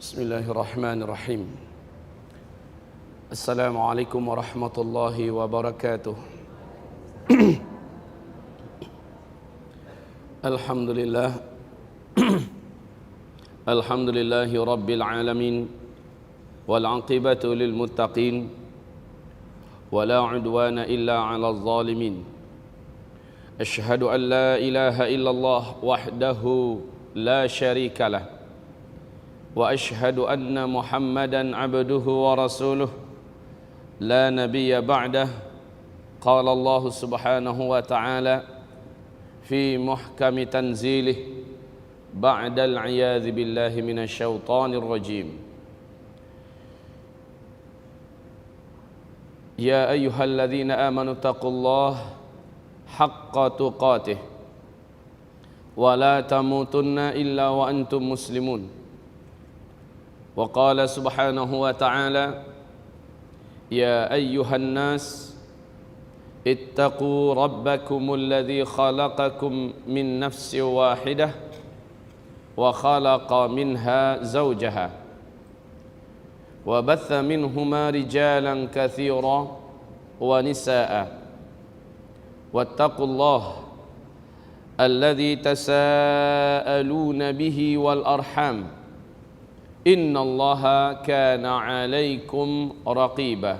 Bismillahirrahmanirrahim. Assalamualaikum warahmatullahi wabarakatuh. Alhamdulillah. Alhamdulillahi rabbil alamin. Wal 'aqibatu lil muttaqin. Wala 'udwana illa 'alal zalimin. Asyhadu an la ilaha illallah wahdahu la syarikalah. Wa ashhadu anna Muhammadan abduhu wa rasuluh la nabiyya ba'dah. Qala Allah subhanahu wa ta'ala fi muhkami tanzilih ba'dal a'yadhi billahi minasyaitanir rajim. Ya ayyuhalladzina amanu taqullaha haqqa tuqatih wa la tamutunna illa wa antum muslimun. Wa qala subhanahu wa ta'ala ya ayyuhan nas ittaqu rabbakumul ladzi khalaqakum min nafsin wahidah wa khalaqa minha zawjaha wa batha minhuma rijalan katsiran wa nisaa'a wattaqullaha alladzi tasaaluna bihi wal arham innallaha kana 'alaikum raqiba.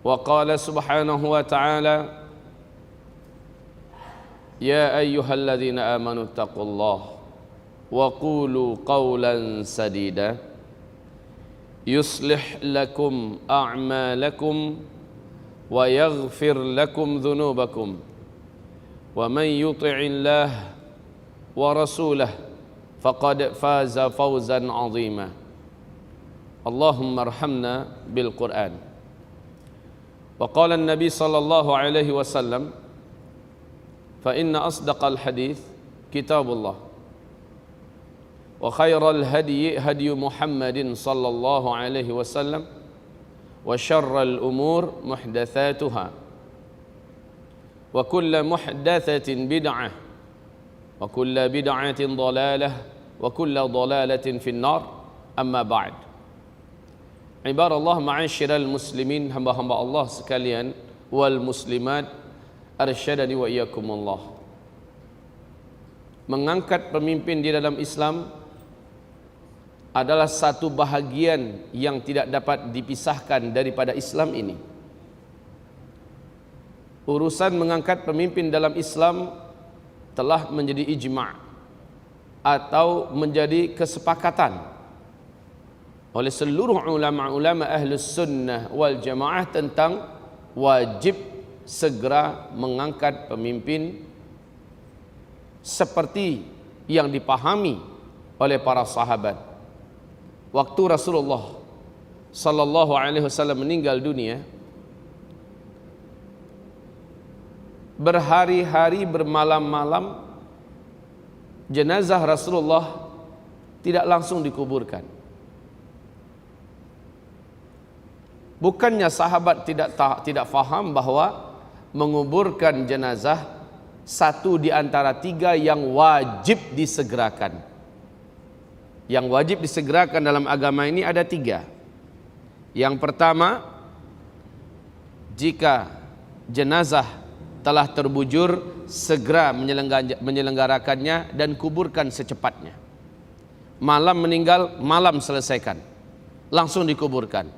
Wa qala subhanahu wa ta'ala ya ayyuhalladzina amanu taqullaha wa qulu qawlan sadida yuslih lakum a'malakum wa yaghfir lakum dhunubakum wa man yuti'illaha wa rasulahu faqad faza fawzan 'azima. Allahumma arhamna bil Qur'an. Wa qala an-nabi sallallahu alaihi wasallam fa inna asdaqal hadits kitabullah wa khairal hadyi hadyu Muhammadin sallallahu alaihi wasallam wa syarral umur muhdatsatuha wa kullu muhdatsatin bid'ah wa kullu bid'atin dhalalah wa kullu dhalalatin finnar. Amma ba'd. Ibadallah ma'asyiral muslimin, hamba-hamba Allah sekalian, wal muslimat, arsyadani wa iyyakumullah. Mengangkat pemimpin di dalam Islam adalah satu bahagian yang tidak dapat dipisahkan daripada Islam ini. Urusan mengangkat pemimpin dalam Islam telah menjadi ijma' atau menjadi kesepakatan oleh seluruh ulama-ulama ahlus sunnah wal jamaah tentang wajib segera mengangkat pemimpin seperti yang dipahami oleh para sahabat. Waktu Rasulullah sallallahu alaihi wasallam meninggal dunia, berhari-hari bermalam-malam jenazah Rasulullah tidak langsung dikuburkan. Bukannya sahabat tidak faham bahwa menguburkan jenazah satu di antara tiga yang wajib disegerakan. Yang wajib disegerakan dalam agama ini ada tiga. Yang pertama, jika jenazah telah terbujur, segera menyelenggarakannya dan kuburkan secepatnya. Malam meninggal, malam selesaikan, langsung dikuburkan.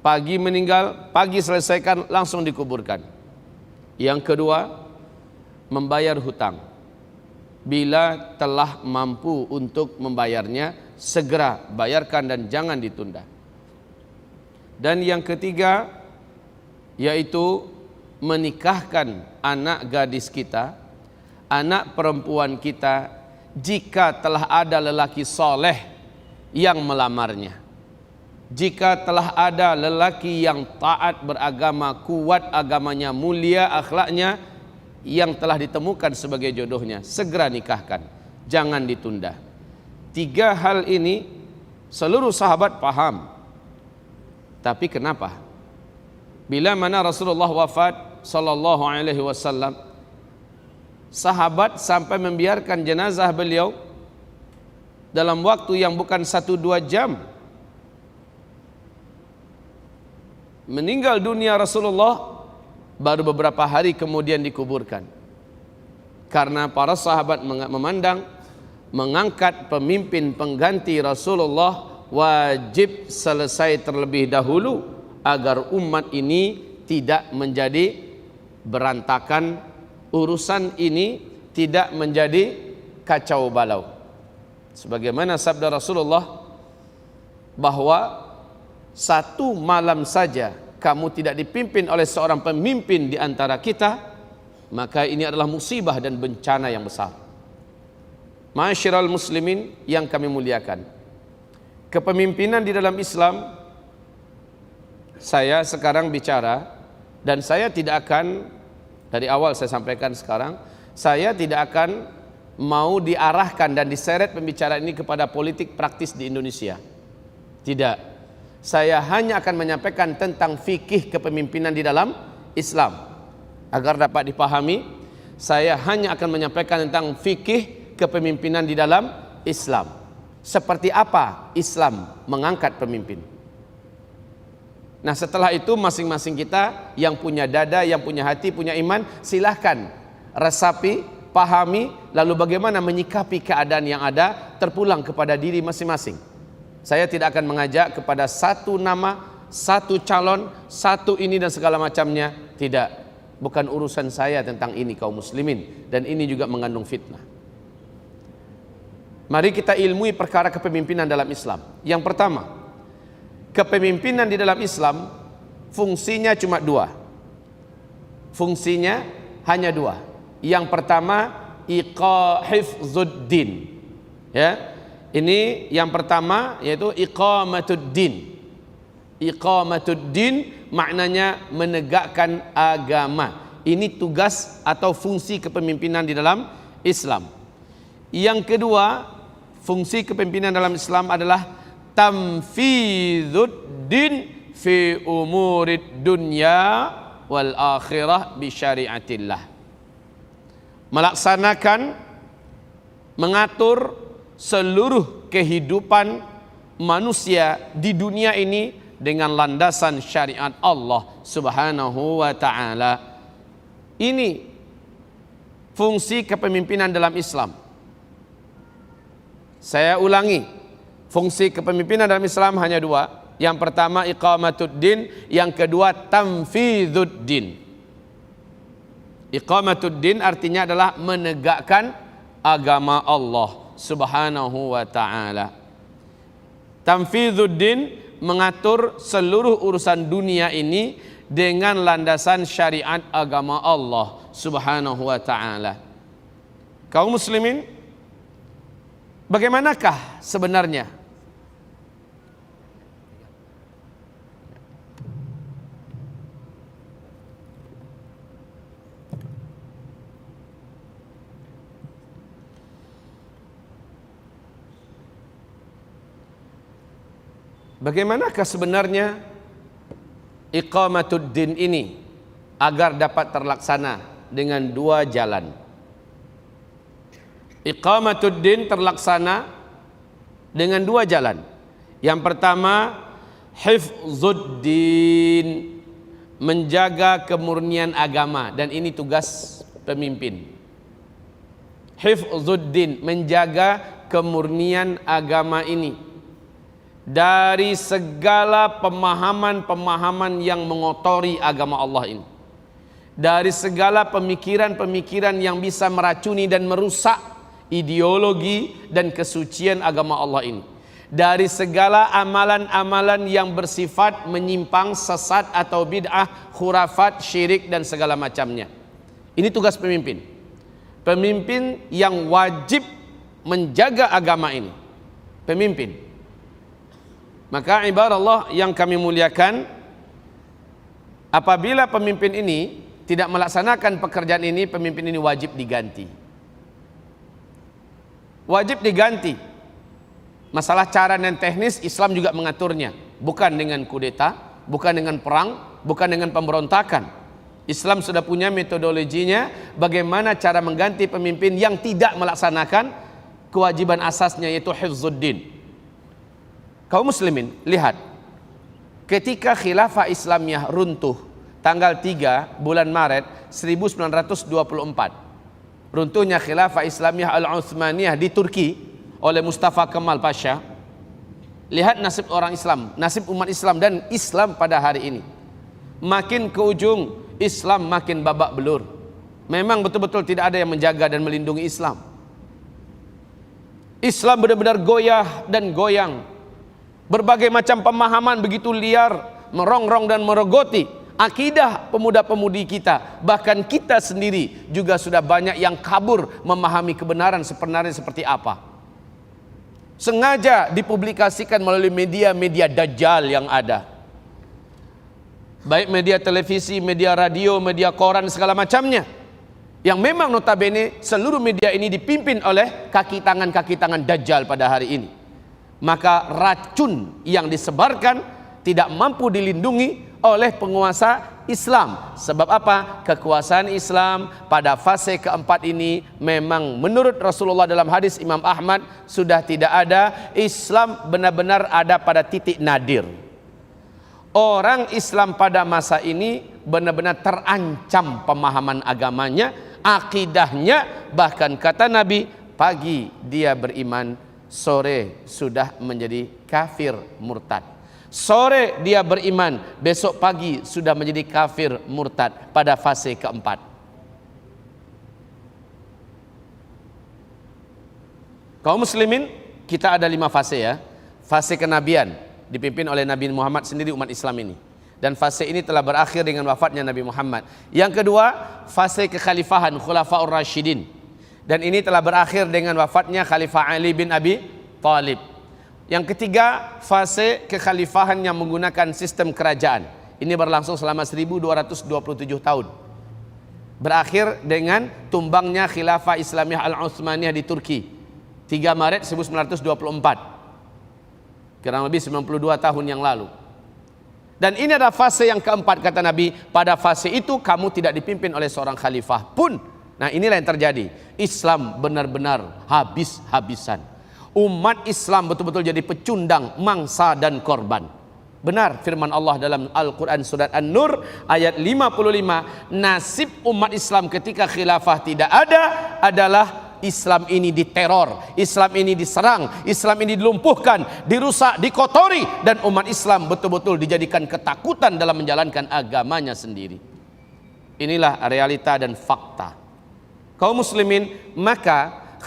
Pagi meninggal, pagi selesaikan, langsung dikuburkan. Yang kedua, membayar hutang. Bila telah mampu untuk membayarnya, segera bayarkan dan jangan ditunda. Dan yang ketiga, yaitu menikahkan anak gadis kita, anak perempuan kita, jika telah ada lelaki soleh yang melamarnya. Jika telah ada lelaki yang taat beragama, kuat agamanya, mulia akhlaknya, yang telah ditemukan sebagai jodohnya, segera nikahkan, jangan ditunda. Tiga hal ini seluruh sahabat paham. Tapi kenapa? Bila mana Rasulullah wafat sallallahu alaihi wasallam, sahabat sampai membiarkan jenazah beliau dalam waktu yang bukan 1-2 jam. Meninggal dunia Rasulullah, baru beberapa hari kemudian dikuburkan. Karena para sahabat memandang mengangkat pemimpin pengganti Rasulullah wajib selesai terlebih dahulu agar umat ini tidak menjadi berantakan, urusan ini tidak menjadi kacau balau. Sebagaimana sabda Rasulullah bahwa satu malam saja kamu tidak dipimpin oleh seorang pemimpin di antara kita, maka ini adalah musibah dan bencana yang besar. Ma'asyiral muslimin yang kami muliakan, kepemimpinan di dalam Islam, saya sekarang bicara dan saya tidak akan, dari awal saya sampaikan sekarang, saya tidak akan mau diarahkan dan diseret pembicaraan ini kepada politik praktis di Indonesia. Tidak. Saya hanya akan menyampaikan tentang fikih kepemimpinan di dalam Islam. Agar dapat dipahami, saya hanya akan menyampaikan tentang fikih kepemimpinan di dalam Islam. Seperti apa Islam mengangkat pemimpin. Nah, setelah itu masing-masing kita yang punya dada, yang punya hati, punya iman, silahkan resapi, pahami, lalu bagaimana menyikapi keadaan yang ada, terpulang kepada diri masing-masing. Saya tidak akan mengajak kepada satu nama, satu calon, satu ini dan segala macamnya. Tidak, bukan urusan saya tentang ini kaum muslimin, dan ini juga mengandung fitnah. Mari kita ilmui perkara kepemimpinan dalam Islam. Yang pertama, kepemimpinan di dalam Islam fungsinya cuma 2. Fungsinya hanya 2. Yang pertama, hifzuddin. Ya. Ini yang pertama, yaitu iqamatuddin. Iqamatuddin maknanya menegakkan agama. Ini tugas atau fungsi kepemimpinan di dalam Islam. Yang kedua, fungsi kepemimpinan dalam Islam adalah tamfidzuddin fi umurid dunya wal akhirah bi syariatillah. Melaksanakan, mengatur seluruh kehidupan manusia di dunia ini dengan landasan syariat Allah Subhanahu wa ta'ala. Ini fungsi kepemimpinan dalam Islam. Saya ulangi, fungsi kepemimpinan dalam Islam hanya 2. Yang pertama iqamatuddin, yang kedua tamfidzuddin. Iqamatuddin artinya adalah menegakkan agama Allah Subhanahu wa ta'ala. Tamfidzuddin mengatur seluruh urusan dunia ini dengan landasan syariat agama Allah Subhanahu wa ta'ala. Kaum muslimin, bagaimanakah sebenarnya iqamatuddin ini agar dapat terlaksana dengan 2 jalan. Iqamatuddin terlaksana dengan 2 jalan. Yang pertama, hifzuddin, menjaga kemurnian agama, dan ini tugas pemimpin. Hifzuddin, menjaga kemurnian agama ini dari segala pemahaman-pemahaman yang mengotori agama Allah ini, dari segala pemikiran-pemikiran yang bisa meracuni dan merusak ideologi dan kesucian agama Allah ini, dari segala amalan-amalan yang bersifat menyimpang, sesat atau bid'ah, khurafat, syirik dan segala macamnya. Ini tugas pemimpin. Pemimpin yang wajib menjaga agama ini. Pemimpin. Maka ibarat Allah yang kami muliakan, apabila pemimpin ini tidak melaksanakan pekerjaan ini, pemimpin ini wajib diganti. Wajib diganti. Masalah cara dan teknis Islam juga mengaturnya, bukan dengan kudeta, bukan dengan perang, bukan dengan pemberontakan. Islam sudah punya metodologinya bagaimana cara mengganti pemimpin yang tidak melaksanakan kewajiban asasnya yaitu hifzuddin. Kaum muslimin, lihat, ketika khilafah Islamiyah runtuh tanggal 3 bulan Maret 1924, runtuhnya khilafah Islamiyah Al-Utsmaniyah di Turki oleh Mustafa Kemal Pasha. Lihat nasib orang Islam, nasib umat Islam dan Islam pada hari ini. Makin ke ujung, Islam makin babak belur. Memang betul-betul tidak ada yang menjaga dan melindungi Islam. Islam benar-benar goyah dan goyang. Berbagai macam pemahaman begitu liar, merongrong dan merogoti akidah pemuda-pemudi kita. Bahkan kita sendiri juga sudah banyak yang kabur memahami kebenaran sebenarnya seperti apa. Sengaja dipublikasikan melalui media-media dajjal yang ada. Baik media televisi, media radio, media koran, segala macamnya. Yang memang notabene seluruh media ini dipimpin oleh kaki tangan dajjal pada hari ini. Maka racun yang disebarkan tidak mampu dilindungi oleh penguasa Islam. Sebab apa? Kekuasaan Islam pada fase keempat ini memang menurut Rasulullah dalam hadis Imam Ahmad sudah tidak ada. Islam benar-benar ada pada titik nadir. Orang Islam pada masa ini benar-benar terancam pemahaman agamanya, akidahnya, bahkan kata Nabi, pagi dia beriman, sore sudah menjadi kafir murtad. Sore dia beriman, besok pagi sudah menjadi kafir murtad pada fase keempat. Kaum muslimin, kita ada 5 fase ya. Fase kenabian dipimpin oleh Nabi Muhammad sendiri umat Islam ini. Dan fase ini telah berakhir dengan wafatnya Nabi Muhammad. Yang kedua, fase kekhalifahan Khulafaur Rasyidin. Dan ini telah berakhir dengan wafatnya Khalifah Ali bin Abi Thalib. Yang ketiga, fase kekhalifahan yang menggunakan sistem kerajaan. Ini berlangsung selama 1227 tahun. Berakhir dengan tumbangnya Khilafah Islamiyah Al-Utsmaniyah di Turki 3 Maret 1924. Kurang lebih 92 tahun yang lalu. Dan ini adalah fase yang keempat, kata Nabi. Pada fase itu kamu tidak dipimpin oleh seorang khalifah pun. Nah, inilah yang terjadi. Islam benar-benar habis-habisan. Umat Islam betul-betul jadi pecundang, mangsa dan korban. Benar firman Allah dalam Al-Quran surat An-Nur ayat 55. Nasib umat Islam ketika khilafah tidak ada adalah Islam ini diteror, Islam ini diserang, Islam ini dilumpuhkan, dirusak, dikotori, dan umat Islam betul-betul dijadikan ketakutan dalam menjalankan agamanya sendiri. Inilah realita dan fakta. Kaum muslimin, maka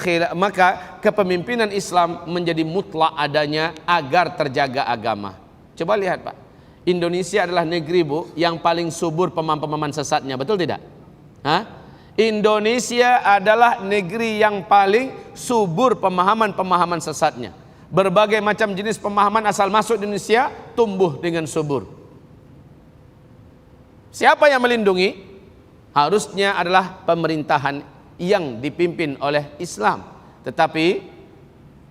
kepemimpinan Islam menjadi mutlak adanya agar terjaga agama. Coba lihat Pak, Indonesia adalah negeri Bu yang paling subur pemahaman sesatnya, betul tidak? Hah? Indonesia adalah negeri yang paling subur pemahaman sesatnya. Berbagai macam jenis pemahaman asal masuk di Indonesia tumbuh dengan subur. Siapa yang melindungi? Harusnya adalah pemerintahan yang dipimpin oleh Islam. Tetapi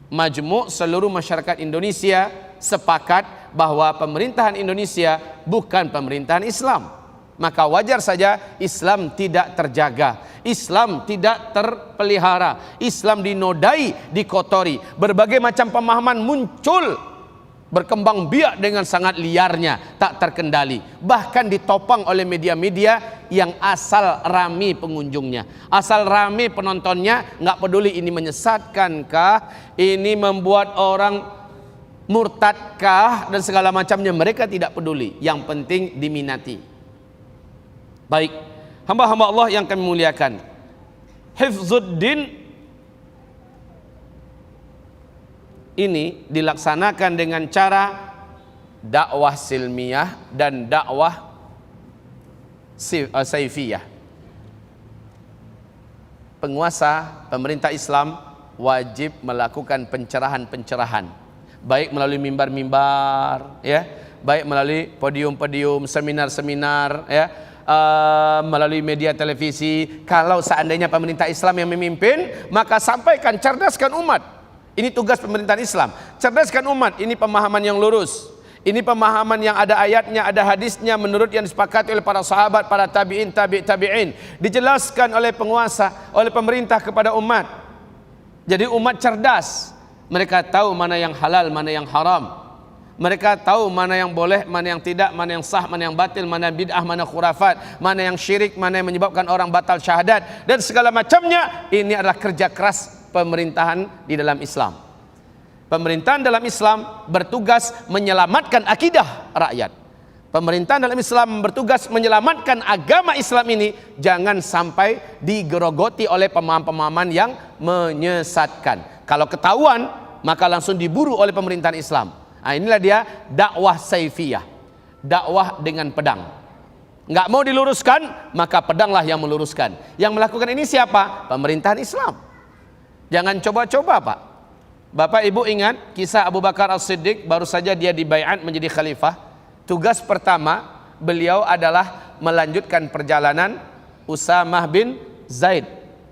majmuk seluruh masyarakat Indonesia sepakat bahwa pemerintahan Indonesia bukan pemerintahan Islam. Maka wajar saja Islam tidak terjaga, Islam tidak terpelihara, Islam dinodai, dikotori. Berbagai macam pemahaman muncul, berkembang biak dengan sangat liarnya, tak terkendali. Bahkan ditopang oleh media-media yang asal rame pengunjungnya, asal rame penontonnya, nggak peduli ini menyesatkankah, ini membuat orang murtadkah, dan segala macamnya, mereka tidak peduli. Yang penting diminati. Baik, hamba-hamba Allah yang kami muliakan, hifzuddin ini dilaksanakan dengan cara dakwah silmiyah dan dakwah saifiyah. Penguasa, pemerintah Islam wajib melakukan pencerahan-pencerahan, baik melalui mimbar-mimbar, ya, baik melalui podium-podium, seminar-seminar, ya, melalui media televisi. Kalau seandainya pemerintah Islam yang memimpin, maka sampaikan, cerdaskan umat. Ini tugas pemerintahan Islam. Cerdaskan umat, ini pemahaman yang lurus. Ini pemahaman yang ada ayatnya, ada hadisnya, menurut yang disepakati oleh para sahabat, para tabi'in, tabi'in. Dijelaskan oleh penguasa, oleh pemerintah kepada umat. Jadi umat cerdas. Mereka tahu mana yang halal, mana yang haram. Mereka tahu mana yang boleh, mana yang tidak, mana yang sah, mana yang batil, mana yang bid'ah, mana khurafat, mana yang syirik, mana yang menyebabkan orang batal syahadat, dan segala macamnya. Ini adalah kerja keras pemerintahan di dalam Islam. Pemerintahan dalam Islam bertugas menyelamatkan akidah rakyat. Pemerintahan dalam Islam bertugas menyelamatkan agama Islam ini jangan sampai digerogoti oleh pemahaman-pemahaman yang menyesatkan. Kalau ketahuan, maka langsung diburu oleh pemerintahan Islam. Nah, inilah dia dakwah saifiyah, dakwah dengan pedang. Nggak mau diluruskan, maka pedanglah yang meluruskan. Yang melakukan ini siapa? Pemerintahan Islam. Jangan coba-coba, Pak. Bapak Ibu ingat kisah Abu Bakar As-Siddiq, baru saja dia dibaiat menjadi khalifah. Tugas pertama beliau adalah melanjutkan perjalanan Usamah bin Zaid,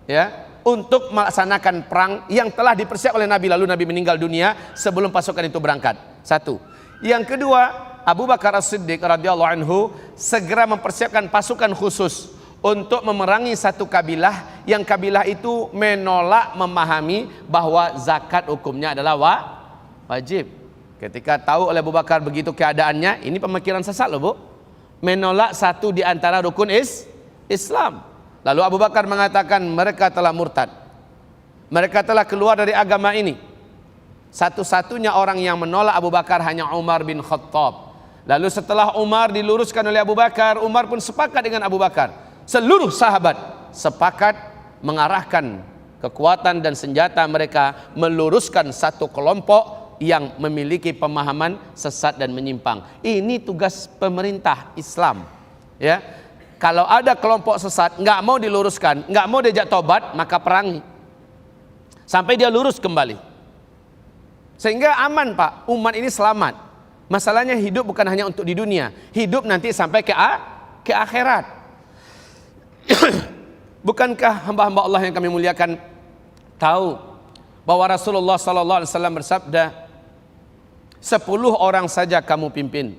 ya, untuk melaksanakan perang yang telah dipersiapkan oleh Nabi, lalu Nabi meninggal dunia sebelum pasukan itu berangkat. Satu. Yang kedua, Abu Bakar As-Siddiq radhiyallahu anhu segera mempersiapkan pasukan khusus untuk memerangi satu kabilah yang kabilah itu menolak memahami bahwa zakat hukumnya adalah wajib. Ketika tahu oleh Abu Bakar begitu keadaannya, ini pemikiran sesat loh, Bu. Menolak satu di antara rukun Islam. Lalu Abu Bakar mengatakan mereka telah murtad. Mereka telah keluar dari agama ini. Satu-satunya orang yang menolak Abu Bakar hanya Umar bin Khattab. Lalu setelah Umar diluruskan oleh Abu Bakar, Umar pun sepakat dengan Abu Bakar. Seluruh sahabat sepakat mengarahkan kekuatan dan senjata mereka meluruskan satu kelompok yang memiliki pemahaman sesat dan menyimpang. Ini tugas pemerintah Islam, ya. Kalau ada kelompok sesat nggak mau diluruskan, nggak mau diajak tobat, maka perangi sampai dia lurus kembali. Sehingga aman, Pak, umat ini selamat. Masalahnya hidup bukan hanya untuk di dunia, hidup nanti sampai ke akhirat. Bukankah hamba-hamba Allah yang kami muliakan tahu bahwa Rasulullah sallallahu alaihi wasallam bersabda, 10 orang saja kamu pimpin.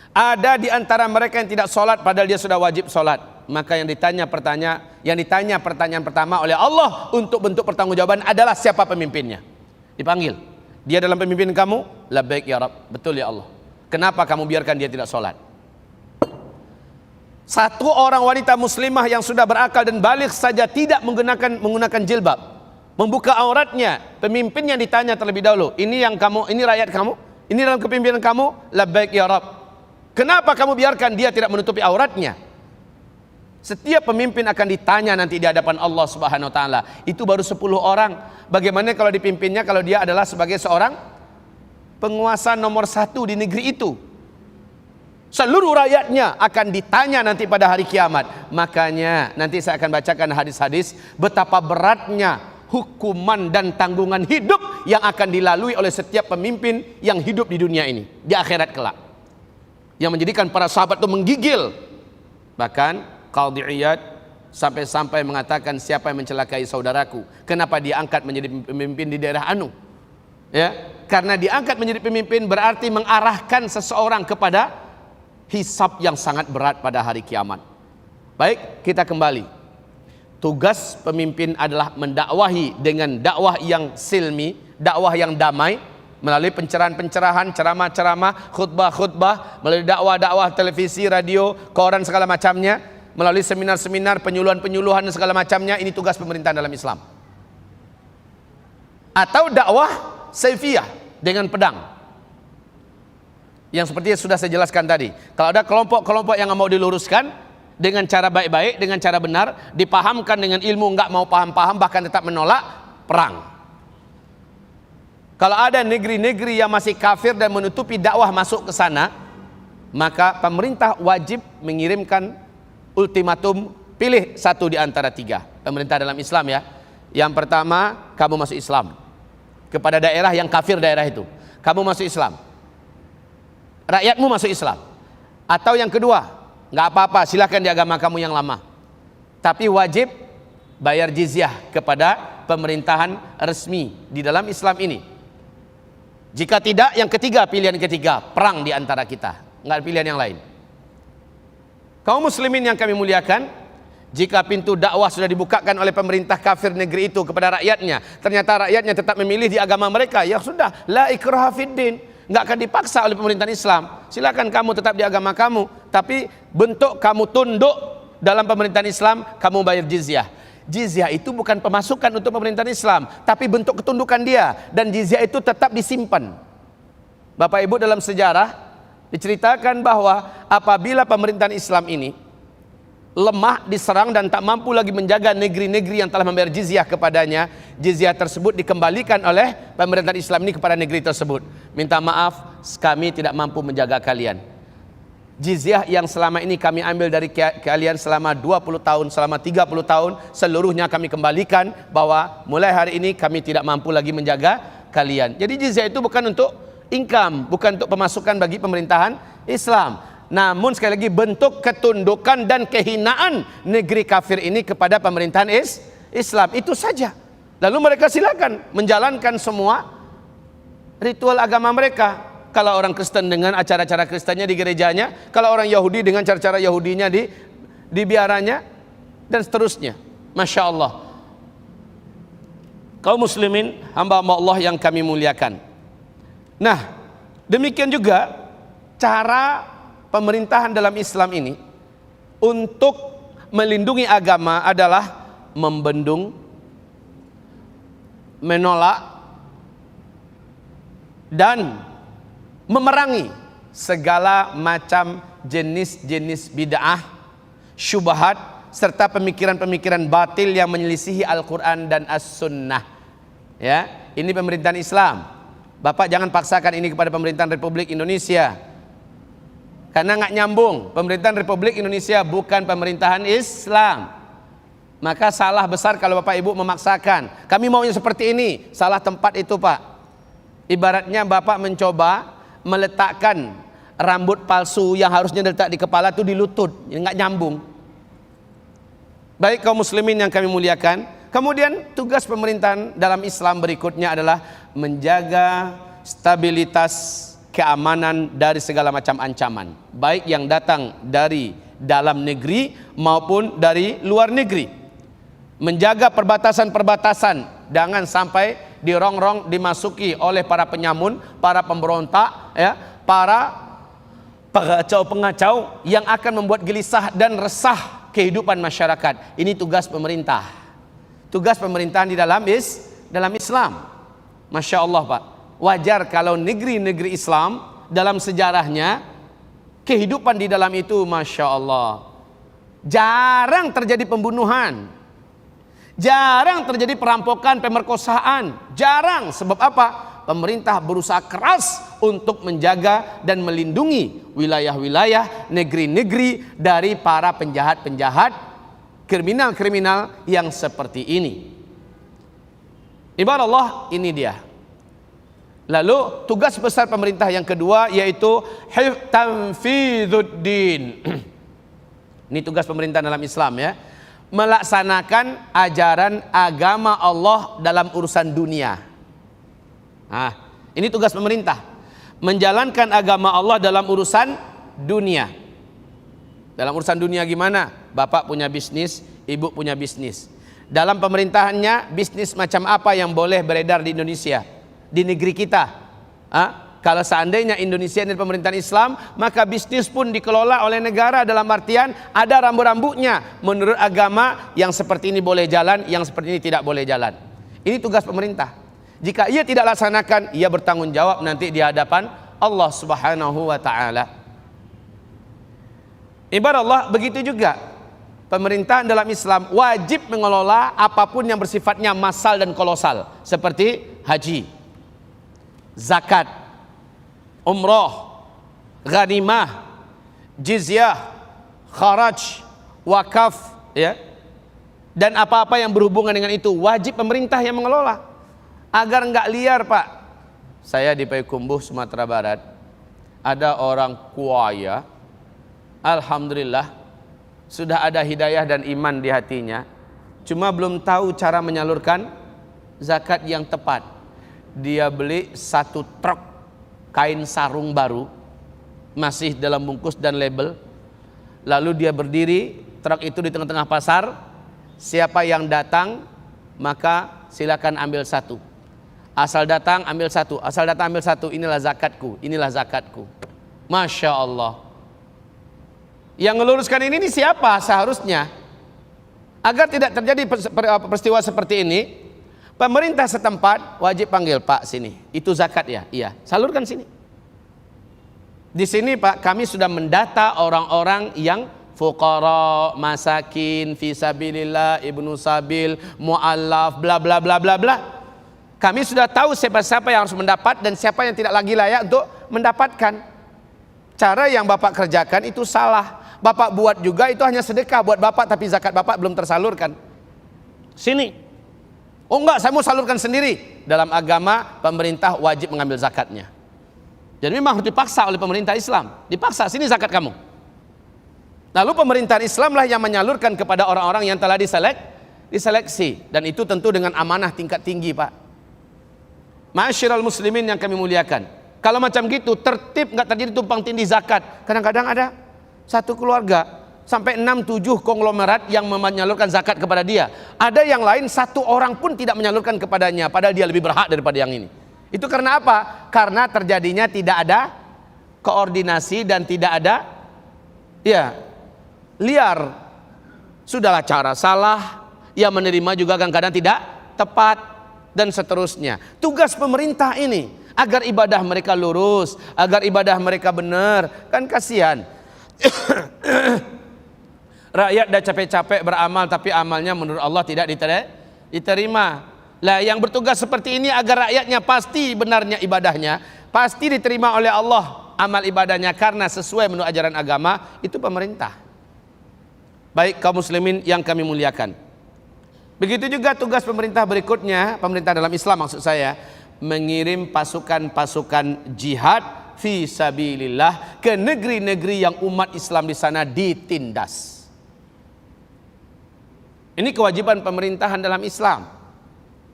Ada di antara mereka yang tidak sholat padahal dia sudah wajib sholat. Maka yang ditanya pertanyaan pertama oleh Allah untuk bentuk pertanggungjawaban adalah siapa pemimpinnya. Dipanggil, dia dalam pemimpin kamu? Labbaik ya Rabb, betul ya Allah. Kenapa kamu biarkan dia tidak sholat? Satu orang wanita muslimah yang sudah berakal dan balik saja tidak menggunakan jilbab, membuka auratnya, pemimpin yang ditanya terlebih dahulu, ini yang kamu, ini rakyat kamu, ini dalam kepemimpinan kamu? Labbaik ya Rabb. Kenapa kamu biarkan dia tidak menutupi auratnya? Setiap pemimpin akan ditanya nanti di hadapan Allah Subhanahu wa taala. Itu baru 10 orang. Bagaimana kalau dipimpinnya, kalau dia adalah sebagai seorang penguasa nomor 1 di negeri itu? Seluruh rakyatnya akan ditanya nanti pada hari kiamat. Makanya nanti saya akan bacakan hadis-hadis betapa beratnya hukuman dan tanggungan hidup yang akan dilalui oleh setiap pemimpin yang hidup di dunia ini, di akhirat kelak, yang menjadikan para sahabat itu menggigil. Bahkan Qadhi Iyad sampai-sampai mengatakan, siapa yang mencelakai saudaraku? Kenapa dia angkat menjadi pemimpin di daerah Anu? Ya, karena diangkat menjadi pemimpin berarti mengarahkan seseorang kepada hisab yang sangat berat pada hari kiamat. Baik, kita kembali. Tugas pemimpin adalah mendakwahi dengan dakwah yang silmi, dakwah yang damai, melalui pencerahan-pencerahan, ceramah-ceramah, khutbah-khutbah, melalui dakwah-dakwah televisi, radio, koran segala macamnya, melalui seminar-seminar, penyuluhan-penyuluhan dan segala macamnya. Ini tugas pemerintahan dalam Islam. Atau dakwah saifiyah dengan pedang, yang seperti yang sudah saya jelaskan tadi. Kalau ada kelompok-kelompok yang mau diluruskan dengan cara baik-baik, dengan cara benar, dipahamkan dengan ilmu, nggak mau paham-paham, bahkan tetap menolak, perang. Kalau ada negeri-negeri yang masih kafir dan menutupi dakwah masuk ke sana, maka pemerintah wajib mengirimkan ultimatum, pilih satu di antara 3. Pemerintah dalam Islam, ya. Yang pertama, kamu masuk Islam. Kepada daerah yang kafir daerah itu, kamu masuk Islam, rakyatmu masuk Islam. Atau yang kedua, nggak apa-apa, silahkan di agama kamu yang lama, tapi wajib bayar jizyah kepada pemerintahan resmi di dalam Islam ini. Jika tidak, yang ketiga, pilihan ketiga, perang di antara kita, nggak ada pilihan yang lain. Kaum muslimin yang kami muliakan, Jika pintu dakwah sudah dibukakan oleh pemerintah kafir negeri itu kepada rakyatnya, ternyata rakyatnya tetap memilih di agama mereka, ya sudah, la ikraha fiddin, nggak akan dipaksa oleh pemerintahan Islam. Silakan kamu tetap di agama kamu, tapi bentuk kamu tunduk dalam pemerintahan Islam, kamu bayar jizyah. Jizyah itu bukan pemasukan untuk pemerintahan Islam, tapi bentuk ketundukan dia, dan jizyah itu tetap disimpan. Bapak Ibu, dalam sejarah diceritakan bahwa apabila pemerintahan Islam ini lemah, diserang dan tak mampu lagi menjaga negeri-negeri yang telah membayar jizyah kepadanya, jizyah tersebut dikembalikan oleh pemerintahan Islam ini kepada negeri tersebut. Minta maaf, kami tidak mampu menjaga kalian. Jizyah yang selama ini kami ambil dari kalian selama 20 tahun, selama 30 tahun, seluruhnya kami kembalikan, bahwa mulai hari ini kami tidak mampu lagi menjaga kalian. Jadi jizyah itu bukan untuk income, bukan untuk pemasukan bagi pemerintahan Islam, namun sekali lagi bentuk ketundukan dan kehinaan negeri kafir ini kepada pemerintahan Islam, itu saja. Lalu mereka silakan menjalankan semua ritual agama mereka. Kalau orang Kristen dengan acara-acara Kristennya di gerejanya, kalau orang Yahudi dengan cara-cara Yahudinya di biaranya, dan seterusnya. Masya Allah. Kaum muslimin, hamba-hamba Allah yang kami muliakan. Nah, demikian juga cara pemerintahan dalam Islam ini untuk melindungi agama adalah membendung, menolak, dan memerangi segala macam jenis-jenis bid'ah, syubhat, serta pemikiran-pemikiran batil yang menyelisihi Al-Quran dan As-Sunnah. Ya, ini pemerintahan Islam. Bapak jangan paksakan ini kepada pemerintahan Republik Indonesia, karena nggak nyambung. Pemerintahan Republik Indonesia bukan pemerintahan Islam. Maka salah besar kalau Bapak Ibu memaksakan. Kami maunya seperti ini. Salah tempat itu, Pak. Ibaratnya Bapak mencoba meletakkan rambut palsu yang harusnya letak di kepala itu di lutut, nggak nyambung. Baik kaum muslimin yang kami muliakan, kemudian tugas pemerintahan dalam Islam berikutnya adalah menjaga stabilitas keamanan dari segala macam ancaman, baik yang datang dari dalam negeri maupun dari luar negeri. Menjaga perbatasan-perbatasan, jangan sampai dirongrong, dimasuki oleh para penyamun, para pemberontak, ya, para pengacau-pengacau yang akan membuat gelisah dan resah kehidupan masyarakat. Ini tugas pemerintah. Tugas pemerintahan di dalam Islam. Masya Allah, Pak. Wajar kalau negeri-negeri Islam dalam sejarahnya kehidupan di dalam itu, Masya Allah, jarang terjadi pembunuhan, jarang terjadi perampokan, pemerkosaan, jarang. Sebab apa? Pemerintah berusaha keras untuk menjaga dan melindungi wilayah-wilayah, negeri-negeri dari para penjahat-penjahat, kriminal-kriminal yang seperti ini. Ibarat Allah, ini dia. Lalu tugas besar pemerintah yang kedua yaitu tanfidzuddin. Ini tugas pemerintah dalam Islam, ya. Melaksanakan ajaran agama Allah dalam urusan dunia. Nah, ini tugas pemerintah. Menjalankan agama Allah dalam urusan dunia. Dalam urusan dunia gimana? Bapak punya bisnis, ibu punya bisnis. Dalam pemerintahannya, bisnis macam apa yang boleh beredar di Indonesia, di negeri kita? Kalau seandainya Indonesia ini pemerintahan Islam, maka bisnis pun dikelola oleh negara, dalam artian ada rambu-rambunya. Menurut agama, yang seperti ini boleh jalan, yang seperti ini tidak boleh jalan. Ini tugas pemerintah. Jika ia tidak laksanakan, ia bertanggung jawab nanti di hadapan Allah Subhanahu wa ta'ala. Ibarat Allah, begitu juga pemerintahan dalam Islam wajib mengelola apapun yang bersifatnya massal dan kolosal, seperti haji, zakat, umroh, ghanimah, jizyah, kharaj, wakaf, ya, dan apa-apa yang berhubungan dengan itu wajib pemerintah yang mengelola agar enggak liar, Pak. Saya di Payakumbuh, Sumatera Barat, ada orang kuaya, alhamdulillah sudah ada hidayah dan iman di hatinya, cuma belum tahu cara menyalurkan zakat yang tepat. Dia beli 1 truk kain sarung baru, masih dalam bungkus dan label. Lalu dia berdiri truk itu di tengah-tengah pasar. Siapa yang datang maka silakan ambil satu. Asal datang ambil satu, asal datang ambil satu. Inilah zakatku, inilah zakatku. Masya Allah. Yang meluruskan ini siapa seharusnya? Agar tidak terjadi peristiwa seperti ini, pemerintah setempat wajib panggil, Pak sini. Itu zakat ya? Iya. Salurkan sini. Di sini Pak, kami sudah mendata orang-orang yang fuqara, masakin, fisabilillah, ibnu sabil, mu'allaf, bla bla bla bla bla. Kami sudah tahu siapa-siapa yang harus mendapat dan siapa yang tidak lagi layak untuk mendapatkan. Cara yang Bapak kerjakan itu salah. Bapak buat juga itu hanya sedekah buat Bapak, tapi zakat Bapak belum tersalurkan. Sini. Oh enggak, saya mau salurkan sendiri. Dalam agama, pemerintah wajib mengambil zakatnya. Jadi memang harus dipaksa oleh pemerintah Islam. Dipaksa, sini zakat kamu. Lalu pemerintah Islam lah yang menyalurkan kepada orang-orang yang telah diseleksi. Dan itu tentu dengan amanah tingkat tinggi, Pak. Ma'asyiral muslimin yang kami muliakan. Kalau macam gitu, tertib nggak terjadi tumpang tindih zakat. Kadang-kadang ada satu keluarga sampai 6-7 konglomerat yang menyalurkan zakat kepada dia. Ada yang lain satu orang pun tidak menyalurkan kepadanya, padahal dia lebih berhak daripada yang ini. Itu karena apa? Karena terjadinya tidak ada koordinasi dan tidak ada liar. Sudahlah cara salah, yang menerima juga kadang-kadang tidak tepat dan seterusnya. Tugas pemerintah ini agar ibadah mereka lurus, agar ibadah mereka benar. Kan kasihan. Rakyat dah capek-capek beramal tapi amalnya menurut Allah tidak diterima. Lah yang bertugas seperti ini agar rakyatnya pasti benarnya ibadahnya, pasti diterima oleh Allah amal ibadahnya karena sesuai menurut ajaran agama, itu pemerintah. Baik kaum muslimin yang kami muliakan. Begitu juga tugas pemerintah berikutnya, pemerintah dalam Islam maksud saya, mengirim pasukan-pasukan jihad fi sabilillah ke negeri-negeri yang umat Islam di sana ditindas. Ini kewajiban pemerintahan dalam Islam.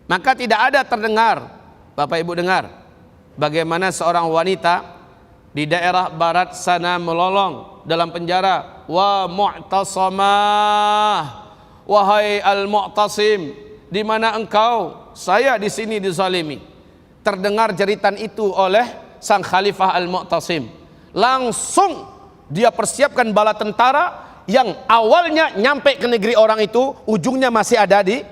Maka tidak ada terdengar, Bapak Ibu dengar, bagaimana seorang wanita di daerah barat sana melolong dalam penjara, wa mu'tasamah, wahai al-mu'tasim, di mana engkau? Saya di sini dizalimi. Terdengar jeritan itu oleh sang khalifah al-mu'tasim. Langsung dia persiapkan bala tentara yang awalnya nyampe ke negeri orang itu, ujungnya masih ada di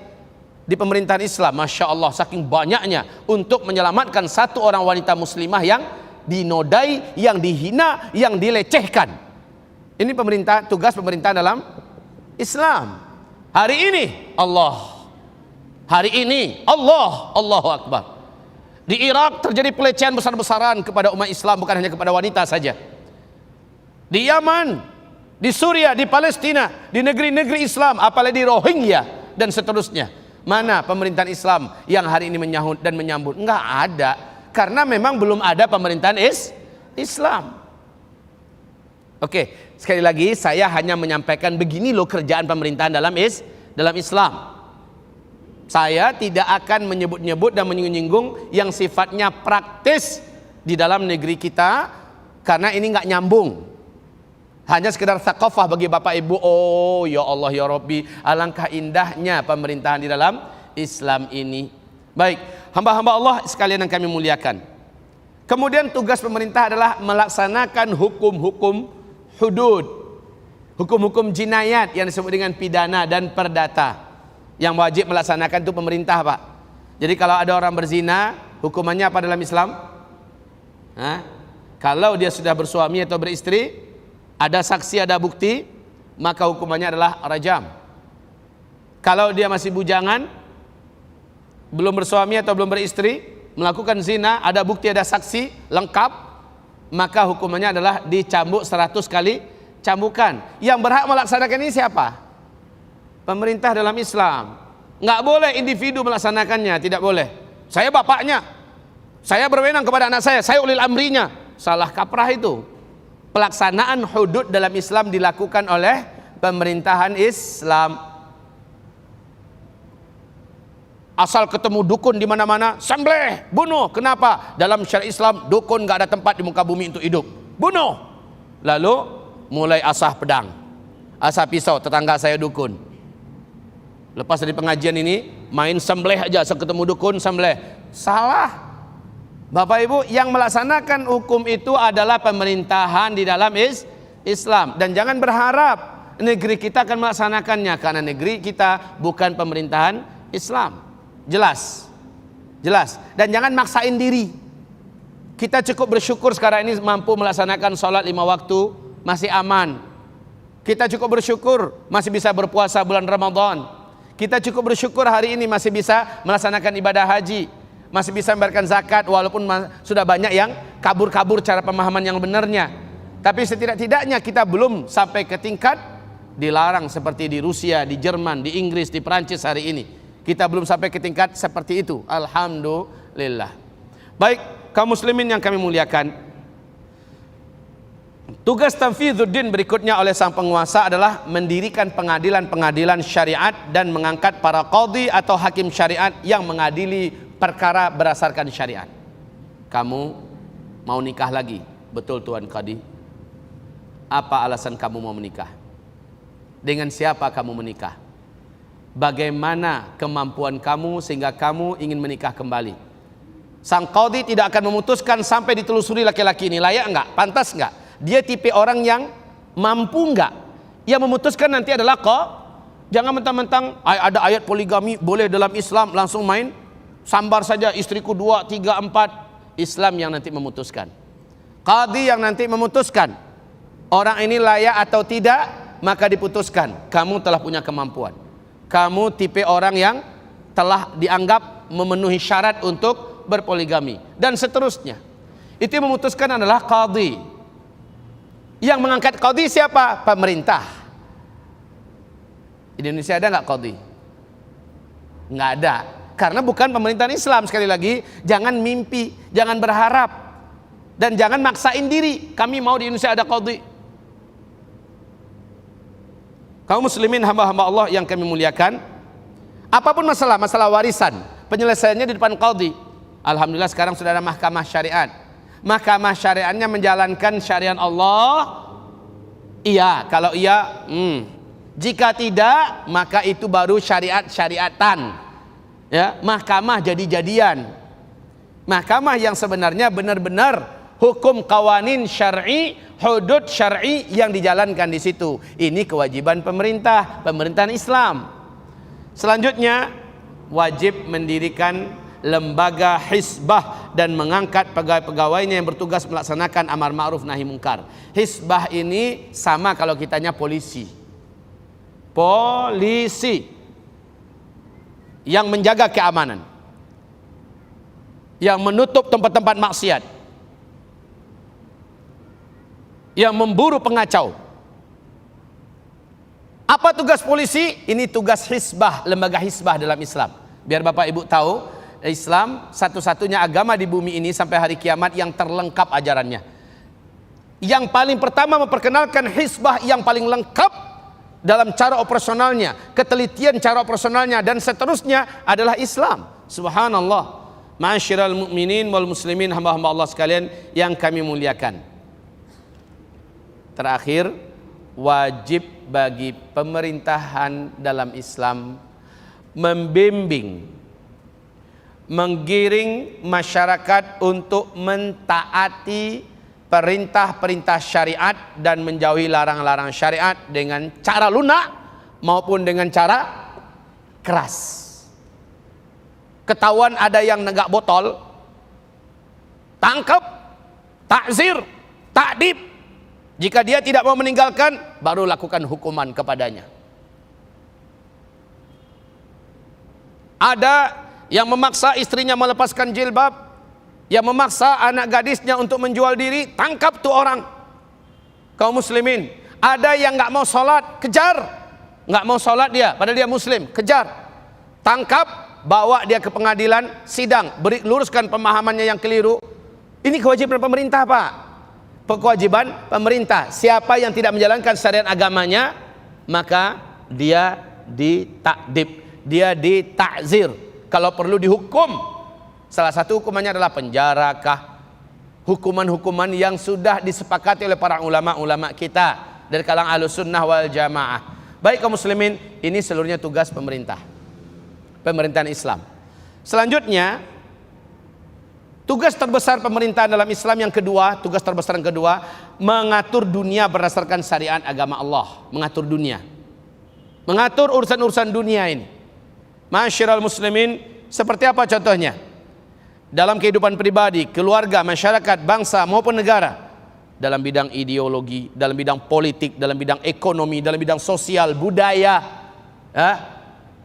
pemerintahan Islam. Masya Allah, saking banyaknya untuk menyelamatkan satu orang wanita muslimah yang dinodai, yang dihina, yang dilecehkan. Ini pemerintah, tugas pemerintah dalam Islam. Hari ini Allahu Akbar. Di Irak terjadi pelecehan besar-besaran kepada umat Islam, bukan hanya kepada wanita saja. Di Yaman, di Suriah, di Palestina, di negeri-negeri Islam, apalagi di Rohingya dan seterusnya. Mana pemerintahan Islam yang hari ini menyahut dan menyambut? Enggak ada, karena memang belum ada pemerintahan Islam. Oke, sekali lagi saya hanya menyampaikan begini loh kerjaan pemerintahan dalam Islam. Saya tidak akan menyebut-nyebut dan menyinggung yang sifatnya praktis di dalam negeri kita, karena ini nggak nyambung. Hanya sekedar thaqafah bagi Bapak Ibu. Oh ya Allah ya Rabbi, alangkah indahnya pemerintahan di dalam Islam ini. Baik, hamba-hamba Allah sekalian yang kami muliakan. Kemudian tugas pemerintah adalah melaksanakan hukum-hukum hudud, hukum-hukum jinayat yang disebut dengan pidana dan perdata. Yang wajib melaksanakan itu pemerintah, Pak. Jadi kalau ada orang berzina, hukumannya apa dalam Islam? Kalau dia sudah bersuami atau beristri, ada saksi, ada bukti, maka hukumannya adalah rajam. Kalau dia masih bujangan, belum bersuami atau belum beristri, melakukan zina, ada bukti, ada saksi lengkap, maka hukumannya adalah dicambuk 100 kali cambukan. Yang berhak melaksanakan ini siapa? Pemerintah dalam Islam. Nggak boleh individu melaksanakannya, tidak boleh. Saya bapaknya, saya berwenang kepada anak saya ulil amrinya. Salah kaprah itu. Pelaksanaan hudud dalam Islam dilakukan oleh pemerintahan Islam. Asal ketemu dukun di mana-mana, sembelih, bunuh. Kenapa? Dalam syariat Islam, dukun nggak ada tempat di muka bumi untuk hidup. Bunuh. Lalu mulai asah pedang. Asal pisau, tetangga saya dukun. Lepas dari pengajian ini main sembelih aja, ketemu dukun sembelih. Salah. Bapak Ibu, yang melaksanakan hukum itu adalah pemerintahan di dalam Islam. Dan jangan berharap negeri kita akan melaksanakannya, karena negeri kita bukan pemerintahan Islam. Jelas. Jelas. Dan jangan maksain diri. Kita cukup bersyukur sekarang ini mampu melaksanakan sholat 5 waktu, masih aman. Kita cukup bersyukur masih bisa berpuasa bulan Ramadan. Kita cukup bersyukur hari ini masih bisa melaksanakan ibadah haji, masih bisa membayarkan zakat, walaupun sudah banyak yang kabur-kabur cara pemahaman yang benarnya. Tapi setidak-tidaknya kita belum sampai ke tingkat dilarang seperti di Rusia, di Jerman, di Inggris, di Perancis hari ini. Kita belum sampai ke tingkat seperti itu. Alhamdulillah. Baik, kaum muslimin yang kami muliakan, tugas tanfidzuddin berikutnya oleh sang penguasa adalah mendirikan pengadilan-pengadilan syariat dan mengangkat para qadhi atau hakim syariat yang mengadili perkara berdasarkan syariat. Kamu mau nikah lagi? Betul Tuan Qadhi. Apa alasan kamu mau menikah? Dengan siapa kamu menikah? Bagaimana kemampuan kamu sehingga kamu ingin menikah kembali? Sang qadhi tidak akan memutuskan sampai ditelusuri laki-laki ini layak enggak, pantas enggak, dia tipe orang yang mampu enggak. Yang memutuskan nanti adalah jangan mentang-mentang ada ayat poligami boleh dalam Islam langsung main sambar saja istriku 2, 3, 4. Islam yang nanti memutuskan. Qadhi yang nanti memutuskan orang ini layak atau tidak, maka diputuskan kamu telah punya kemampuan, kamu tipe orang yang telah dianggap memenuhi syarat untuk berpoligami, dan seterusnya. Itu yang memutuskan adalah qadhi. Yang mengangkat qadhi siapa? Pemerintah. Di Indonesia ada nggak qadhi? Nggak ada, karena bukan pemerintahan Islam. Sekali lagi, jangan mimpi, jangan berharap, dan jangan maksain diri kami mau di Indonesia ada qadhi. Kaum muslimin hamba-hamba Allah yang kami muliakan, apapun masalah warisan, penyelesaiannya di depan qadhi. Alhamdulillah sekarang sudah ada mahkamah syariat. Mahkamah syariatnya menjalankan syariat Allah. Iya, kalau iya, jika tidak, maka itu baru syariatan. Ya, mahkamah jadi-jadian. Mahkamah yang sebenarnya benar-benar hukum kawanin syar'i, hudud syar'i yang dijalankan di situ. Ini kewajiban pemerintahan Islam. Selanjutnya, wajib mendirikan lembaga hisbah dan mengangkat pegawai-pegawainya yang bertugas melaksanakan amar ma'ruf nahi mungkar. Hisbah ini sama kalau kitanya polisi. Polisi yang menjaga keamanan, yang menutup tempat-tempat maksiat, yang memburu pengacau. Apa tugas polisi? Ini tugas hisbah, lembaga hisbah dalam Islam. Biar Bapak Ibu tahu, Islam satu-satunya agama di bumi ini sampai hari kiamat yang terlengkap ajarannya. Yang paling pertama memperkenalkan hisbah yang paling lengkap dalam cara operasionalnya, ketelitian cara operasionalnya dan seterusnya adalah Islam. Subhanallah. Ma'asyiral mu'minin wal muslimin, hamba-hamba Allah sekalian yang kami muliakan. Terakhir, wajib bagi pemerintahan dalam Islam membimbing, menggiring masyarakat untuk mentaati perintah-perintah syariat dan menjauhi larang-larang syariat dengan cara lunak maupun dengan cara keras. Ketahuan ada yang negak botol, tangkap, takzir, takdib. Jika dia tidak mau meninggalkan, baru lakukan hukuman kepadanya. Ada yang memaksa istrinya melepaskan jilbab, yang memaksa anak gadisnya untuk menjual diri, tangkap tuh orang. Kaum muslimin, ada yang nggak mau sholat, kejar. Nggak mau sholat dia, padahal dia muslim, kejar, tangkap, bawa dia ke pengadilan, sidang, luruskan pemahamannya yang keliru. Ini kewajiban pemerintah, Pak. Kewajiban pemerintah. Siapa yang tidak menjalankan syariat agamanya, maka dia ditakdib, dia ditakzir. Kalau perlu dihukum, salah satu hukumannya adalah penjara kah, hukuman-hukuman yang sudah disepakati oleh para ulama-ulama kita. dari kalangan Ahlussunnah wal Jamaah. Baik kaum muslimin, ini seluruhnya tugas pemerintah, pemerintahan Islam. Selanjutnya, tugas terbesar pemerintahan dalam Islam yang kedua, tugas terbesar yang kedua, mengatur dunia berdasarkan syariat agama Allah. Mengatur dunia, mengatur urusan-urusan dunia ini. Masyiral muslimin, seperti apa contohnya? Dalam kehidupan pribadi, keluarga, masyarakat, bangsa maupun negara. Dalam bidang ideologi, dalam bidang politik, dalam bidang ekonomi, dalam bidang sosial, budaya,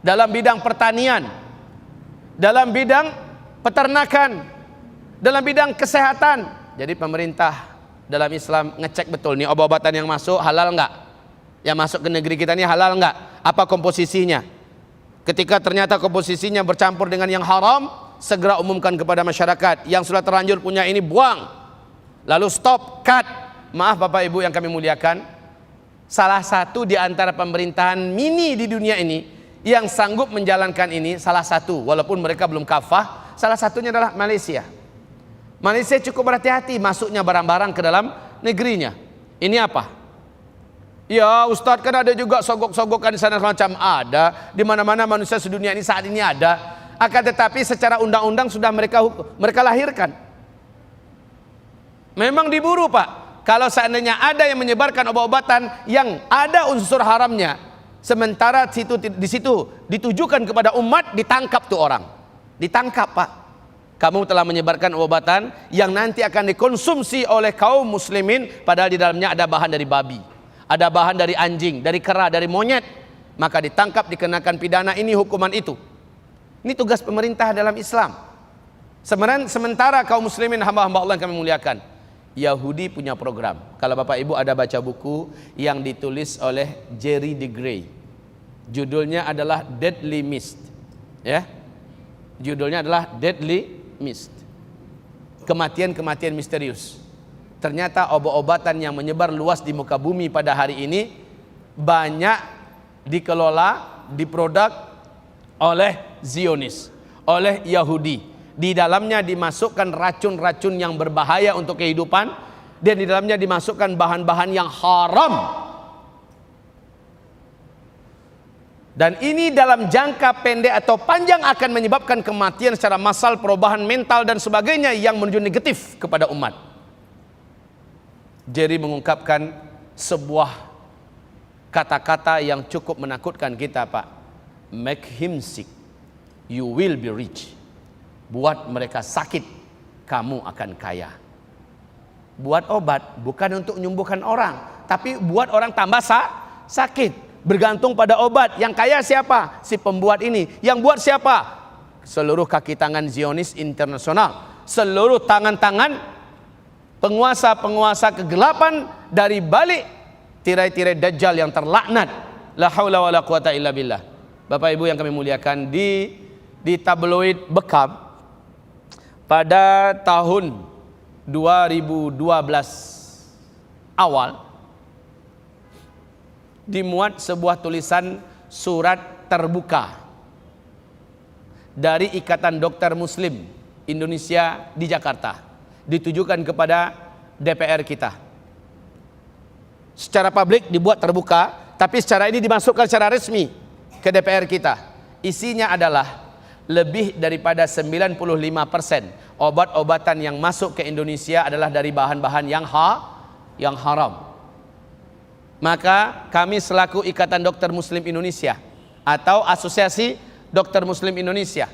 dalam bidang pertanian, dalam bidang peternakan, dalam bidang kesehatan. Jadi pemerintah dalam Islam ngecek betul nih obat-obatan yang masuk halal enggak? Yang masuk ke negeri kita ini halal enggak? Apa komposisinya? Ketika ternyata komposisinya bercampur dengan yang haram, segera umumkan kepada masyarakat. Yang sudah terlanjur punya ini buang. Lalu stop, cut. Maaf Bapak Ibu yang kami muliakan, salah satu di antara pemerintahan mini di dunia ini yang sanggup menjalankan ini, salah satu, walaupun mereka belum kafah, salah satunya adalah Malaysia. Malaysia cukup berhati-hati masuknya barang-barang ke dalam negerinya. Ini apa? Ya Ustadz, kan ada juga sogok-sogokan di sana semacam ada. Di mana-mana manusia sedunia ini saat ini ada. Akan tetapi secara undang-undang sudah mereka lahirkan. Memang diburu Pak. Kalau seandainya ada yang menyebarkan obat-obatan yang ada unsur haramnya, sementara di situ ditujukan kepada umat, ditangkap tuh orang. Ditangkap Pak. Kamu telah menyebarkan obat-obatan yang nanti akan dikonsumsi oleh kaum muslimin, padahal di dalamnya ada bahan dari babi, ada bahan dari anjing, dari kera, dari monyet. Maka ditangkap, dikenakan pidana, ini hukuman itu. Ini tugas pemerintah dalam Islam. Sementara kaum muslimin hamba-hamba Allah yang kami muliakan, Yahudi punya program. Kalau Bapak Ibu ada baca buku yang ditulis oleh Jerry de Grey, judulnya adalah Deadly Mist, ya. Judulnya adalah Deadly Mist. Kematian-kematian misterius. Ternyata obat-obatan yang menyebar luas di muka bumi pada hari ini banyak dikelola, diproduk oleh Zionis, oleh Yahudi. Di dalamnya dimasukkan racun-racun yang berbahaya untuk kehidupan, dan di dalamnya dimasukkan bahan-bahan yang haram. Dan ini dalam jangka pendek atau panjang akan menyebabkan kematian secara massal, perubahan mental dan sebagainya yang menuju negatif kepada umat. Jerry mengungkapkan sebuah kata-kata yang cukup menakutkan kita Pak. Make him sick, you will be rich. Buat mereka sakit, kamu akan kaya. Buat obat bukan untuk menyembuhkan orang, tapi buat orang tambah sakit. Bergantung pada obat. Yang kaya siapa? Si pembuat ini. Yang buat siapa? Seluruh kaki tangan Zionis internasional, seluruh tangan-tangan penguasa-penguasa kegelapan dari balik tirai-tirai Dajjal yang terlaknat. La haula wala quwata illa billah. Bapak Ibu yang kami muliakan, di tabloid Bekam pada tahun 2012 awal dimuat sebuah tulisan surat terbuka dari Ikatan Dokter Muslim Indonesia di Jakarta, ditujukan kepada DPR kita. Secara publik dibuat terbuka, tapi secara ini dimasukkan secara resmi ke DPR kita. Isinya adalah lebih daripada 95% obat-obatan yang masuk ke Indonesia adalah dari bahan-bahan yang haram. Maka kami selaku Ikatan Dokter Muslim Indonesia atau Asosiasi Dokter Muslim Indonesia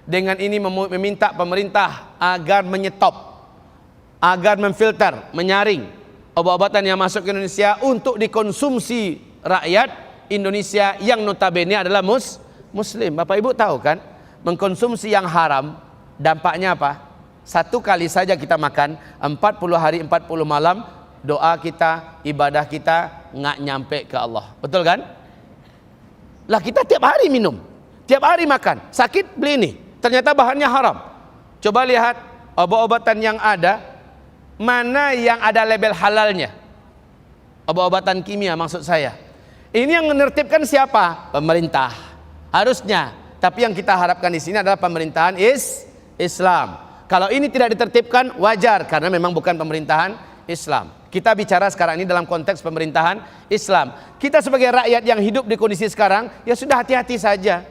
dengan ini meminta pemerintah agar menyetop, agar memfilter, menyaring obat-obatan yang masuk ke Indonesia untuk dikonsumsi rakyat Indonesia yang notabene adalah muslim. Bapak Ibu tahu kan, mengkonsumsi yang haram dampaknya apa? Satu kali saja kita makan, 40 hari 40 malam doa kita, ibadah kita nggak nyampe ke Allah. Betul kan? Lah kita tiap hari minum, tiap hari makan, sakit beli ini, ternyata bahannya haram. Coba lihat obat-obatan yang ada, mana yang ada label halalnya? Obat-obatan kimia maksud saya. Ini yang menertibkan siapa? Pemerintah. Harusnya. Tapi yang kita harapkan di sini adalah pemerintahan Islam. Kalau ini tidak ditertibkan, wajar karena memang bukan pemerintahan Islam. Kita bicara sekarang ini dalam konteks pemerintahan Islam. Kita sebagai rakyat yang hidup di kondisi sekarang, ya sudah hati-hati saja.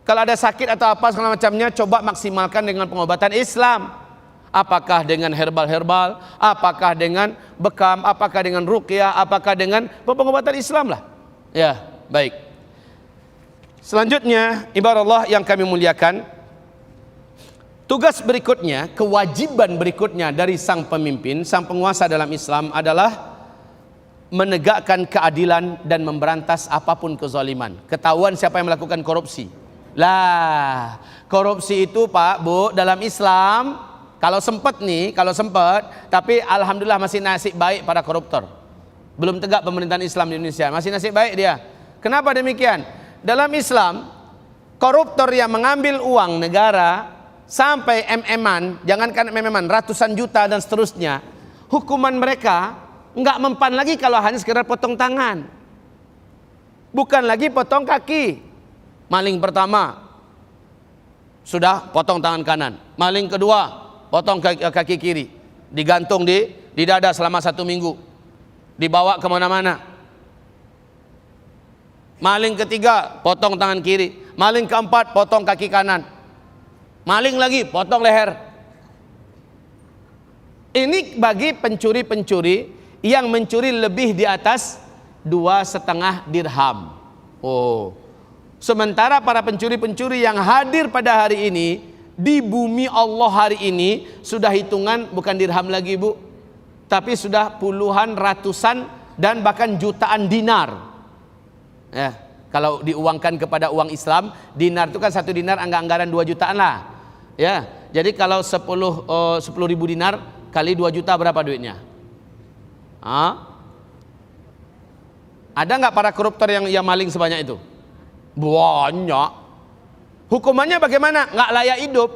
Kalau ada sakit atau apa segala macamnya, coba maksimalkan dengan pengobatan Islam. Apakah dengan herbal-herbal, apakah dengan bekam, apakah dengan ruqyah, apakah dengan pengobatan Islam lah. Ya, baik. Selanjutnya, ibarat Allah yang kami muliakan, tugas berikutnya, kewajiban berikutnya dari sang pemimpin, sang penguasa dalam Islam adalah menegakkan keadilan dan memberantas apapun kezaliman. Ketahuan siapa yang melakukan korupsi. Lah, korupsi itu Pak, Bu, dalam Islam kalau sempat nih, tapi alhamdulillah masih nasib baik para koruptor. Belum tegak pemerintahan Islam di Indonesia, masih nasib baik dia. Kenapa demikian? Dalam Islam, koruptor yang mengambil uang negara sampai MM-an, jangankan MM-an, ratusan juta dan seterusnya, hukuman mereka enggak mempan lagi kalau hanya sekedar potong tangan. Bukan lagi potong kaki. Maling pertama sudah potong tangan kanan. Maling kedua potong kaki kiri. Digantung di dada selama 1 minggu. Dibawa kemana-mana. Maling ketiga potong tangan kiri. Maling keempat potong kaki kanan. Maling lagi potong leher. Ini bagi pencuri-pencuri yang mencuri lebih di atas 2,5 dirham. Oh, sementara para pencuri-pencuri yang hadir pada hari ini di bumi Allah hari ini sudah hitungan bukan dirham lagi, Bu, tapi sudah puluhan, ratusan dan bahkan jutaan dinar. Ya, kalau diuangkan kepada uang Islam, dinar itu kan 1 dinar anggaran 2 jutaan lah. Ya, jadi kalau 10 ribu dinar kali 2 juta berapa duitnya? Ada nggak para koruptor yang maling sebanyak itu? Banyak. Hukumannya bagaimana? Nggak layak hidup.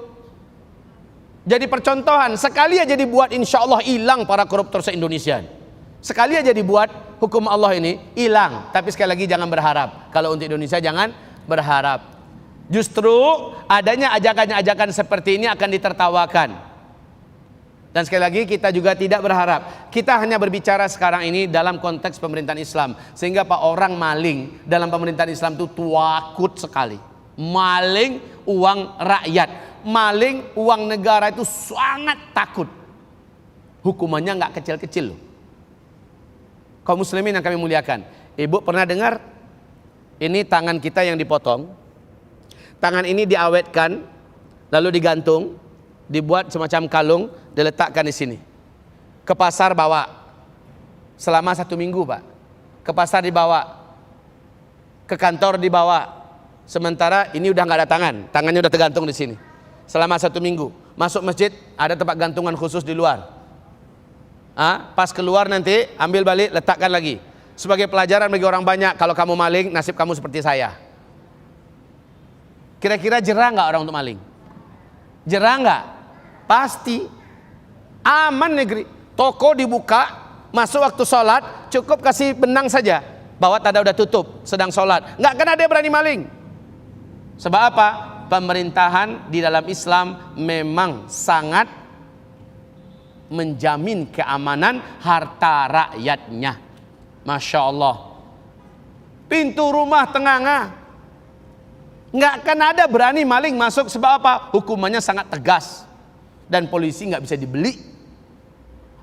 Jadi percontohan, sekali aja dibuat, insya Allah hilang para koruptor se-Indonesia. Sekali aja dibuat hukum Allah ini hilang. Tapi sekali lagi jangan berharap. Kalau untuk Indonesia jangan berharap. Justru adanya ajakan-ajakan seperti ini akan ditertawakan. Dan sekali lagi kita juga tidak berharap. Kita hanya berbicara sekarang ini dalam konteks pemerintahan Islam. Sehingga Pak, orang maling dalam pemerintahan Islam itu takut sekali. Maling uang rakyat, maling uang negara itu sangat takut. Hukumannya nggak kecil-kecil loh. Kaum muslimin yang kami muliakan, Ibu pernah dengar ini tangan kita yang dipotong, tangan ini diawetkan, lalu digantung, dibuat semacam kalung, diletakkan di sini. Ke pasar bawa selama 1 minggu, Pak. Ke pasar dibawa, ke kantor dibawa. Sementara ini udah nggak ada tangan, tangannya udah tergantung di sini. Selama 1 minggu. Masuk masjid ada tempat gantungan khusus di luar. Pas keluar nanti ambil balik, letakkan lagi. Sebagai pelajaran bagi orang banyak, kalau kamu maling nasib kamu seperti saya. Kira-kira jerah nggak orang untuk maling? Jerah nggak? Pasti. Aman negeri. Toko dibuka, masuk waktu sholat, cukup kasih benang saja, bahwa tanda udah tutup, sedang sholat. Nggak akan ada yang berani maling. Sebab apa? Pemerintahan di dalam Islam memang sangat menjamin keamanan harta rakyatnya. Masya Allah. Pintu rumah tenganga, nggak akan ada berani maling masuk. Sebab apa? Hukumannya sangat tegas dan polisi nggak bisa dibeli.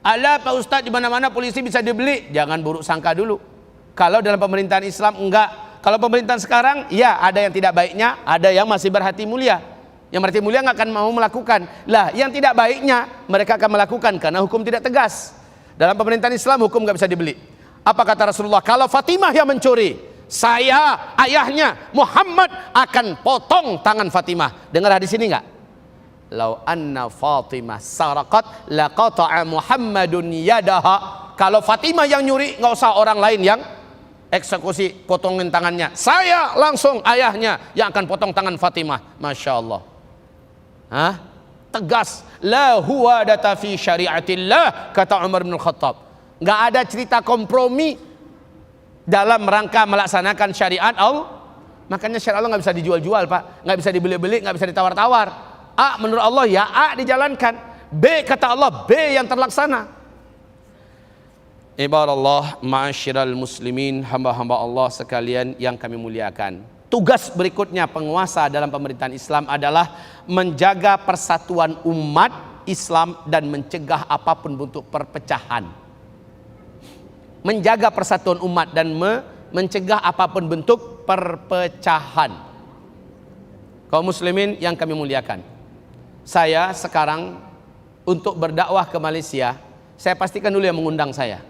Alah Pak Ustadz, di mana-mana polisi bisa dibeli. Jangan buruk sangka dulu. Kalau dalam pemerintahan Islam enggak. Kalau pemerintahan sekarang, ya ada yang tidak baiknya, ada yang masih berhati mulia. Yang berhati mulia nggak akan mau melakukan. Lah, yang tidak baiknya mereka akan melakukan karena hukum tidak tegas. Dalam pemerintahan Islam hukum nggak bisa dibeli. Apa kata Rasulullah? Kalau Fatimah yang mencuri, saya ayahnya Muhammad akan potong tangan Fatimah. Dengar hadis ini nggak? Lau anna Fatimah saraqat laqata'a Muhammadun yadaha. Kalau Fatimah yang nyuri, nggak usah orang lain yang eksekusi, potongin tangannya. Saya langsung ayahnya yang akan potong tangan Fatimah. Masya Allah. Tegas. La huwadata fi syariatillah, kata Umar bin Khattab. Nggak ada cerita kompromi dalam rangka melaksanakan syariat Allah. Makanya syariat Allah nggak bisa dijual-jual, Pak. Nggak bisa dibeli-beli, nggak bisa ditawar-tawar. A menurut Allah ya A dijalankan, B kata Allah B yang terlaksana. Ibadallah, ma'asyiral muslimin, hamba-hamba Allah sekalian yang kami muliakan. Tugas berikutnya penguasa dalam pemerintahan Islam adalah menjaga persatuan umat Islam dan mencegah apapun bentuk perpecahan. Menjaga persatuan umat dan mencegah apapun bentuk perpecahan. Kaum muslimin yang kami muliakan, saya sekarang untuk berdakwah ke Malaysia, saya pastikan dulu yang mengundang saya.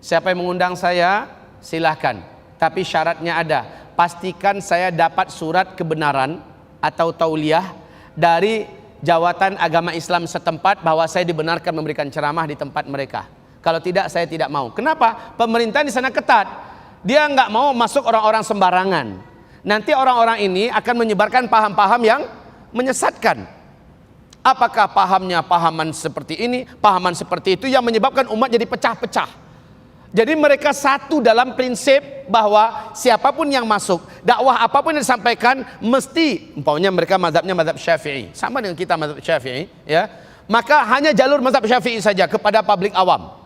Siapa yang mengundang saya, silahkan. Tapi syaratnya ada, pastikan saya dapat surat kebenaran atau tauliah dari jawatan agama Islam setempat bahwa saya dibenarkan memberikan ceramah di tempat mereka. Kalau tidak, saya tidak mau. Kenapa? Pemerintah di sana ketat. Dia nggak mau masuk orang-orang sembarangan. Nanti orang-orang ini akan menyebarkan paham-paham yang menyesatkan. Apakah pahamnya pahaman seperti ini, pahaman seperti itu yang menyebabkan umat jadi pecah-pecah. Jadi mereka satu dalam prinsip bahwa siapapun yang masuk, dakwah apapun yang disampaikan mesti, umpamanya mereka mazhabnya mazhab Syafi'i, sama dengan kita mazhab Syafi'i, ya. Maka hanya jalur mazhab Syafi'i saja kepada publik awam,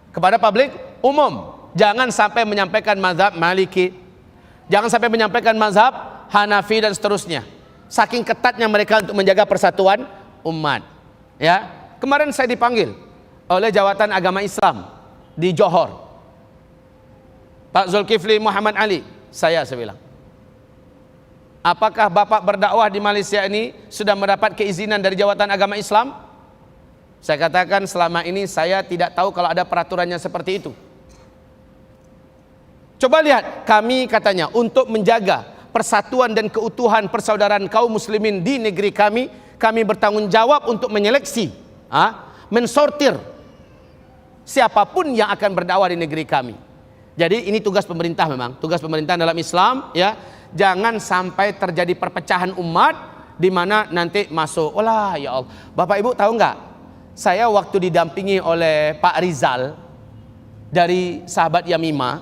kepada publik umum. Jangan sampai menyampaikan mazhab Maliki, jangan sampai menyampaikan mazhab Hanafi dan seterusnya. Saking ketatnya mereka untuk menjaga persatuan umat. Ya, kemarin saya dipanggil oleh jawatan agama Islam di Johor. Pak Zulkifli Muhammad Ali, saya bilang, apakah Bapak berdakwah di Malaysia ini sudah mendapat keizinan dari jawatan agama Islam? Saya katakan selama ini saya tidak tahu kalau ada peraturannya seperti itu. Coba lihat, kami katanya untuk menjaga persatuan dan keutuhan persaudaraan kaum muslimin di negeri kami bertanggung jawab untuk menyeleksi, mensortir siapapun yang akan berdakwah di negeri kami. Jadi ini tugas pemerintah, memang tugas pemerintah dalam Islam, ya. Jangan sampai terjadi perpecahan umat di mana nanti masuk, walah ya Allah. Bapak Ibu tahu nggak? Saya waktu didampingi oleh Pak Rizal dari sahabat Yamima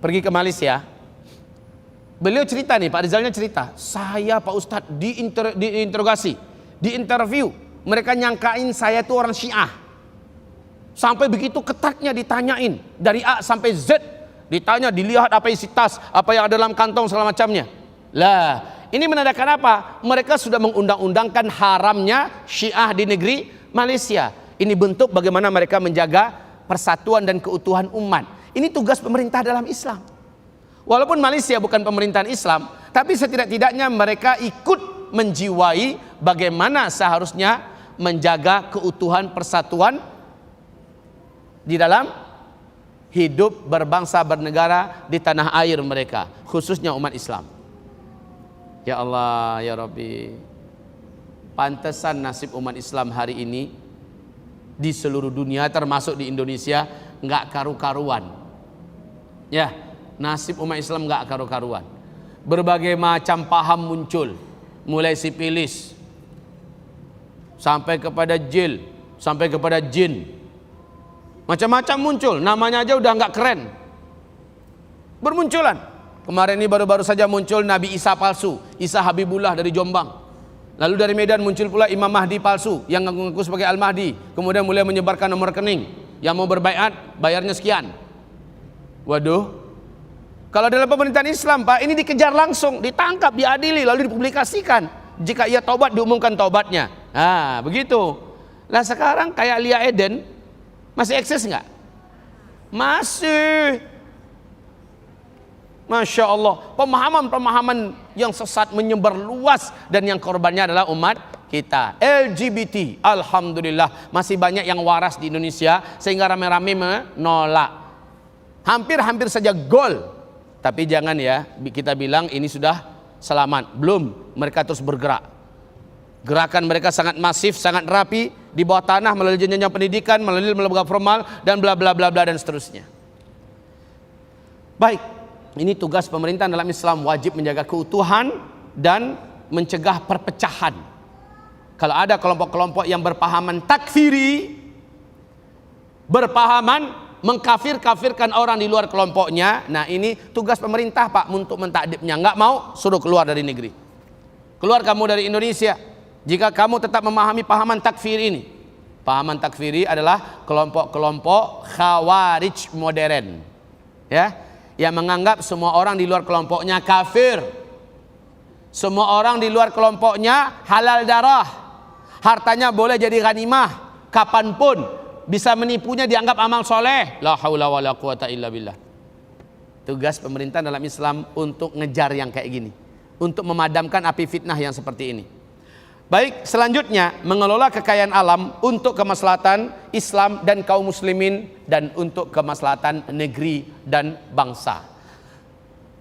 pergi ke Malaysia. Beliau cerita nih, Pak Rizalnya cerita, saya Pak Ustadz diinterogasi, diinterview, mereka nyangkain saya itu orang Syiah. Sampai begitu ketatnya ditanyain dari A sampai Z, ditanya, dilihat apa isi tas, apa yang ada dalam kantong segala macamnya. Lah, ini menandakan apa? Mereka sudah mengundang-undangkan haramnya Syiah di negeri Malaysia. Ini bentuk bagaimana mereka menjaga persatuan dan keutuhan umat. Ini tugas pemerintah dalam Islam. Walaupun Malaysia bukan pemerintahan Islam, tapi setidak-tidaknya mereka ikut menjiwai bagaimana seharusnya menjaga keutuhan persatuan di dalam hidup berbangsa bernegara di tanah air mereka, khususnya umat Islam. Ya Allah, ya Rabbi, pantesan nasib umat Islam hari ini di seluruh dunia termasuk di Indonesia nggak karu-karuan. Ya, nasib umat Islam nggak karu-karuan. Berbagai macam paham muncul, mulai sipilis sampai kepada jil, sampai kepada jin. Macam-macam muncul, namanya aja udah nggak keren. Bermunculan. Kemarin ini baru-baru saja muncul Nabi Isa palsu, Isa Habibullah dari Jombang. Lalu dari Medan muncul pula Imam Mahdi palsu yang ngaku-ngaku sebagai Al-Mahdi. Kemudian mulai menyebarkan nomor rekening, yang mau berbaiat bayarnya sekian. Waduh. Kalau dalam pemerintahan Islam, Pak, ini dikejar langsung, ditangkap, diadili, lalu dipublikasikan. Jika ia taubat, diumumkan taubatnya. Nah, begitu. Lah sekarang kayak Lia Eden, masih eksis nggak? Masih. Masya Allah, pemahaman-pemahaman yang sesat menyebar luas dan yang korbannya adalah umat kita. LGBT, alhamdulillah masih banyak yang waras di Indonesia sehingga rame-rame menolak. Hampir-hampir saja gol. Tapi jangan ya, kita bilang ini sudah selamat. Belum, mereka terus bergerak. Gerakan mereka sangat masif, sangat rapi di bawah tanah melalui jenjang pendidikan, melalui lembaga formal dan bla bla bla bla dan seterusnya. Baik, ini tugas pemerintah dalam Islam, wajib menjaga keutuhan dan mencegah perpecahan. Kalau ada kelompok-kelompok yang berpahaman takfiri, berpahaman mengkafir-kafirkan orang di luar kelompoknya, nah ini tugas pemerintah, Pak, untuk mentakdibnya. Nggak mau, suruh keluar dari negeri. Keluar kamu dari Indonesia jika kamu tetap memahami pahaman takfir ini. Pahaman takfiri adalah kelompok-kelompok khawarij modern, ya, yang menganggap semua orang di luar kelompoknya kafir, semua orang di luar kelompoknya halal darah, hartanya boleh jadi ghanimah kapanpun, bisa menipunya dianggap amal soleh. La haula wala quwata illa billah. Tugas pemerintah dalam Islam untuk ngejar yang kayak gini, untuk memadamkan api fitnah yang seperti ini. Baik, selanjutnya mengelola kekayaan alam untuk kemaslahatan Islam dan kaum muslimin dan untuk kemaslahatan negeri dan bangsa.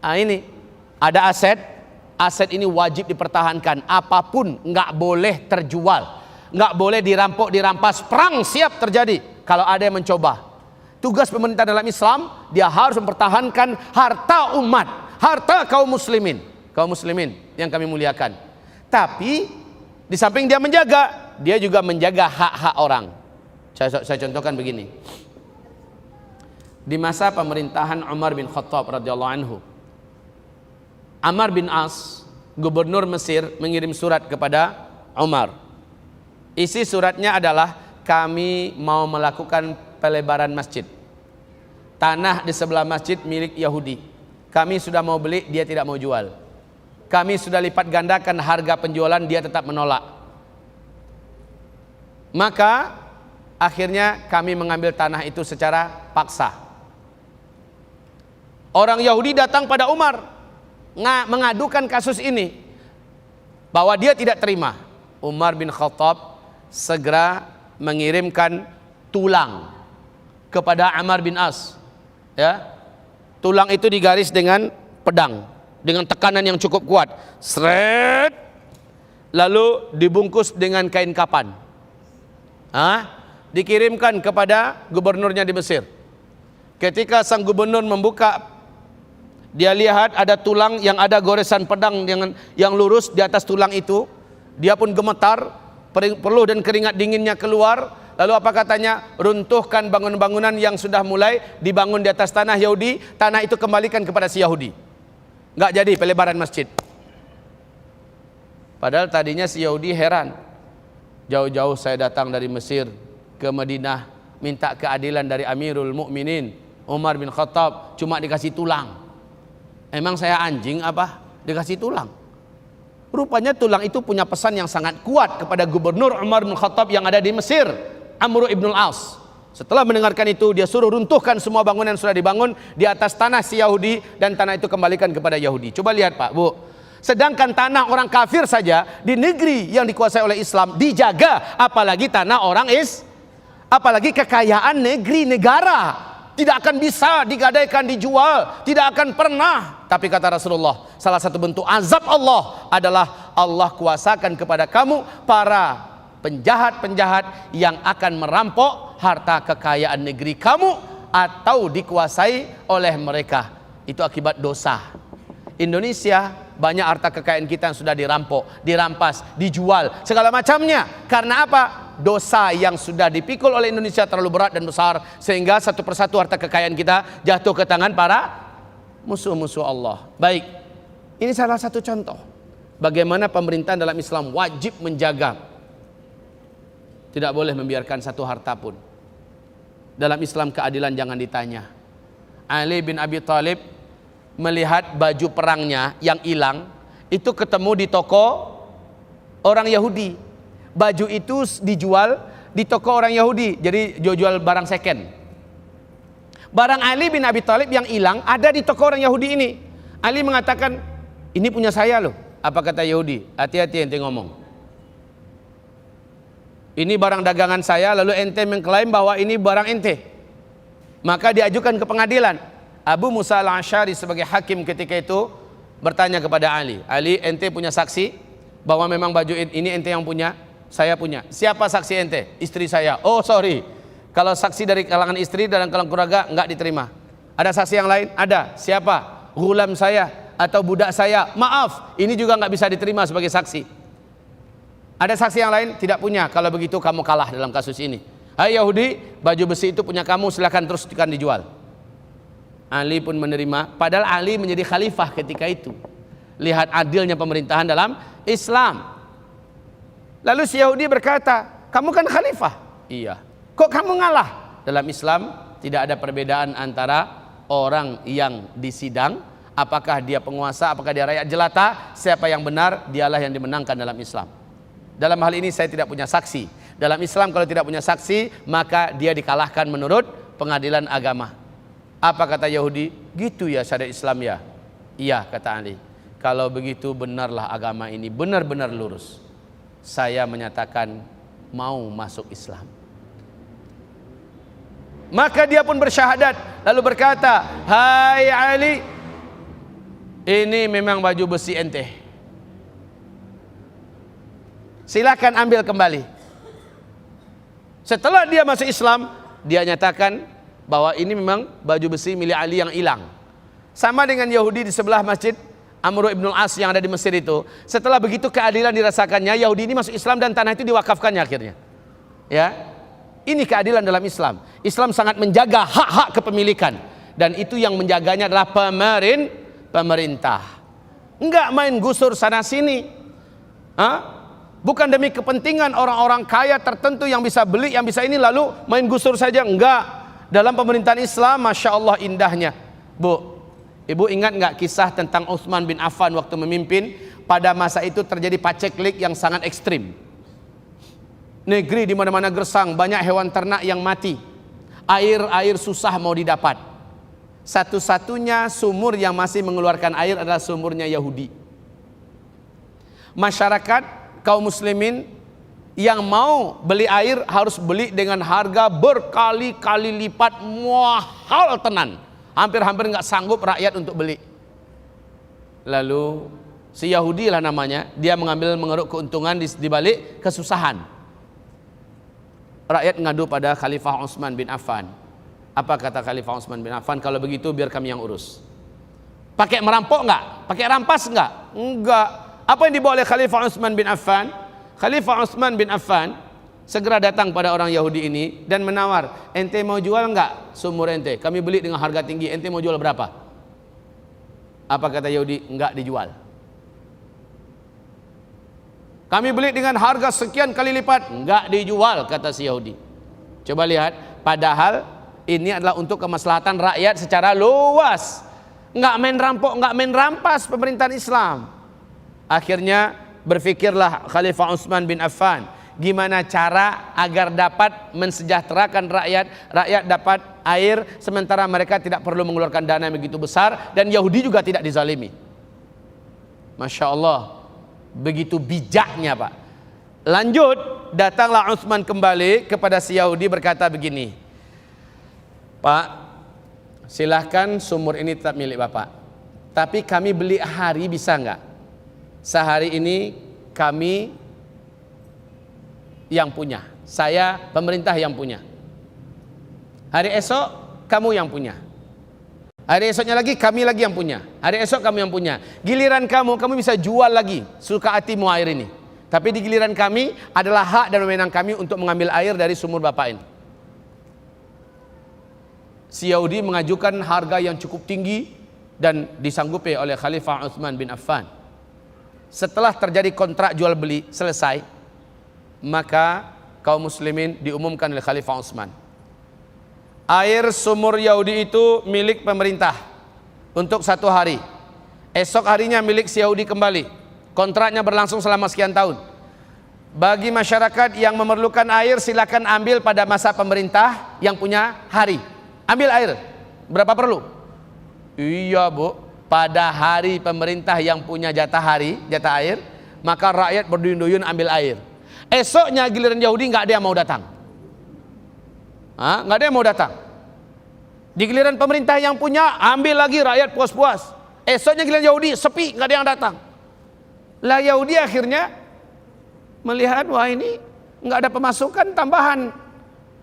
Nah, ini ada aset ini wajib dipertahankan, apapun nggak boleh terjual, nggak boleh dirampok, dirampas, perang siap terjadi kalau ada yang mencoba. Tugas pemerintah dalam Islam, dia harus mempertahankan harta umat, harta kaum muslimin yang kami muliakan. Tapi di samping dia menjaga, dia juga menjaga hak-hak orang. Saya contohkan begini. Di masa pemerintahan Umar bin Khattab radhiyallahu anhu, Amr bin As, gubernur Mesir, mengirim surat kepada Umar. Isi suratnya adalah, kami mau melakukan pelebaran masjid. Tanah di sebelah masjid milik Yahudi. Kami sudah mau beli, dia tidak mau jual. Kami sudah lipat gandakan harga penjualan, dia tetap menolak. Maka akhirnya kami mengambil tanah itu secara paksa. Orang Yahudi datang pada Umar mengadukan kasus ini, bahwa dia tidak terima. Umar bin Khattab segera mengirimkan tulang kepada Amr bin As, ya. Tulang itu digaris dengan pedang, dengan tekanan yang cukup kuat, seret, lalu dibungkus dengan kain kapan, dikirimkan kepada gubernurnya di Mesir. Ketika sang gubernur membuka, dia lihat ada tulang yang ada goresan pedang yang lurus di atas tulang itu. Dia pun gemetar, peluh dan keringat dinginnya keluar. Lalu apa katanya? Runtuhkan bangunan-bangunan yang sudah mulai dibangun di atas tanah Yahudi. Tanah itu kembalikan kepada si Yahudi. Nggak jadi pelebaran masjid. Padahal tadinya si Yahudi heran. Jauh-jauh saya datang dari Mesir ke Madinah, minta keadilan dari Amirul Mukminin Umar bin Khattab, cuma dikasih tulang. Emang saya anjing apa? Dikasih tulang. Rupanya tulang itu punya pesan yang sangat kuat kepada gubernur Umar bin Khattab yang ada di Mesir, Amr ibn al-As. Setelah mendengarkan itu, dia suruh runtuhkan semua bangunan yang sudah dibangun di atas tanah si Yahudi, dan tanah itu kembalikan kepada Yahudi. Coba lihat Pak, Bu. Sedangkan tanah orang kafir saja di negeri yang dikuasai oleh Islam dijaga, apalagi tanah orang apalagi kekayaan negeri negara. Tidak akan bisa digadaikan, dijual, tidak akan pernah. Tapi kata Rasulullah, salah satu bentuk azab Allah adalah Allah kuasakan kepada kamu para penjahat-penjahat yang akan merampok harta kekayaan negeri kamu atau dikuasai oleh mereka. Itu akibat dosa. Indonesia banyak harta kekayaan kita yang sudah dirampok, dirampas, dijual, segala macamnya. Karena apa? Dosa yang sudah dipikul oleh Indonesia terlalu berat dan besar, sehingga satu persatu harta kekayaan kita jatuh ke tangan para musuh-musuh Allah. Baik, ini salah satu contoh bagaimana pemerintahan dalam Islam wajib menjaga, tidak boleh membiarkan satu harta pun. Dalam Islam keadilan jangan ditanya. Ali bin Abi Thalib melihat baju perangnya yang hilang itu ketemu di toko orang Yahudi. Baju itu dijual di toko orang Yahudi, jadi jual barang second. Barang Ali bin Abi Thalib yang hilang ada di toko orang Yahudi ini. Ali mengatakan, ini punya saya loh. Apa kata Yahudi? Hati-hati ente ngomong. Ini barang dagangan saya, lalu ente mengklaim bahwa ini barang ente. Maka diajukan ke pengadilan. Abu Musa al-Asy'ari sebagai hakim ketika itu bertanya kepada Ali, Ali, ente punya saksi bahwa memang baju ini ente yang punya? Saya punya. Siapa saksi ente? Istri saya. Oh sorry, kalau saksi dari kalangan istri dan kalangan keluarga enggak diterima. Ada saksi yang lain? Ada. Siapa? Gulam saya atau budak saya. Maaf, ini juga enggak bisa diterima sebagai saksi. Ada saksi yang lain? Tidak punya. Kalau begitu kamu kalah dalam kasus ini. Hai Yahudi, baju besi itu punya kamu, silakan teruskan dijual. Ali pun menerima. Padahal Ali menjadi khalifah ketika itu. Lihat adilnya pemerintahan dalam Islam. Lalu si Yahudi berkata, kamu kan khalifah. Iya. Kok kamu ngalah? Dalam Islam tidak ada perbedaan antara orang yang disidang, apakah dia penguasa, apakah dia rakyat jelata, siapa yang benar, dialah yang dimenangkan dalam Islam. Dalam hal ini saya tidak punya saksi. Dalam Islam kalau tidak punya saksi, maka dia dikalahkan menurut pengadilan agama. Apa kata Yahudi? Gitu ya syariat Islam ya? Iya, kata Ali. Kalau begitu benarlah agama ini benar-benar lurus. Saya menyatakan mau masuk Islam. Maka dia pun bersyahadat lalu berkata, "Hai Ali, ini memang baju besi ente. Silakan ambil kembali." Setelah dia masuk Islam, dia nyatakan bahwa ini memang baju besi milik Ali yang hilang. Sama dengan Yahudi di sebelah masjid Amr ibn al-As yang ada di Mesir itu. Setelah begitu keadilan dirasakannya, Yahudi ini masuk Islam dan tanah itu diwakafkannya akhirnya. Ya. Ini keadilan dalam Islam. Islam sangat menjaga hak-hak kepemilikan, dan itu yang menjaganya adalah pemerintah. Enggak main gusur sana sini. Bukan demi kepentingan orang-orang kaya tertentu yang bisa beli, yang bisa ini, lalu main gusur saja. Enggak. Dalam pemerintahan Islam, Masya Allah indahnya. Bu, ibu ingat nggak kisah tentang Utsman bin Affan waktu memimpin? Pada masa itu terjadi paceklik yang sangat ekstrim. Negeri di mana-mana gersang, banyak hewan ternak yang mati. Air susah mau didapat. Satu-satunya sumur yang masih mengeluarkan air adalah sumurnya Yahudi. Masyarakat kaum muslimin yang mau beli air harus beli dengan harga berkali-kali lipat, mahal tenan. Hampir-hampir nggak sanggup rakyat untuk beli. Lalu si Yahudi lah namanya, dia mengeruk keuntungan di balik kesusahan. Rakyat ngadu pada Khalifah Utsman bin Affan. Apa kata Khalifah Utsman bin Affan? Kalau begitu biar kami yang urus. Pakai merampok enggak? Pakai rampas enggak? Enggak. Apa yang dibawa oleh Khalifah Utsman bin Affan? Khalifah Utsman bin Affan segera datang pada orang Yahudi ini dan menawar, ente mau jual enggak sumur ente? Kami beli dengan harga tinggi, ente mau jual berapa? Apa kata Yahudi? Enggak dijual. Kami beli dengan harga sekian kali lipat, enggak dijual, kata si Yahudi. Coba lihat, padahal ini adalah untuk kemaslahatan rakyat secara luas. Enggak main rampok, enggak main rampas pemerintahan Islam. Akhirnya berfikirlah Khalifah Utsman bin Affan, gimana cara agar dapat mensejahterakan rakyat, rakyat dapat air sementara mereka tidak perlu mengeluarkan dana yang begitu besar, dan Yahudi juga tidak dizalimi. Masya Allah, begitu bijaknya Pak. Lanjut, datanglah Utsman kembali kepada si Yahudi berkata begini, Pak, silahkan sumur ini tetap milik Bapak, tapi kami beli hari bisa enggak? Sehari ini kami yang punya, saya pemerintah yang punya. Hari esok kamu yang punya. Hari esoknya lagi kami lagi yang punya. Hari esok kamu yang punya. Giliran kamu bisa jual lagi suka hatimu air ini. Tapi di giliran kami adalah hak dan wewenang kami untuk mengambil air dari sumur Bapak ini. Si Yahudi mengajukan harga yang cukup tinggi dan disanggupi oleh Khalifah Utsman bin Affan. Setelah terjadi kontrak jual beli selesai, maka kaum muslimin diumumkan oleh Khalifah Utsman, air sumur Yahudi itu milik pemerintah untuk 1 hari. Esok harinya milik si Yahudi kembali. Kontraknya berlangsung selama sekian tahun. Bagi masyarakat yang memerlukan air, silakan ambil pada masa pemerintah yang punya hari. Ambil air. Berapa perlu? Iya Bu, pada hari pemerintah yang punya jatah air, maka rakyat berduyun-duyun ambil air. Esoknya giliran Yahudi nggak ada yang mau datang. Nggak ada yang mau datang. Di giliran pemerintah yang punya, ambil lagi, rakyat puas-puas. Esoknya giliran Yahudi, sepi, nggak ada yang datang. Lah Yahudi akhirnya melihat, wah ini nggak ada pemasukan tambahan.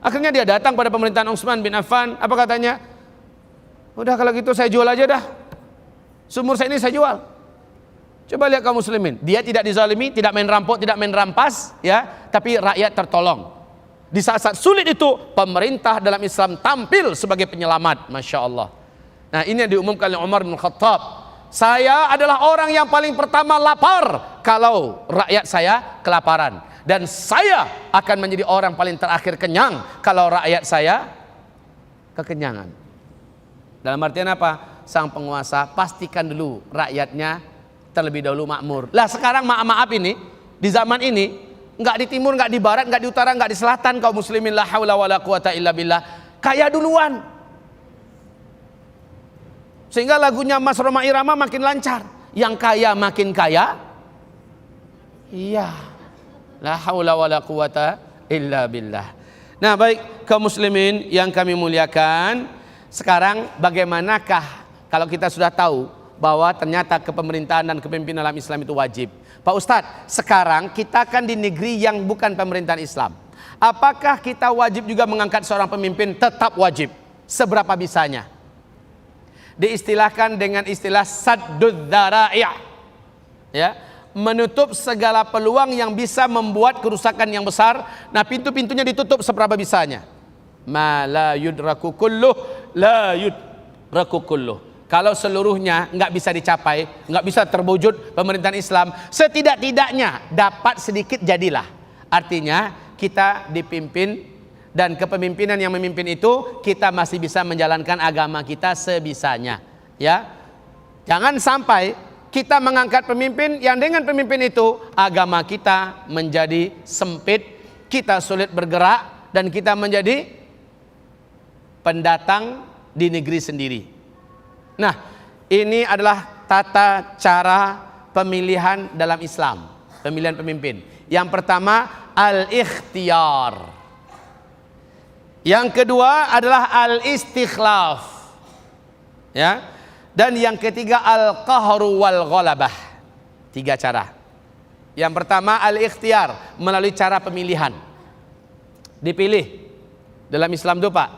Akhirnya dia datang pada pemerintahan Utsman bin Affan. Apa katanya? Udah kalau gitu saya jual aja dah. Sumur saya ini saya jual. Coba lihat kaum muslimin, dia tidak dizalimi, tidak main rampok, tidak main rampas, ya, tapi rakyat tertolong. Di saat-saat sulit itu, pemerintah dalam Islam tampil sebagai penyelamat, Masya Allah. Nah ini yang diumumkan oleh Umar bin Khattab. Saya adalah orang yang paling pertama lapar kalau rakyat saya kelaparan. dan saya akan menjadi orang paling terakhir kenyang kalau rakyat saya kekenyangan. Dalam artian apa? Sang penguasa pastikan dulu rakyatnya terlebih dahulu makmur. Lah sekarang maaf ini di zaman ini nggak di timur, nggak di barat, nggak di utara, nggak di selatan kaum muslimin la haula wala quwata illa billah kaya duluan. Sehingga lagunya Mas Roma Irama makin lancar. Yang kaya makin kaya. Iya. La haula wala quwata illa billah. Nah, baik kaum muslimin yang kami muliakan, sekarang bagaimanakah kalau kita sudah tahu bahwa ternyata kepemerintahan dan kepemimpinan dalam Islam itu wajib. Pak Ustadz, sekarang kita kan di negeri yang bukan pemerintahan Islam. Apakah kita wajib juga mengangkat seorang pemimpin? Tetap wajib. Seberapa bisanya? Diistilahkan dengan istilah saddud dzara'i'. Ya, menutup segala peluang yang bisa membuat kerusakan yang besar. Nah, pintu-pintunya ditutup seberapa bisanya. Ma la yudraku kulluh la yudraku kulluh. Kalau seluruhnya nggak bisa dicapai, nggak bisa terwujud pemerintahan Islam, setidak-tidaknya dapat sedikit jadilah. Artinya kita dipimpin dan kepemimpinan yang memimpin itu kita masih bisa menjalankan agama kita sebisanya. Ya, jangan sampai kita mengangkat pemimpin yang dengan pemimpin itu agama kita menjadi sempit, kita sulit bergerak dan kita menjadi pendatang di negeri sendiri. Nah, ini adalah tata cara pemilihan dalam Islam, pemilihan pemimpin. Yang pertama al-ikhtiyar. Yang kedua adalah al-istikhlaf. Ya. Dan yang ketiga al-qahru wal ghalabah. 3 cara. Yang pertama al-ikhtiyar, melalui cara pemilihan. Dipilih. Dalam Islam itu, Pak,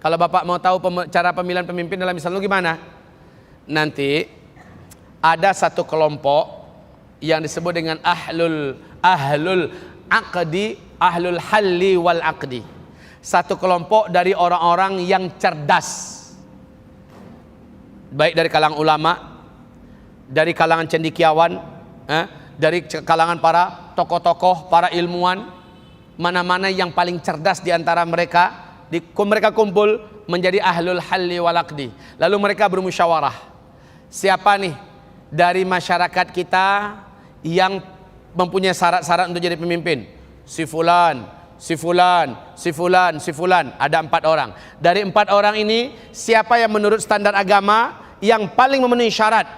kalau Bapak mau tahu cara pemilihan pemimpin dalam Islam itu gimana? Nanti ada satu kelompok yang disebut dengan ahlul aqdi, ahlul halli wal aqdi. Satu kelompok dari orang-orang yang cerdas, baik dari kalangan ulama, dari kalangan cendekiawan, dari kalangan para tokoh-tokoh, para ilmuwan, mana-mana yang paling cerdas di antara mereka, mereka kumpul menjadi ahlul halli wal aqdi. Lalu mereka bermusyawarah. Siapa nih dari masyarakat kita yang mempunyai syarat-syarat untuk jadi pemimpin? Si fulan, si fulan, si fulan, si fulan. Ada 4 orang. Dari 4 orang ini, siapa yang menurut standar agama yang paling memenuhi syarat?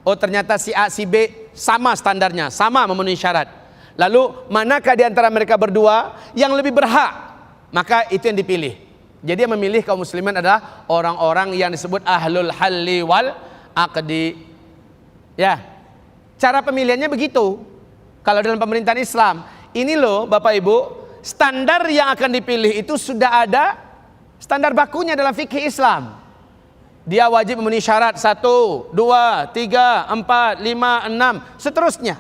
Oh, ternyata si A, si B sama standarnya, sama memenuhi syarat. Lalu manakah di antara mereka berdua yang lebih berhak? Maka itu yang dipilih. Jadi yang memilih kaum muslimin adalah orang-orang yang disebut ahlul halli wal aqdi. Ya, cara pemilihannya begitu. Kalau dalam pemerintahan Islam, ini loh Bapak Ibu, standar yang akan dipilih itu sudah ada standar bakunya dalam fikih Islam. Dia wajib memenuhi syarat 1, 2, 3, 4, 5, 6, seterusnya.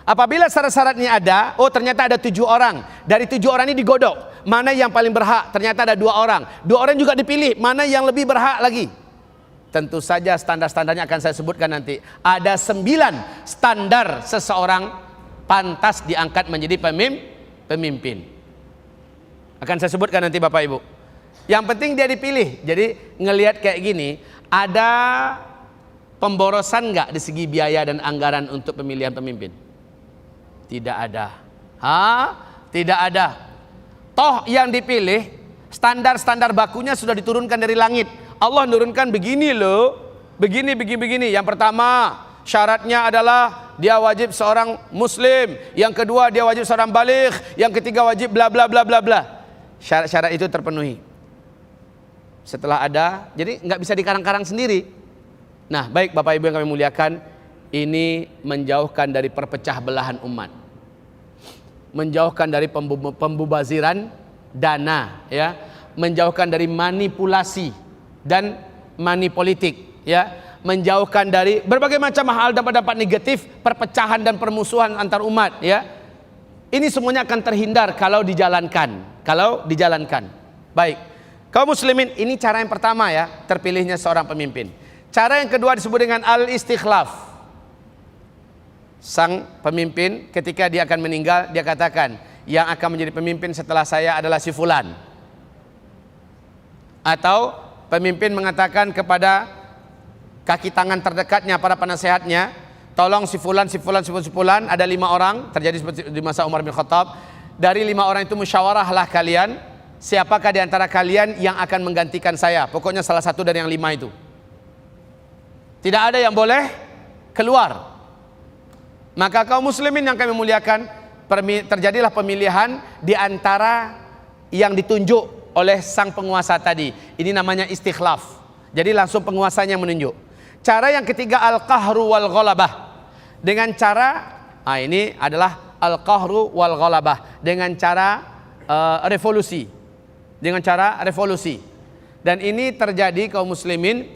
Apabila syarat-syaratnya ada, oh ternyata ada 7 orang. Dari 7 orang ini digodok, mana yang paling berhak? Ternyata ada 2 orang. 2 orang juga dipilih, mana yang lebih berhak lagi? Tentu saja standar-standarnya akan saya sebutkan nanti. Ada 9 standar seseorang pantas diangkat menjadi pemimpin. Akan saya sebutkan nanti Bapak Ibu. Yang penting dia dipilih. Jadi ngelihat kayak gini, ada pemborosan nggak di segi biaya dan anggaran untuk pemilihan pemimpin? Tidak ada. Tidak ada. Toh yang dipilih standar-standar bakunya sudah diturunkan dari langit. Allah nurunkan begini loh, begini. Yang pertama syaratnya adalah dia wajib seorang muslim. Yang kedua dia wajib seorang baligh. Yang ketiga wajib bla bla bla bla bla. Syarat-syarat itu terpenuhi. Setelah ada, jadi nggak bisa dikarang-karang sendiri. Nah, baik Bapak Ibu yang kami muliakan, ini menjauhkan dari perpecah belahan umat, menjauhkan dari pembubaziran dana, ya, menjauhkan dari manipulasi dan manipolitik, ya, menjauhkan dari berbagai macam hal dampak-dampak negatif, perpecahan dan permusuhan antar umat, ya. Ini semuanya akan terhindar kalau dijalankan. Baik, kaum muslimin, ini cara yang pertama ya, terpilihnya seorang pemimpin. Cara yang kedua disebut dengan al-istikhlaf. sang pemimpin ketika dia akan meninggal, dia katakan, yang akan menjadi pemimpin setelah saya adalah si fulan. Atau pemimpin mengatakan kepada kaki tangan terdekatnya, para penasehatnya, tolong si fulan, ada 5 orang, terjadi seperti di masa Umar bin Khattab. Dari 5 orang itu musyawarahlah kalian, siapakah di antara kalian yang akan menggantikan saya? Pokoknya salah satu dari yang 5 itu. Tidak ada yang boleh keluar. Maka kaum muslimin yang kami muliakan, terjadilah pemilihan di antara yang ditunjuk oleh sang penguasa tadi. Ini namanya istikhlaf. Jadi langsung penguasanya menunjuk. Cara yang ketiga al-qahru wal ghalabah. Dengan cara, ini adalah al-qahru wal ghalabah, dengan cara revolusi. Dengan cara revolusi. Dan ini terjadi kaum muslimin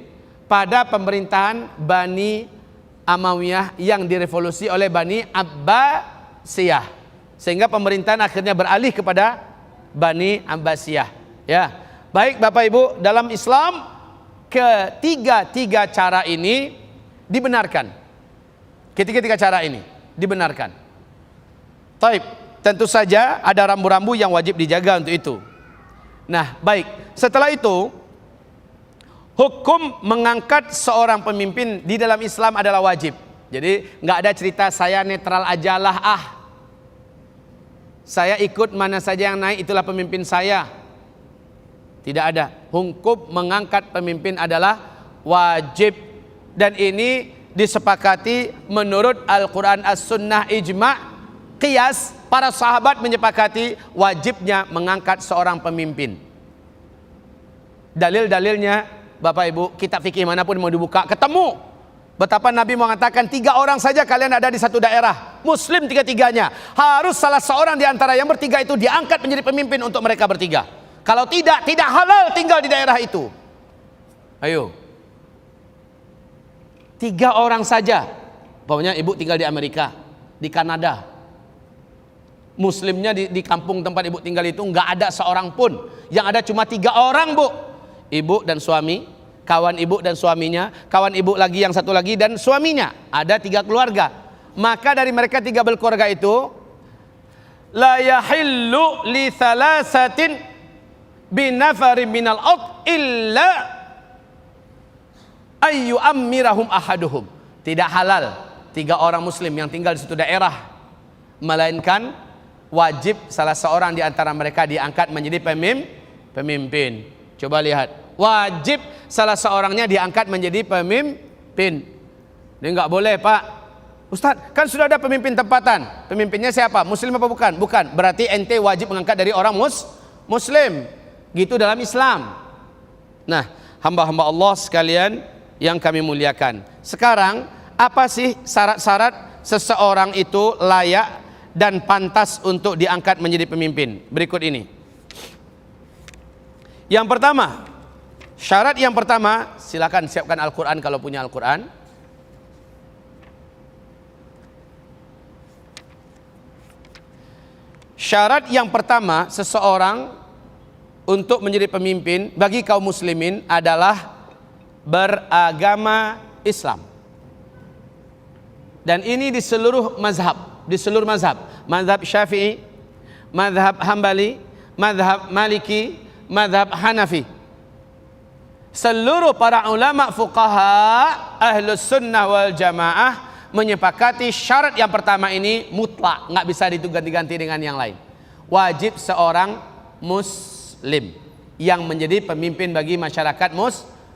pada pemerintahan Bani Amawiyah yang direvolusi oleh Bani Abbasiyah, sehingga pemerintahan akhirnya beralih kepada Bani Abbasiyah. Ya, baik Bapak Ibu, dalam Islam ketiga cara ini dibenarkan. Ketiga cara ini dibenarkan. Taib, tentu saja ada rambu-rambu yang wajib dijaga untuk itu. Nah, baik. Setelah itu, hukum mengangkat seorang pemimpin di dalam Islam adalah wajib. Jadi nggak ada cerita saya netral ajalah, saya ikut mana saja yang naik itulah pemimpin saya. Tidak ada. Hukum mengangkat pemimpin adalah wajib, dan ini disepakati menurut Al-Quran, As-Sunnah, Ijma', Qiyas. Para sahabat menyepakati wajibnya mengangkat seorang pemimpin. Dalil-dalilnya Bapak Ibu, kitab fikih manapun mau dibuka, ketemu betapa Nabi mengatakan 3 orang saja kalian ada di satu daerah, muslim 3-tiganya, harus salah seorang di antara yang bertiga itu diangkat menjadi pemimpin untuk mereka bertiga. Kalau tidak halal tinggal di daerah itu. Ayo, 3 orang saja. Pokoknya ibu tinggal di Amerika, di Kanada, muslimnya di kampung tempat ibu tinggal itu nggak ada seorang pun, yang ada cuma 3 orang, Bu. Ibu dan suami, kawan ibu dan suaminya, kawan ibu lagi yang satu lagi, dan suaminya. Ada 3 keluarga. Maka dari mereka 3 berkeluarga itu, la yahillu li thalathatin binafarin minal ard illa ayyu ammirahum ahaduhum. Tidak halal 3 orang muslim yang tinggal di suatu daerah, melainkan wajib salah seorang di antara mereka diangkat menjadi pemimpin. Coba lihat, wajib salah seorangnya diangkat menjadi pemimpin. Dia nggak boleh, Pak Ustadz, kan sudah ada pemimpin tempatan. Pemimpinnya siapa? Muslim apa bukan? Bukan. Berarti ente wajib mengangkat dari orang muslim. Gitu dalam Islam. Nah, hamba-hamba Allah sekalian yang kami muliakan. Sekarang, apa sih syarat-syarat seseorang itu layak dan pantas untuk diangkat menjadi pemimpin? Berikut ini. Yang pertama, syarat yang pertama, silakan siapkan Al-Quran kalau punya Al-Quran. Syarat yang pertama seseorang untuk menjadi pemimpin bagi kaum muslimin adalah beragama Islam. Dan ini di seluruh mazhab, mazhab Syafi'i, mazhab Hambali, mazhab Maliki, mazhab Hanafi. Seluruh para ulama fuqaha Ahlus Sunnah wal Jamaah menyepakati syarat yang pertama ini mutlak, nggak bisa diganti-ganti dengan yang lain. Wajib seorang muslim yang menjadi pemimpin bagi masyarakat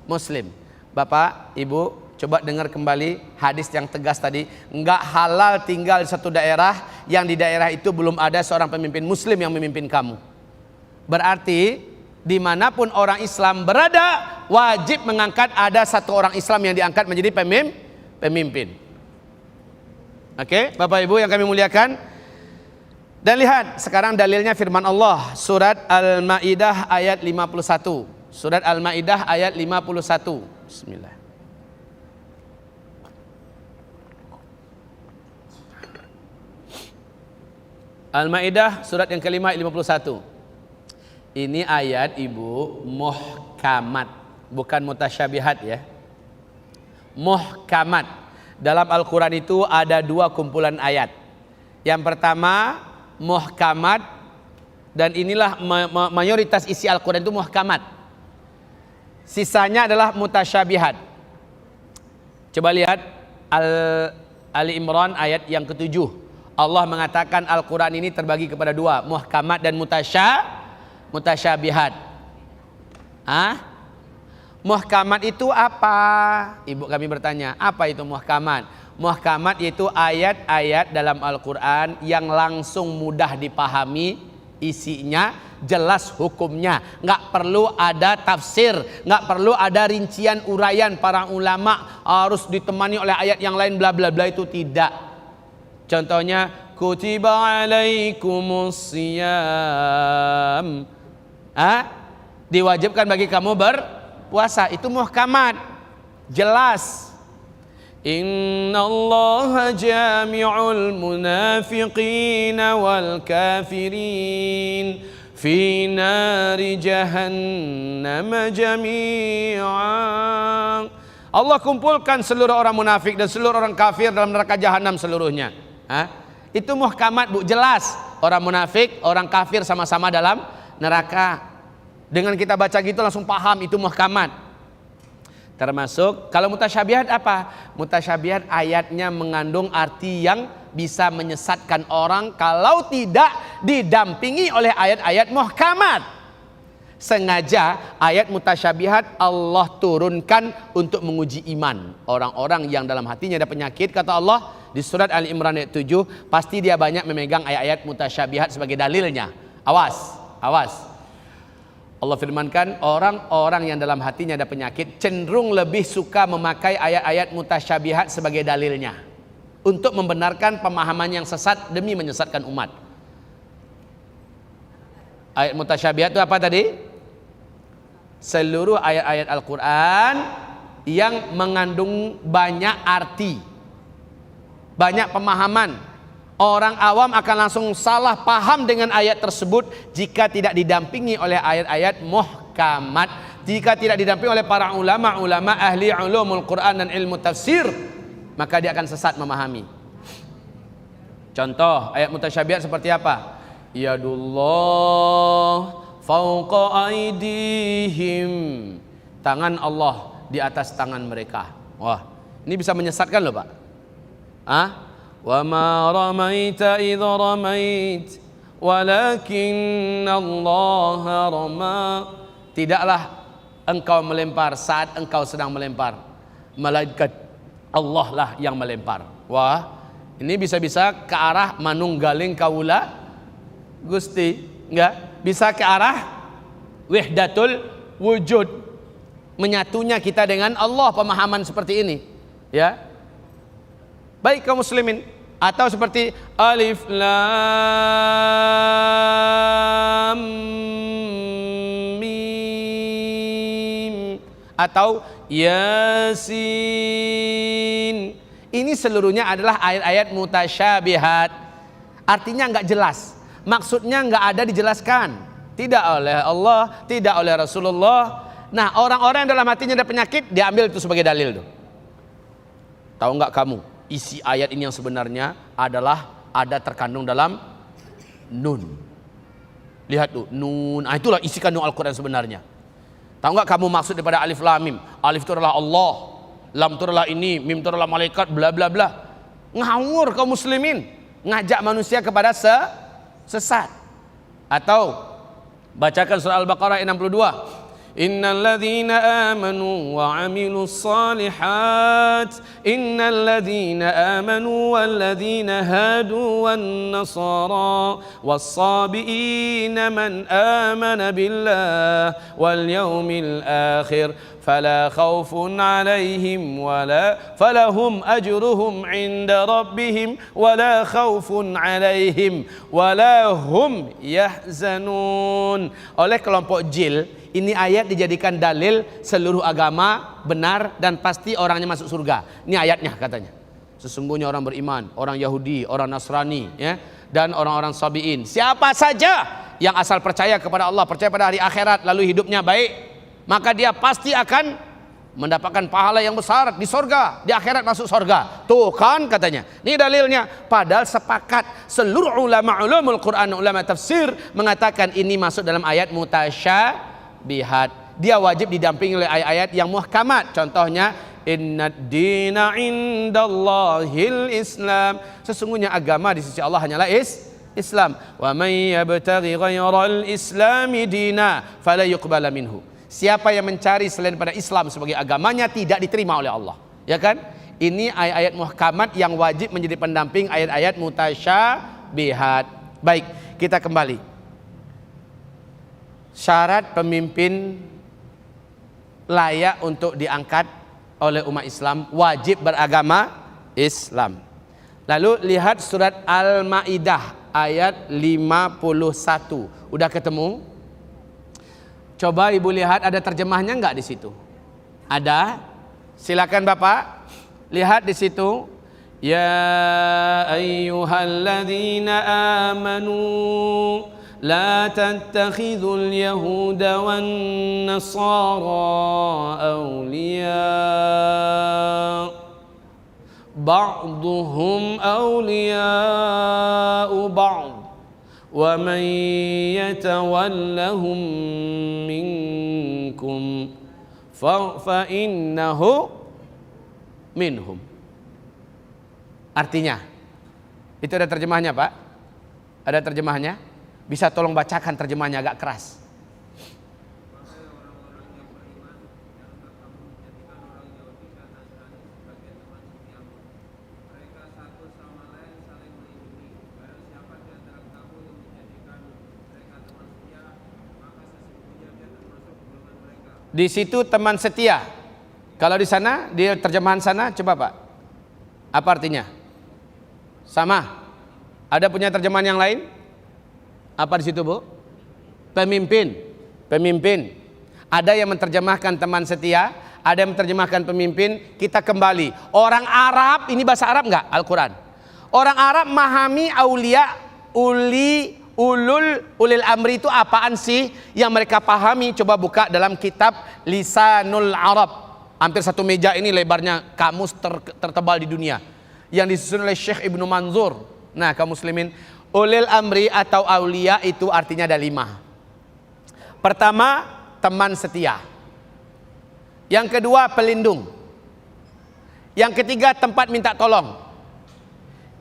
muslim. Bapak, Ibu, coba dengar kembali hadis yang tegas tadi. Nggak halal tinggal di satu daerah yang di daerah itu belum ada seorang pemimpin muslim yang memimpin kamu. Berarti dimanapun orang Islam berada, wajib mengangkat ada satu orang Islam yang diangkat menjadi pemimpin. Oke, Bapak Ibu yang kami muliakan. Dan lihat sekarang dalilnya firman Allah, surat Al-Maidah ayat 51. Surat Al-Maidah ayat 51. Bismillah. Al-Maidah surat yang kelima ayat 51. Ini ayat Ibu muhkamat, bukan mutasyabihat ya. Muhkamat. dalam Al-Quran itu ada 2 kumpulan ayat. Yang pertama muhkamat, dan inilah mayoritas isi Al-Quran itu muhkamat. Sisanya adalah mutasyabihat. Coba lihat Ali Imran ayat yang ke-7. Allah mengatakan Al-Quran ini terbagi kepada 2, muhkamat dan mutasyabihat. Muhkamat itu apa? Ibu kami bertanya, apa itu muhkamat? Muhkamat itu ayat-ayat dalam Al-Quran yang langsung mudah dipahami isinya, jelas hukumnya, nggak perlu ada tafsir, nggak perlu ada rincian uraian para ulama, harus ditemani oleh ayat yang lain bla bla bla, itu tidak. Contohnya kutiba alaikumus siyam, diwajibkan bagi kamu berpuasa, itu muhkamat, jelas. Innallaha jami'ul munafiqina wal kafirin fi nari jahannam jami'an. Allah kumpulkan seluruh orang munafik dan seluruh orang kafir dalam neraka jahanam seluruhnya. Itu muhkamat, Bu, jelas. Orang munafik, orang kafir sama-sama dalam neraka. Dengan kita baca gitu langsung paham itu muhkamat. Termasuk kalau mutasyabihat apa? Mutasyabihat ayatnya mengandung arti yang bisa menyesatkan orang kalau tidak didampingi oleh ayat-ayat muhkamat. Sengaja ayat mutasyabihat Allah turunkan untuk menguji iman orang-orang yang dalam hatinya ada penyakit. Kata Allah di surat Ali Imran ayat 7, pasti dia banyak memegang ayat-ayat mutasyabihat sebagai dalilnya. Awas, awas. Allah firmankan orang-orang yang dalam hatinya ada penyakit cenderung lebih suka memakai ayat-ayat mutasyabihat sebagai dalilnya untuk membenarkan pemahaman yang sesat demi menyesatkan umat. Ayat mutasyabihat itu apa tadi? Seluruh ayat-ayat Al-Quran yang mengandung banyak arti, banyak pemahaman. Orang awam akan langsung salah paham dengan ayat tersebut jika tidak didampingi oleh ayat-ayat muhkamat, jika tidak didampingi oleh para ulama-ulama ahli ulumul Quran dan ilmu tafsir, maka dia akan sesat memahami. Contoh ayat mutasyabihat seperti apa? Yadullah fauqa aidihim, tangan Allah di atas tangan mereka. Wah, ini bisa menyesatkan loh, Pak. Wa ma ramaita idh ramait walakinnallaha rama. Tidaklah engkau melempar saat engkau sedang melempar, melainkan Allah lah yang melempar. Wah, ini bisa-bisa ke arah manunggaling kaula Gusti, enggak? Bisa ke arah wahdatul wujud, menyatunya kita dengan Allah, pemahaman seperti ini, ya. Baik kaum muslimin, atau seperti alif lam mim atau yasin. Ini seluruhnya adalah ayat-ayat mutasyabihat. Artinya enggak jelas, maksudnya enggak ada dijelaskan, tidak oleh Allah, tidak oleh Rasulullah. Nah, orang-orang yang dalam hatinya ada penyakit, diambil itu sebagai dalil tuh. Tahu enggak kamu? Isi ayat ini yang sebenarnya adalah ada terkandung dalam nun. Lihat tuh, nun. Itulah isi kandung Al-Quran sebenarnya. Tahu nggak kamu maksud daripada alif lam mim? Alif itu adalah Allah, lam itu adalah ini, mim itu adalah malaikat, bla bla bla. Ngawur kaum muslimin, ngajak manusia kepada sesat. Atau bacakan surah Al-Baqarah ayat 62. Innal ladzina amanu wa 'amilus shalihat, innal ladzina amanu wal ladzina hadu wan nasara was sabiina man amana billah wal yawmil akhir fala khaufun 'alaihim wala falahum ajruhum 'inda rabbihim wala khaufun 'alaihim wala hum yahzanun. Oleh kelompok jil, ini ayat dijadikan dalil seluruh agama benar dan pasti orangnya masuk surga. Ini ayatnya katanya. Sesungguhnya orang beriman, orang Yahudi, orang Nasrani, ya, dan orang-orang Sabiin, siapa saja yang asal percaya kepada Allah, percaya pada hari akhirat, lalu hidupnya baik, maka dia pasti akan mendapatkan pahala yang besar di sorga, di akhirat masuk sorga. Tuh kan katanya, ini dalilnya. Padahal sepakat seluruh ulama ulumul Quran, ulama tafsir mengatakan ini masuk dalam ayat mutasyabihat. Dia wajib didampingi oleh ayat-ayat yang muhkamat. Contohnya, innad dina indallahil Islam. Sesungguhnya agama di sisi Allah hanyalah Islam. Wa may yabtaghi ghairal islami dina fala yuqbala minhu. Siapa yang mencari selain pada Islam sebagai agamanya tidak diterima oleh Allah. Ya kan? Ini ayat-ayat muhkamat yang wajib menjadi pendamping ayat-ayat mutasyabihat. Baik, kita kembali. Syarat pemimpin layak untuk diangkat oleh umat Islam wajib beragama Islam. Lalu lihat surat Al-Maidah ayat 51. Udah ketemu? Coba ibu lihat ada terjemahnya enggak di situ? Ada? Silakan Bapak. Lihat di situ. Ya ayyuhalladzina amanu la tattakhidhul yahuda wan nasara awliya ba'duhum awliya'u ba'd wa man yatawallahum minkum fa innahu minhum. Artinya, itu ada terjemahnya Pak? Ada terjemahnya? Bisa tolong bacakan terjemahnya, agak keras. Di situ teman setia. Kalau di sana, di terjemahan sana, coba Pak. Apa artinya? Sama. Ada punya terjemahan yang lain? Apa di situ Bu? Pemimpin. Pemimpin. Ada yang menerjemahkan teman setia, ada yang menerjemahkan pemimpin. Kita kembali. Orang Arab, ini bahasa Arab enggak? Al-Quran. Orang Arab memahami aulia, ulil amri itu apaan sih yang mereka pahami? Coba buka dalam kitab Lisanul Arab. Hampir satu meja ini lebarnya, kamus tertebal di dunia, yang disusun oleh Syekh Ibnu Manzur. Nah kaum muslimin, ulil amri atau aulia itu artinya ada 5. Pertama, teman setia. Yang kedua, pelindung. Yang ketiga, tempat minta tolong.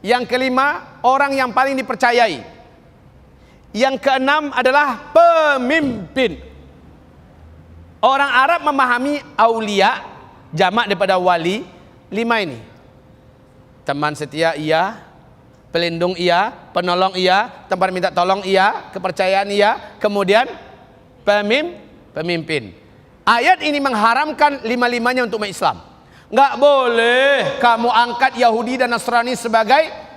Yang kelima, orang yang paling dipercayai. Yang keenam adalah pemimpin. Orang Arab memahami aulia, jamak daripada wali, 5 ini. Teman setia iya, pelindung iya, penolong iya, tempat minta tolong iya, kepercayaan iya, kemudian pemimpin. Ayat ini mengharamkan 5-5-nya untuk umat Islam. Nggak boleh kamu angkat Yahudi dan Nasrani sebagai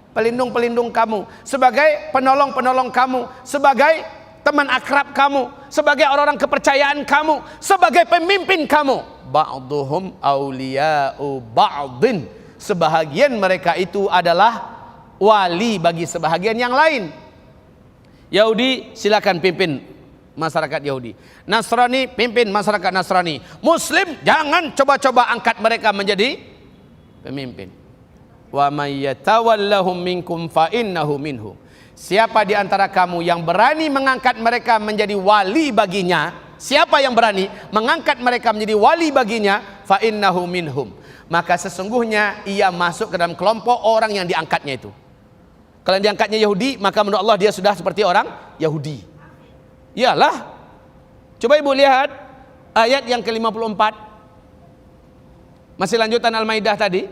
pelindung-pelindung kamu, sebagai penolong-penolong kamu, sebagai teman akrab kamu, sebagai orang-orang kepercayaan kamu, sebagai pemimpin kamu. Ba'duhum awliya'u ba'din. Sebahagian mereka itu adalah wali bagi sebahagian yang lain. Yahudi silakan pimpin masyarakat Yahudi. Nasrani pimpin masyarakat Nasrani. Muslim jangan coba-coba angkat mereka menjadi pemimpin. Wa may yatawallahum minkum fa innahu minhum. Siapa di antara kamu yang berani mengangkat mereka menjadi wali baginya, siapa yang berani mengangkat mereka menjadi wali baginya, fa innahu minhum, maka sesungguhnya ia masuk ke dalam kelompok orang yang diangkatnya itu. Kalau yang diangkatnya Yahudi, maka menurut Allah dia sudah seperti orang Yahudi. Iyalah. Coba ibu lihat ayat yang ke-54. Masih lanjutan Al-Maidah tadi.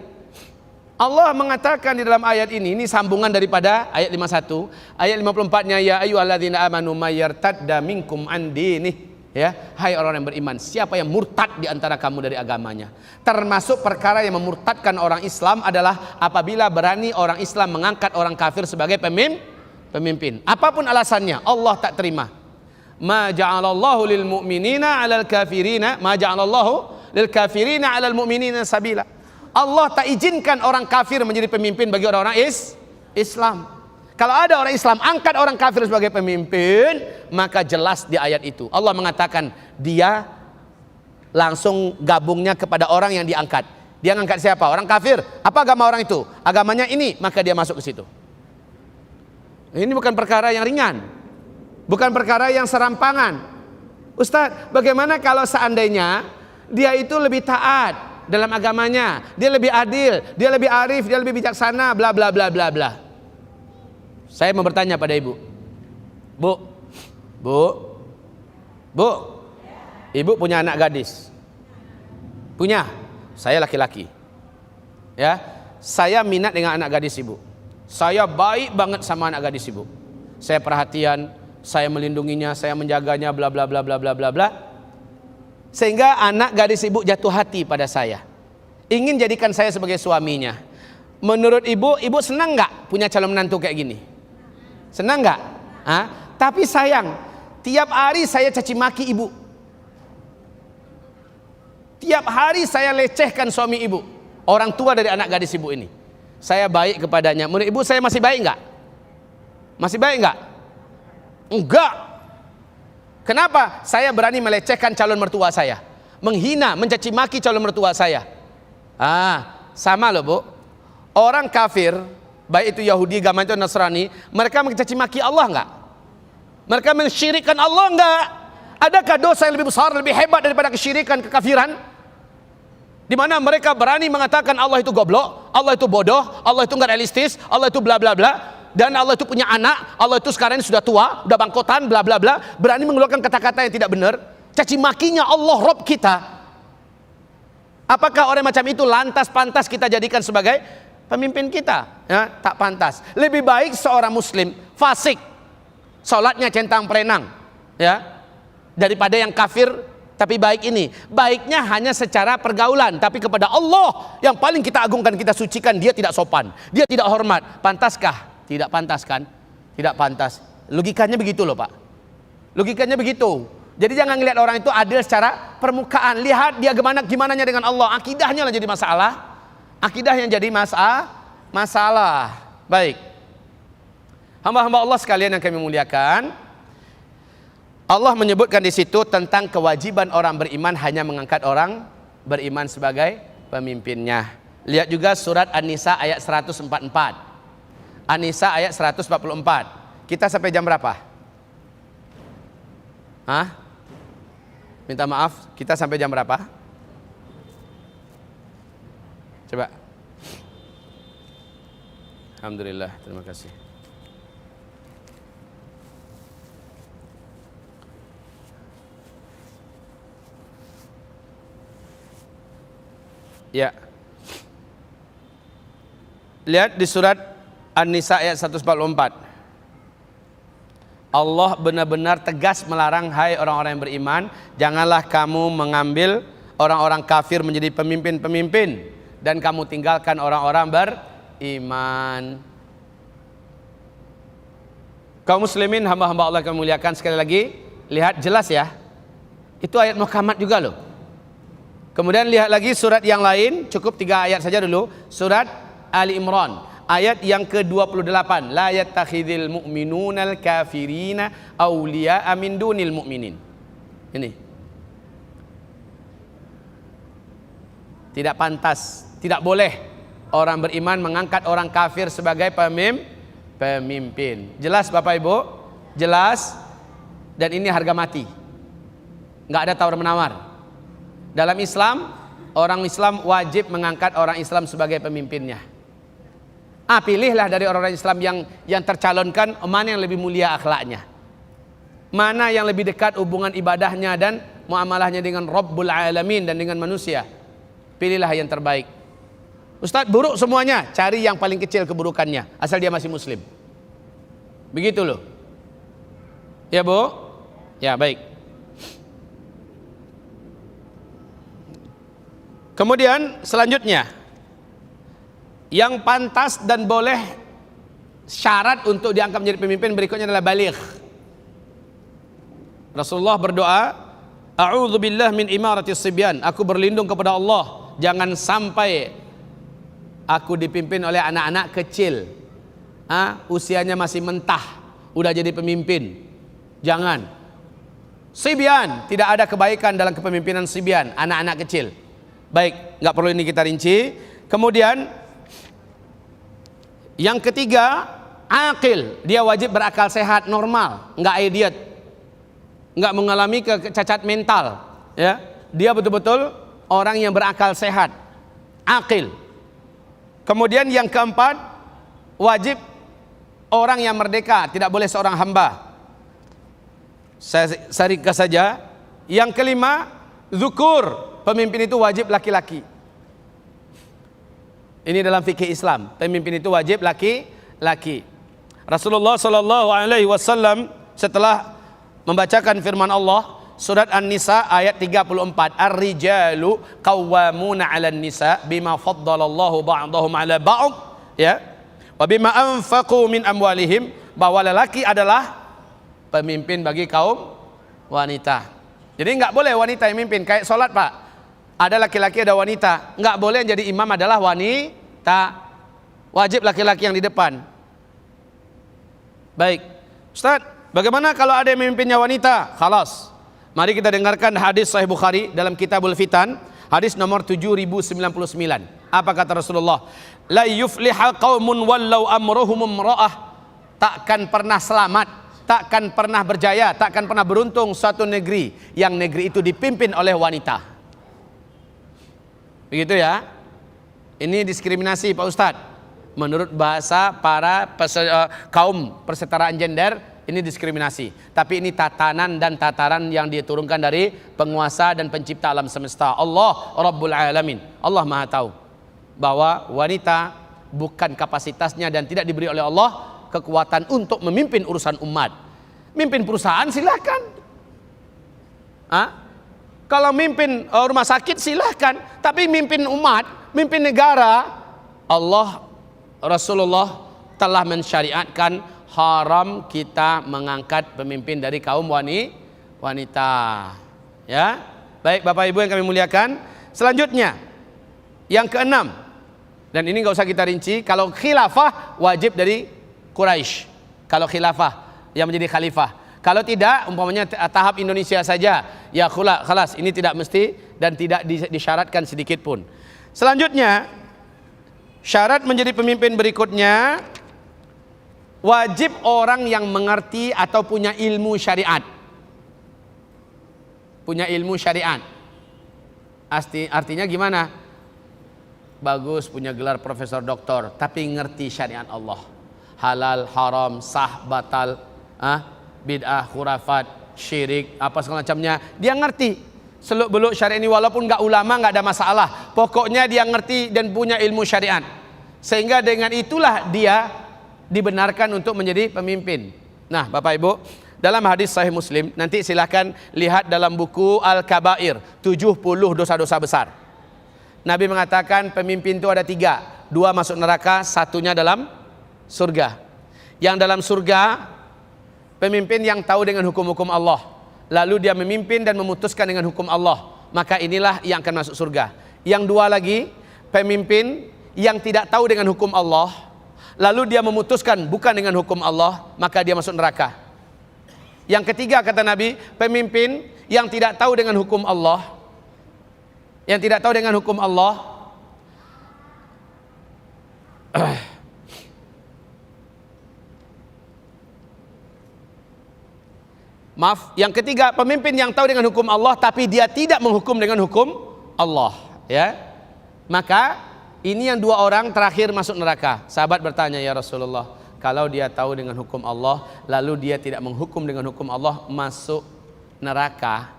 Allah mengatakan di dalam ayat ini sambungan daripada ayat 51. Ayat 54-nya, ya ayyuhalladzina amanu may yartadda minkum an dinih. Ya, hai orang yang beriman, siapa yang murtad di antara kamu dari agamanya. Termasuk perkara yang memurtadkan orang Islam adalah apabila berani orang Islam mengangkat orang kafir sebagai pemimpin. Apapun alasannya, Allah tak terima. Ma ja'alallahu lil mu'minina 'alal kafirina, ma ja'alallahu lil kafirina 'alal mu'minina sabila. Allah tak izinkan orang kafir menjadi pemimpin bagi orang-orang Islam. Kalau ada orang Islam angkat orang kafir sebagai pemimpin, maka jelas di ayat itu Allah mengatakan dia langsung gabungnya kepada orang yang diangkat. Dia ngangkat siapa? Orang kafir. Apa agama orang itu? Agamanya ini, maka dia masuk ke situ. Ini bukan perkara yang ringan, bukan perkara yang serampangan. Ustadz, bagaimana kalau seandainya dia itu lebih taat dalam agamanya, dia lebih adil, dia lebih arif, dia lebih bijaksana, bla bla bla bla bla. Saya mau bertanya pada ibu, bu, ibu punya anak gadis? Punya. Saya laki-laki. Ya, saya minat dengan anak gadis ibu. Saya baik banget sama anak gadis ibu. Saya perhatian, saya melindunginya, saya menjaganya, bla bla bla bla bla bla bla. Sehingga anak gadis ibu jatuh hati pada saya, ingin jadikan saya sebagai suaminya. Menurut ibu senang nggak punya calon menantu kayak gini? Senang nggak? Tapi sayang, tiap hari saya caci maki ibu. Tiap hari saya lecehkan suami ibu, orang tua dari anak gadis ibu ini. Saya baik kepadanya. Menurut ibu saya masih baik nggak? Masih baik nggak? Enggak. Kenapa? Saya berani melecehkan calon mertua saya, menghina, mencaci maki calon mertua saya. Sama loh bu. Orang kafir, baik itu Yahudi, agama itu Nasrani, mereka mencaci maki Allah nggak? Mereka mensyirikkan Allah nggak? Adakah dosa yang lebih besar, lebih hebat daripada kesyirikan, kekafiran? Di mana mereka berani mengatakan Allah itu goblok, Allah itu bodoh, Allah itu nggak realistis, Allah itu bla bla bla, dan Allah itu punya anak, Allah itu sekarang ini sudah tua, udah bangkotan, bla bla bla, berani mengeluarkan kata-kata yang tidak benar, caci makinya Allah Rob kita. Apakah orang macam itu lantas pantas kita jadikan sebagai pemimpin kita? Ya, tak pantas. Lebih baik seorang muslim fasik, sholatnya centang perenang, ya, daripada yang kafir tapi baik ini. Baiknya hanya secara pergaulan, tapi kepada Allah yang paling kita agungkan, kita sucikan, dia tidak sopan, dia tidak hormat. Pantaskah? Tidak pantas kan? Tidak pantas. Logikanya begitu loh Pak. Logikanya begitu. Jadi jangan ngelihat orang itu adil secara permukaan. Lihat dia gimananya dengan Allah. Akidahnya lah jadi masalah. Akidah yang jadi masalah. Baik. Hamba-hamba Allah sekalian yang kami muliakan, Allah menyebutkan di situ tentang kewajiban orang beriman hanya mengangkat orang beriman sebagai pemimpinnya. Lihat juga surat An-Nisa ayat 144. An-Nisa ayat 144. Kita sampai jam berapa? Minta maaf, kita sampai jam berapa? Coba. Alhamdulillah, terima kasih. Ya. Lihat di surat An-Nisa ayat 144. Allah benar-benar tegas melarang, hai orang-orang yang beriman, janganlah kamu mengambil orang-orang kafir menjadi pemimpin-pemimpin dan kamu tinggalkan orang-orang beriman. Kaum muslimin, hamba-hamba Allah yang kami muliakan, sekali lagi lihat jelas ya. Itu ayat muhkamat juga loh. Kemudian lihat lagi surat yang lain, cukup 3 ayat saja dulu. Surat Ali Imran ayat yang ke-28. La yattakhidhil mu'minunal kafirina awliya'a min dunil mu'minin. Ini. Tidak pantas, tidak boleh orang beriman mengangkat orang kafir sebagai pemimpin. Jelas Bapak Ibu? Jelas. Dan ini harga mati. Enggak ada tawar-menawar. Dalam Islam, orang Islam wajib mengangkat orang Islam sebagai pemimpinnya. Pilihlah dari orang-orang Islam yang tercalonkan, mana yang lebih mulia akhlaknya, mana yang lebih dekat hubungan ibadahnya dan muamalahnya dengan Rabbul Alamin dan dengan manusia. Pilihlah yang terbaik. Ustadz, buruk semuanya, cari yang paling kecil keburukannya, asal dia masih muslim. Begitu loh. Ya Bu? Ya baik. Kemudian selanjutnya, yang pantas dan boleh syarat untuk diangkat menjadi pemimpin berikutnya adalah baligh. Rasulullah berdoa, a'udzubillah min imaratis sibyan, aku berlindung kepada Allah jangan sampai aku dipimpin oleh anak-anak kecil, usianya masih mentah, udah jadi pemimpin. Jangan. Sibyan, tidak ada kebaikan dalam kepemimpinan sibyan, anak-anak kecil. Baik, nggak perlu ini kita rinci. Kemudian yang ketiga, akil, dia wajib berakal sehat, normal, nggak idiot, nggak mengalami cacat mental, ya. Dia betul-betul orang yang berakal sehat, akil. Kemudian yang keempat, wajib orang yang merdeka, tidak boleh seorang hamba. Saya ringkas saja. Yang kelima, zukur, pemimpin itu wajib laki-laki. Ini dalam fikih Islam, pemimpin itu wajib laki-laki. Rasulullah sallallahu alaihi wasallam setelah membacakan firman Allah surat An-Nisa ayat 34, ar-rijalu qawwamuna 'alan nisa bima faddalallahu ba'dahum 'ala ba'd, ya, wa bima anfaqu min amwalihim, bahwa lelaki adalah pemimpin bagi kaum wanita. Jadi enggak boleh wanita yang mimpin, kayak sholat Pak, ada laki-laki ada wanita, enggak boleh jadi imam adalah wanita, wajib laki-laki yang di depan. Baik Ustaz, bagaimana kalau ada yang memimpinnya wanita? Khalas, mari kita dengarkan hadis Sahih Bukhari dalam Kitabul Fitan, hadis nomor 7099. Apa kata Rasulullah? La yufliha qaumun wallau amruhum imra'ah, takkan pernah selamat, takkan pernah berjaya, takkan pernah beruntung suatu negeri yang negeri itu dipimpin oleh wanita. Begitu ya. Ini diskriminasi Pak Ustadz. Menurut bahasa para kaum persetaraan gender, ini diskriminasi. Tapi ini tatanan dan tataran yang diturunkan dari penguasa dan pencipta alam semesta, Allah Rabbul Alamin. Allah Maha tahu bahwa wanita bukan kapasitasnya dan tidak diberi oleh Allah kekuatan untuk memimpin urusan umat. Mimpin perusahaan silahkan, kalau mimpin rumah sakit silahkan, tapi mimpin umat, mimpin negara, Allah Rasulullah telah mensyariatkan haram kita mengangkat pemimpin dari kaum wanita. Ya, baik Bapak Ibu yang kami muliakan. Selanjutnya yang keenam, dan ini nggak usah kita rinci, kalau khilafah wajib dari Quraisy. Kalau khilafah yang menjadi khalifah. Kalau tidak, umpamanya tahap Indonesia saja, ya khalas, ini tidak mesti dan tidak disyaratkan sedikit pun. Selanjutnya, syarat menjadi pemimpin berikutnya, wajib orang yang mengerti atau punya ilmu syariat. Punya ilmu syariat. Artinya gimana? Bagus punya gelar profesor doktor, tapi ngerti syariat Allah. Halal, haram, sah, batal, bid'ah, khurafat, syirik, apa segala macamnya, dia ngerti seluk-beluk syariat ini, walaupun nggak ulama nggak ada masalah, pokoknya dia ngerti dan punya ilmu syariat, sehingga dengan itulah dia dibenarkan untuk menjadi pemimpin. Nah Bapak Ibu, dalam hadis Sahih Muslim, nanti silahkan lihat dalam buku Al-Kabair, 70 dosa-dosa besar. Nabi mengatakan pemimpin itu ada 3, 2 masuk neraka, 1-nya dalam surga. Yang dalam surga, pemimpin yang tahu dengan hukum-hukum Allah, lalu dia memimpin dan memutuskan dengan hukum Allah, maka inilah yang akan masuk surga. Yang 2 lagi, pemimpin yang tidak tahu dengan hukum Allah, lalu dia memutuskan bukan dengan hukum Allah, maka dia masuk neraka. Yang ketiga kata Nabi, pemimpin yang tidak tahu dengan hukum Allah, yang tidak tahu dengan hukum Allah, yang ketiga, pemimpin yang tahu dengan hukum Allah tapi dia tidak menghukum dengan hukum Allah, ya. Maka ini yang 2 orang terakhir masuk neraka. Sahabat bertanya, ya Rasulullah, kalau dia tahu dengan hukum Allah lalu dia tidak menghukum dengan hukum Allah masuk neraka,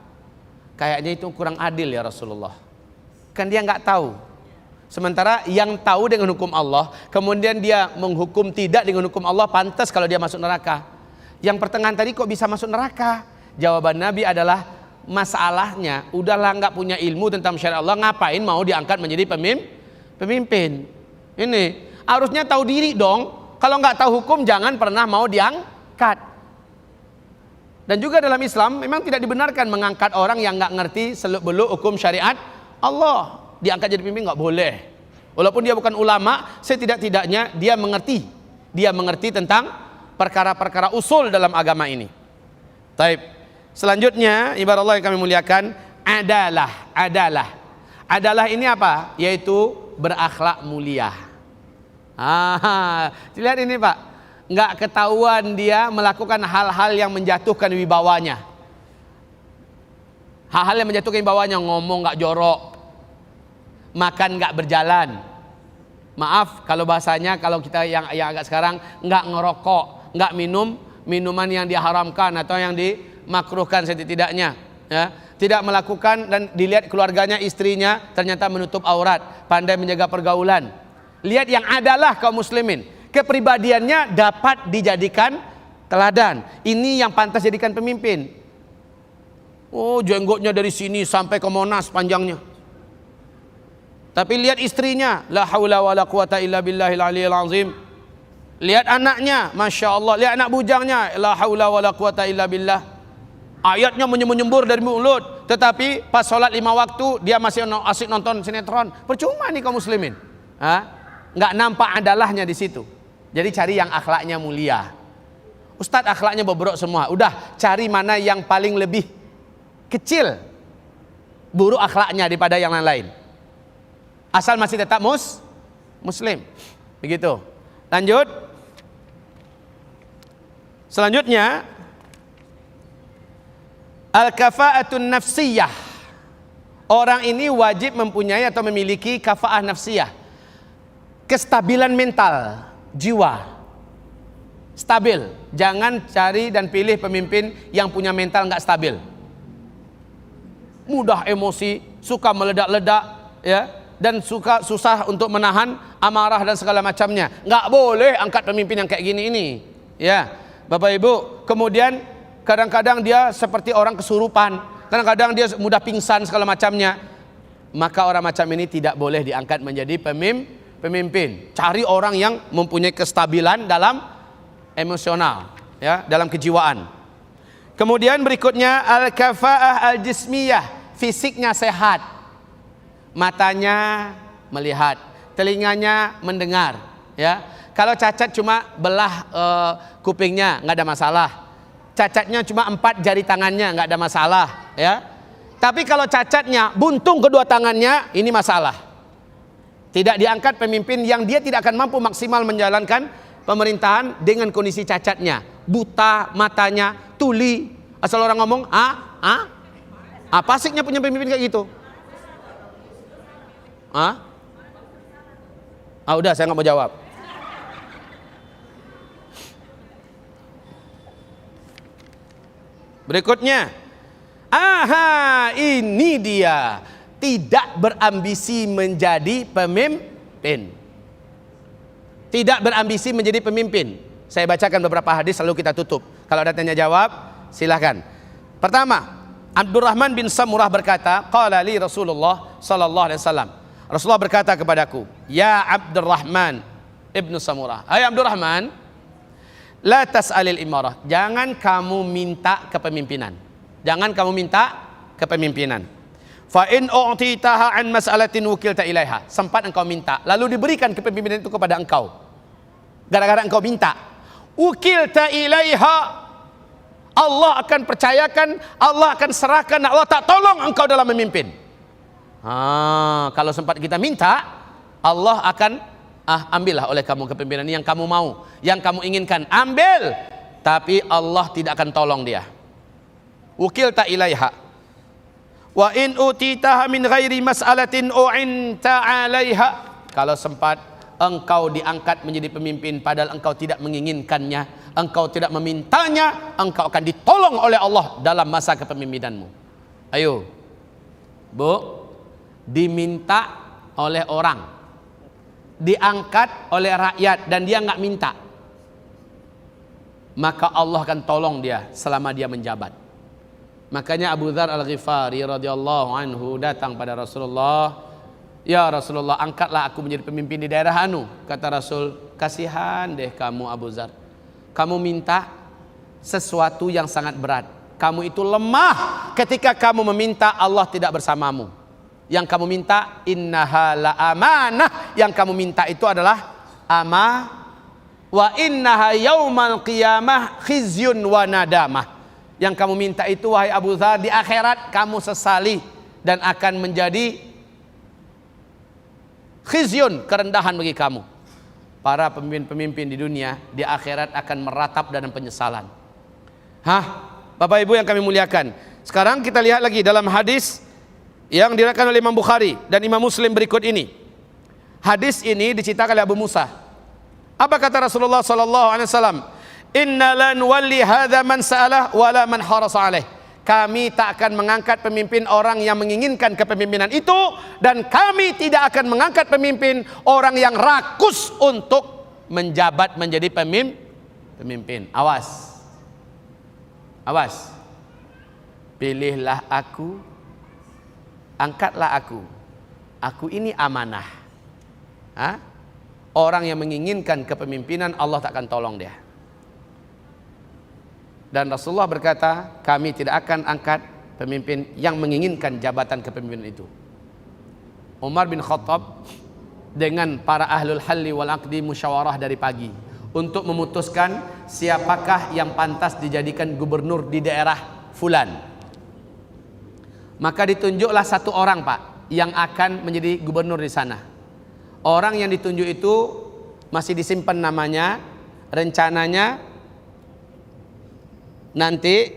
kayaknya itu kurang adil ya Rasulullah. Kan dia nggak tahu. Sementara yang tahu dengan hukum Allah kemudian dia menghukum tidak dengan hukum Allah, pantas kalau dia masuk neraka. Yang pertengahan tadi kok bisa masuk neraka? Jawaban Nabi adalah, masalahnya udahlah nggak punya ilmu tentang syariat Allah, ngapain mau diangkat menjadi pemimpin? Ini harusnya tahu diri dong. Kalau nggak tahu hukum jangan pernah mau diangkat. Dan juga dalam Islam memang tidak dibenarkan mengangkat orang yang nggak ngerti seluk-beluk hukum syariat Allah. Diangkat jadi pemimpin nggak boleh. Walaupun dia bukan ulama, setidak-tidaknya dia mengerti tentang perkara-perkara usul dalam agama ini. Taib. Selanjutnya, ibarat Allah yang kami muliakan, adalah ini apa? Yaitu berakhlak mulia. Lihat ini Pak, nggak ketahuan dia melakukan hal-hal yang menjatuhkan wibawanya. Hal-hal yang menjatuhkan wibawanya, ngomong nggak jorok, makan nggak berjalan. Maaf kalau bahasanya, kalau kita yang agak sekarang, nggak ngerokok, nggak minum minuman yang diharamkan atau yang dimakruhkan setidaknya, ya. Tidak melakukan, dan dilihat keluarganya, istrinya ternyata menutup aurat, pandai menjaga pergaulan. Lihat yang adalah kaum muslimin, kepribadiannya dapat dijadikan teladan. Ini yang pantas jadikan pemimpin. Oh, jenggotnya dari sini sampai ke Monas panjangnya. Tapi lihat istrinya, la haula wala quwata illa billahil aliyil azim. Lihat anaknya, masya Allah. Lihat anak bujangnya, la haula wala quwata illa billah. Ayatnya menyembur dari mulut, tetapi pas sholat 5 waktu dia masih asik nonton sinetron. Percuma nih kaum muslimin. Nggak nampak adalahnya di situ. Jadi cari yang akhlaknya mulia. Ustadz akhlaknya bobrok semua. Udah cari mana yang paling lebih kecil buruk akhlaknya daripada yang lain. Asal masih tetap muslim. Begitu. Lanjut. Selanjutnya, al-kafa'atun nafsiyah. Orang ini wajib mempunyai atau memiliki kafa'ah nafsiyah, kestabilan mental, jiwa stabil. Jangan cari dan pilih pemimpin yang punya mental nggak stabil, mudah emosi, suka meledak-ledak, ya, dan susah untuk menahan amarah dan segala macamnya. Nggak boleh angkat pemimpin yang kayak gini ini, ya Bapak Ibu. Kemudian kadang-kadang dia seperti orang kesurupan, kadang-kadang dia mudah pingsan segala macamnya. Maka orang macam ini tidak boleh diangkat menjadi pemimpin. Cari orang yang mempunyai kestabilan dalam emosional, ya, dalam kejiwaan. Kemudian berikutnya al-kafa'ah al-jismiyah, fisiknya sehat. Matanya melihat, telinganya mendengar, ya. Kalau cacat cuma belah kupingnya nggak ada masalah. Cacatnya cuma 4 jari tangannya nggak ada masalah, ya. Tapi kalau cacatnya buntung kedua tangannya, ini masalah. Tidak diangkat pemimpin yang dia tidak akan mampu maksimal menjalankan pemerintahan dengan kondisi cacatnya, buta matanya, tuli. Asal orang ngomong, apa asiknya punya pemimpin kayak gitu? Udah, saya nggak mau jawab. Berikutnya, ini dia, tidak berambisi menjadi pemimpin. Tidak berambisi menjadi pemimpin. Saya bacakan beberapa hadis lalu kita tutup. Kalau ada tanya jawab, silahkan. Pertama, Abdurrahman bin Samurah berkata, qala li Rasulullah sallallahu alaihi wasallam. Rasulullah berkata kepadaku, ya Abdurrahman ibnu Samurah, hai Abdurrahman, la tas'alil imarah, jangan kamu minta kepemimpinan. Jangan kamu minta kepemimpinan. Fa in u'titaha an mas'alatin wukilta ilaiha, sempat engkau minta lalu diberikan kepemimpinan itu kepada engkau, gara-gara engkau minta, wukilta ilaiha, Allah akan percayakan, Allah akan serahkan, Allah tak tolong engkau dalam memimpin. Kalau sempat kita minta, Allah akan ambillah oleh kamu kepemimpinan yang kamu mau, yang kamu inginkan, ambil. Tapi Allah tidak akan tolong dia. Wukilta ilaiha. Wa in utitaha min ghairi mas'alatin u'inta 'alaiha. Kalau sempat engkau diangkat menjadi pemimpin padahal engkau tidak menginginkannya, engkau tidak memintanya, engkau akan ditolong oleh Allah dalam masa kepemimpinanmu. Ayo, Bu, diminta oleh orang, diangkat oleh rakyat dan dia nggak minta, maka Allah akan tolong dia selama dia menjabat. Makanya Abu Dzar Al-Ghifari radhiyallahu anhu datang pada Rasulullah, ya Rasulullah, angkatlah aku menjadi pemimpin di daerah anu. Kata Rasul, kasihan deh kamu Abu Dzar, kamu minta sesuatu yang sangat berat, kamu itu lemah. Ketika kamu meminta, Allah tidak bersamamu. Yang kamu minta, innaha la amanah, yang kamu minta itu adalah wa innaha yaumal qiyamah khizyun wa nadamah. Yang kamu minta itu wahai Abu Dzar, di akhirat kamu sesali dan akan menjadi khizyun, kerendahan bagi kamu. Para pemimpin-pemimpin di dunia di akhirat akan meratap dalam penyesalan. Bapak Ibu yang kami muliakan. Sekarang kita lihat lagi dalam hadis yang diriwayatkan oleh Imam Bukhari dan Imam Muslim berikut ini. Hadis ini diceritakan oleh Abu Musa. Apa kata Rasulullah sallallahu alaihi wasallam? Inna la nuwalli hadza man sa'alah wa la man harasa alaih. Kami tak akan mengangkat pemimpin orang yang menginginkan kepemimpinan itu, dan kami tidak akan mengangkat pemimpin orang yang rakus untuk menjabat menjadi pemimpin. Awas. Awas. Pilihlah aku, angkatlah aku. Aku ini amanah. Orang yang menginginkan kepemimpinan, Allah tak akan tolong dia. Dan Rasulullah berkata, kami tidak akan angkat pemimpin yang menginginkan jabatan kepemimpinan itu. Umar bin Khattab dengan para ahlul halli wal aqdi musyawarah dari pagi untuk memutuskan siapakah yang pantas dijadikan gubernur di daerah fulan. Maka ditunjuklah satu orang, Pak, yang akan menjadi gubernur di sana. Orang yang ditunjuk itu masih disimpan namanya, rencananya nanti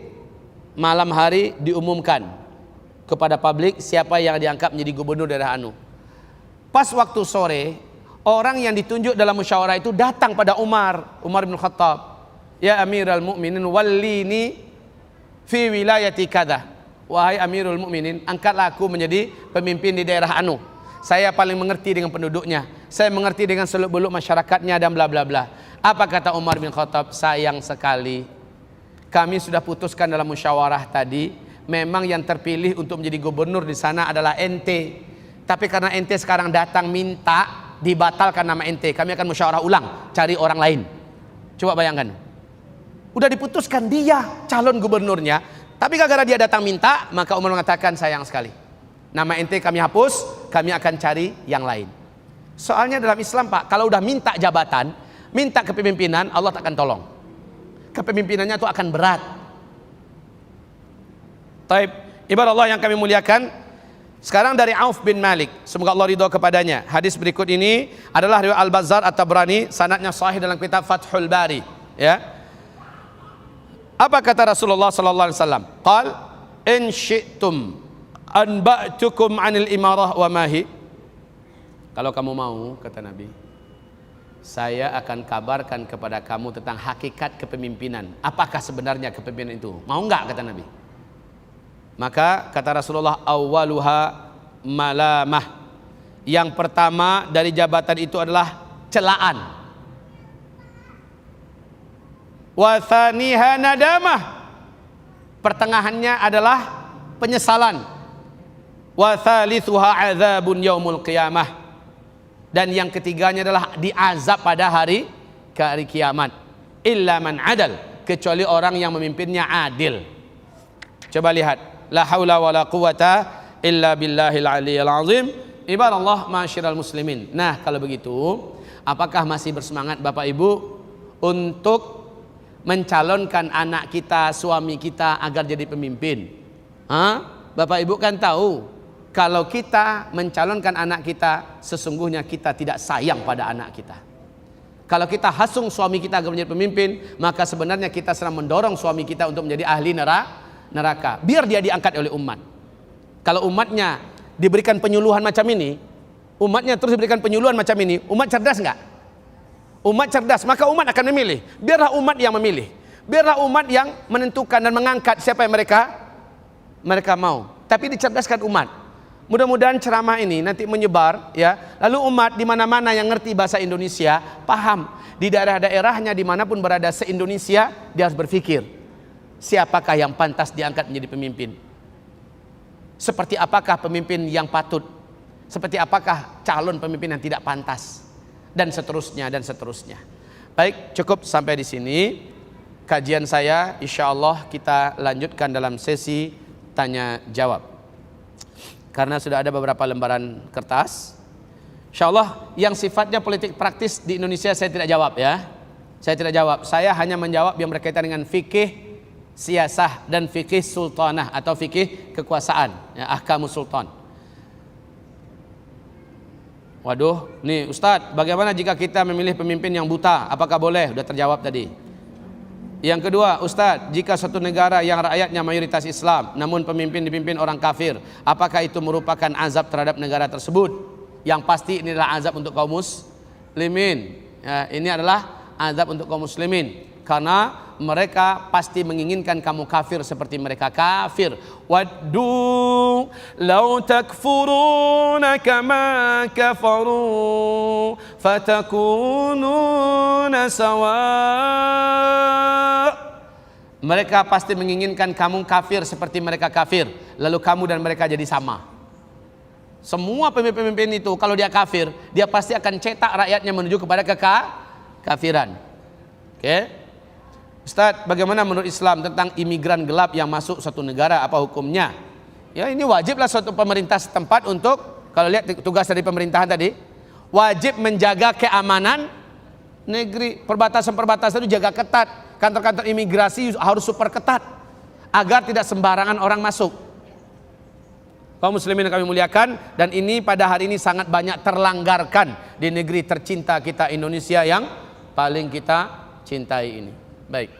malam hari diumumkan kepada publik siapa yang diangkat menjadi gubernur daerah anu. Pas waktu sore, orang yang ditunjuk dalam musyawarah itu datang pada Umar bin Khattab. Ya Amirul Mukminin, wallini fi wilayati kadza. Wahai Amirul Mukminin, angkatlah aku menjadi pemimpin di daerah anu. Saya paling mengerti dengan penduduknya, saya mengerti dengan seluk-beluk masyarakatnya dan bla bla bla. Apa kata Umar bin Khattab? Sayang sekali, kami sudah putuskan dalam musyawarah tadi, memang yang terpilih untuk menjadi gubernur di sana adalah ente. Tapi karena ente sekarang datang minta dibatalkan nama ente, kami akan musyawarah ulang, cari orang lain. Coba bayangkan. Udah diputuskan dia calon gubernurnya, tapi gara-gara dia datang minta, maka Umar mengatakan sayang sekali. Nama ente kami hapus, kami akan cari yang lain. Soalnya dalam Islam, Pak, kalau udah minta jabatan, minta kepemimpinan, Allah tak akan tolong. Kepemimpinannya itu akan berat. Taib, ibarat Allah yang kami muliakan. Sekarang dari Auf bin Malik, semoga Allah ridho kepadanya. Hadis berikut ini adalah riwayat Al-Bazzar At-Tabrani, sanadnya sahih dalam kitab Fathul Bari. Ya. Apa kata Rasulullah sallallahu alaihi wasallam? Qal in syi'tum anba'tukum 'anil imarah wa mahi. Kalau kamu mau, kata Nabi, saya akan kabarkan kepada kamu tentang hakikat kepemimpinan. Apakah sebenarnya kepemimpinan itu? Mau enggak, kata Nabi? Maka kata Rasulullah, awwaluha malamah. Yang pertama dari jabatan itu adalah celaan. Wa thaniha nadamah. Pertengahannya adalah penyesalan. Wa thalithuha adzabun yaumul qiyamah. Dan yang ketiganya adalah diazab pada hari kiamat. Illa man adal, kecuali orang yang memimpinnya adil. Coba lihat, la haula wala quwata illa billahil aliyyil azim. Ibadallah ma'asyiral muslimin. Nah, kalau begitu, apakah masih bersemangat Bapak Ibu untuk mencalonkan anak kita, suami kita agar jadi pemimpin? Bapak Ibu kan tahu, kalau kita mencalonkan anak kita, sesungguhnya kita tidak sayang pada anak kita. Kalau kita hasung suami kita agar menjadi pemimpin, maka sebenarnya kita sedang mendorong suami kita untuk menjadi ahli neraka. Biar dia diangkat oleh umat. Kalau umatnya diberikan penyuluhan macam ini, umatnya terus diberikan penyuluhan macam ini, umat cerdas enggak? Umat cerdas, maka umat akan memilih. Biarlah umat yang memilih. Biarlah umat yang menentukan dan mengangkat siapa yang mereka mau. Tapi dicerdaskan umat. Mudah-mudahan ceramah ini nanti menyebar, ya. Lalu umat di mana-mana yang ngerti bahasa Indonesia paham. Di daerah-daerahnya dimanapun berada se-Indonesia, dia harus berpikir, siapakah yang pantas diangkat menjadi pemimpin? Seperti apakah pemimpin yang patut? Seperti apakah calon pemimpin yang tidak pantas? Dan seterusnya dan seterusnya. Baik, cukup sampai di sini kajian saya. Insya Allah kita lanjutkan dalam sesi tanya jawab. Karena sudah ada beberapa lembaran kertas. Insya Allah yang sifatnya politik praktis di Indonesia saya tidak jawab, ya. Saya tidak jawab. Saya hanya menjawab yang berkaitan dengan fikih siasah dan fikih sultanah atau fikih kekuasaan, ya, ahkamus sultan. Waduh, nih Ustadz, bagaimana jika kita memilih pemimpin yang buta? Apakah boleh? Sudah terjawab tadi. Yang kedua, Ustadz, jika suatu negara yang rakyatnya mayoritas Islam, namun pemimpin dipimpin orang kafir, apakah itu merupakan azab terhadap negara tersebut? Yang pasti ini adalah azab untuk kaum muslimin. Ya, ini adalah azab untuk kaum muslimin, karena mereka pasti menginginkan kamu kafir seperti mereka kafir. Waddu law takfuruna kama kafaru fatakununa sawa. Mereka pasti menginginkan kamu kafir seperti mereka kafir, lalu kamu dan mereka jadi sama. Semua pemimpin-pemimpin itu kalau dia kafir, dia pasti akan cetak rakyatnya menuju kepada kekafiran. Oke? Ustadz, bagaimana menurut Islam tentang imigran gelap yang masuk suatu negara, apa hukumnya? Ya, ini wajiblah suatu pemerintah setempat untuk, kalau lihat tugas dari pemerintahan tadi, wajib menjaga keamanan negeri. Perbatasan-perbatasan itu jaga ketat. Kantor-kantor imigrasi harus super ketat agar tidak sembarangan orang masuk. Kaum muslimin yang kami muliakan, dan ini pada hari ini sangat banyak terlanggarkan di negeri tercinta kita Indonesia yang paling kita cintai ini. Baik,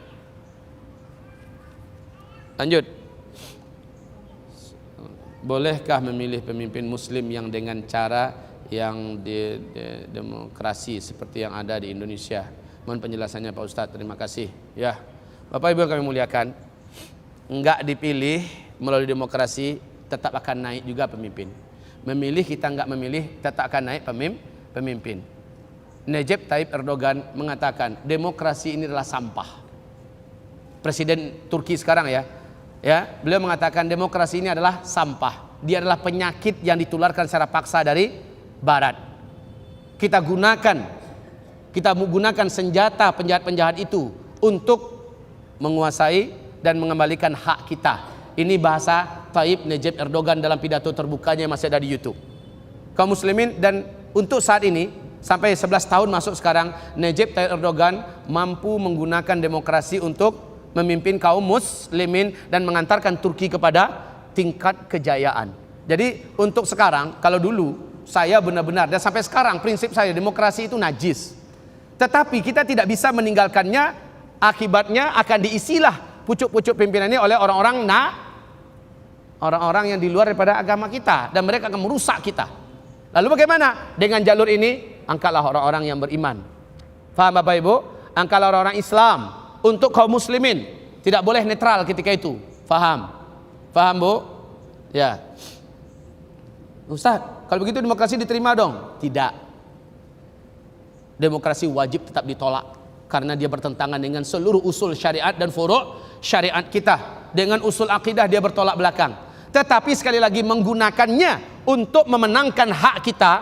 lanjut. Bolehkah memilih pemimpin muslim yang dengan cara yang demokrasi seperti yang ada di Indonesia? Mohon penjelasannya Pak Ustadz, terima kasih. Ya, Bapak Ibu yang kami muliakan, enggak dipilih melalui demokrasi tetap akan naik juga pemimpin. Memilih kita enggak memilih tetap akan naik pemimpin. Recep Tayyip Erdogan mengatakan demokrasi ini adalah sampah. Presiden Turki sekarang ya, beliau mengatakan demokrasi ini adalah sampah. Dia adalah penyakit yang ditularkan secara paksa dari Barat. Kita menggunakan senjata penjahat-penjahat itu untuk menguasai dan mengembalikan hak kita. Ini bahasa Tayyip Recep Erdogan dalam pidato terbukanya yang masih ada di YouTube. Kaum muslimin, dan untuk saat ini sampai 11 tahun masuk sekarang, Recep Tayyip Erdogan mampu menggunakan demokrasi untuk memimpin kaum muslimin dan mengantarkan Turki kepada tingkat kejayaan. Jadi untuk sekarang, kalau dulu saya benar-benar, dan sampai sekarang prinsip saya demokrasi itu najis, tetapi kita tidak bisa meninggalkannya. Akibatnya akan diisilah pucuk-pucuk pimpinannya oleh orang-orang yang di luar daripada agama kita, dan mereka akan merusak kita. Lalu bagaimana? Dengan jalur ini, angkatlah orang-orang yang beriman. Faham Bapak Ibu? Angkatlah orang-orang Islam untuk kaum muslimin. Tidak boleh netral ketika itu. Faham? Faham Bu? Ya. Ustaz, kalau begitu demokrasi diterima dong? Tidak. Demokrasi wajib tetap ditolak, karena dia bertentangan dengan seluruh usul syariat dan furu' syariat kita. Dengan usul akidah dia bertolak belakang. Tetapi sekali lagi menggunakannya untuk memenangkan hak kita,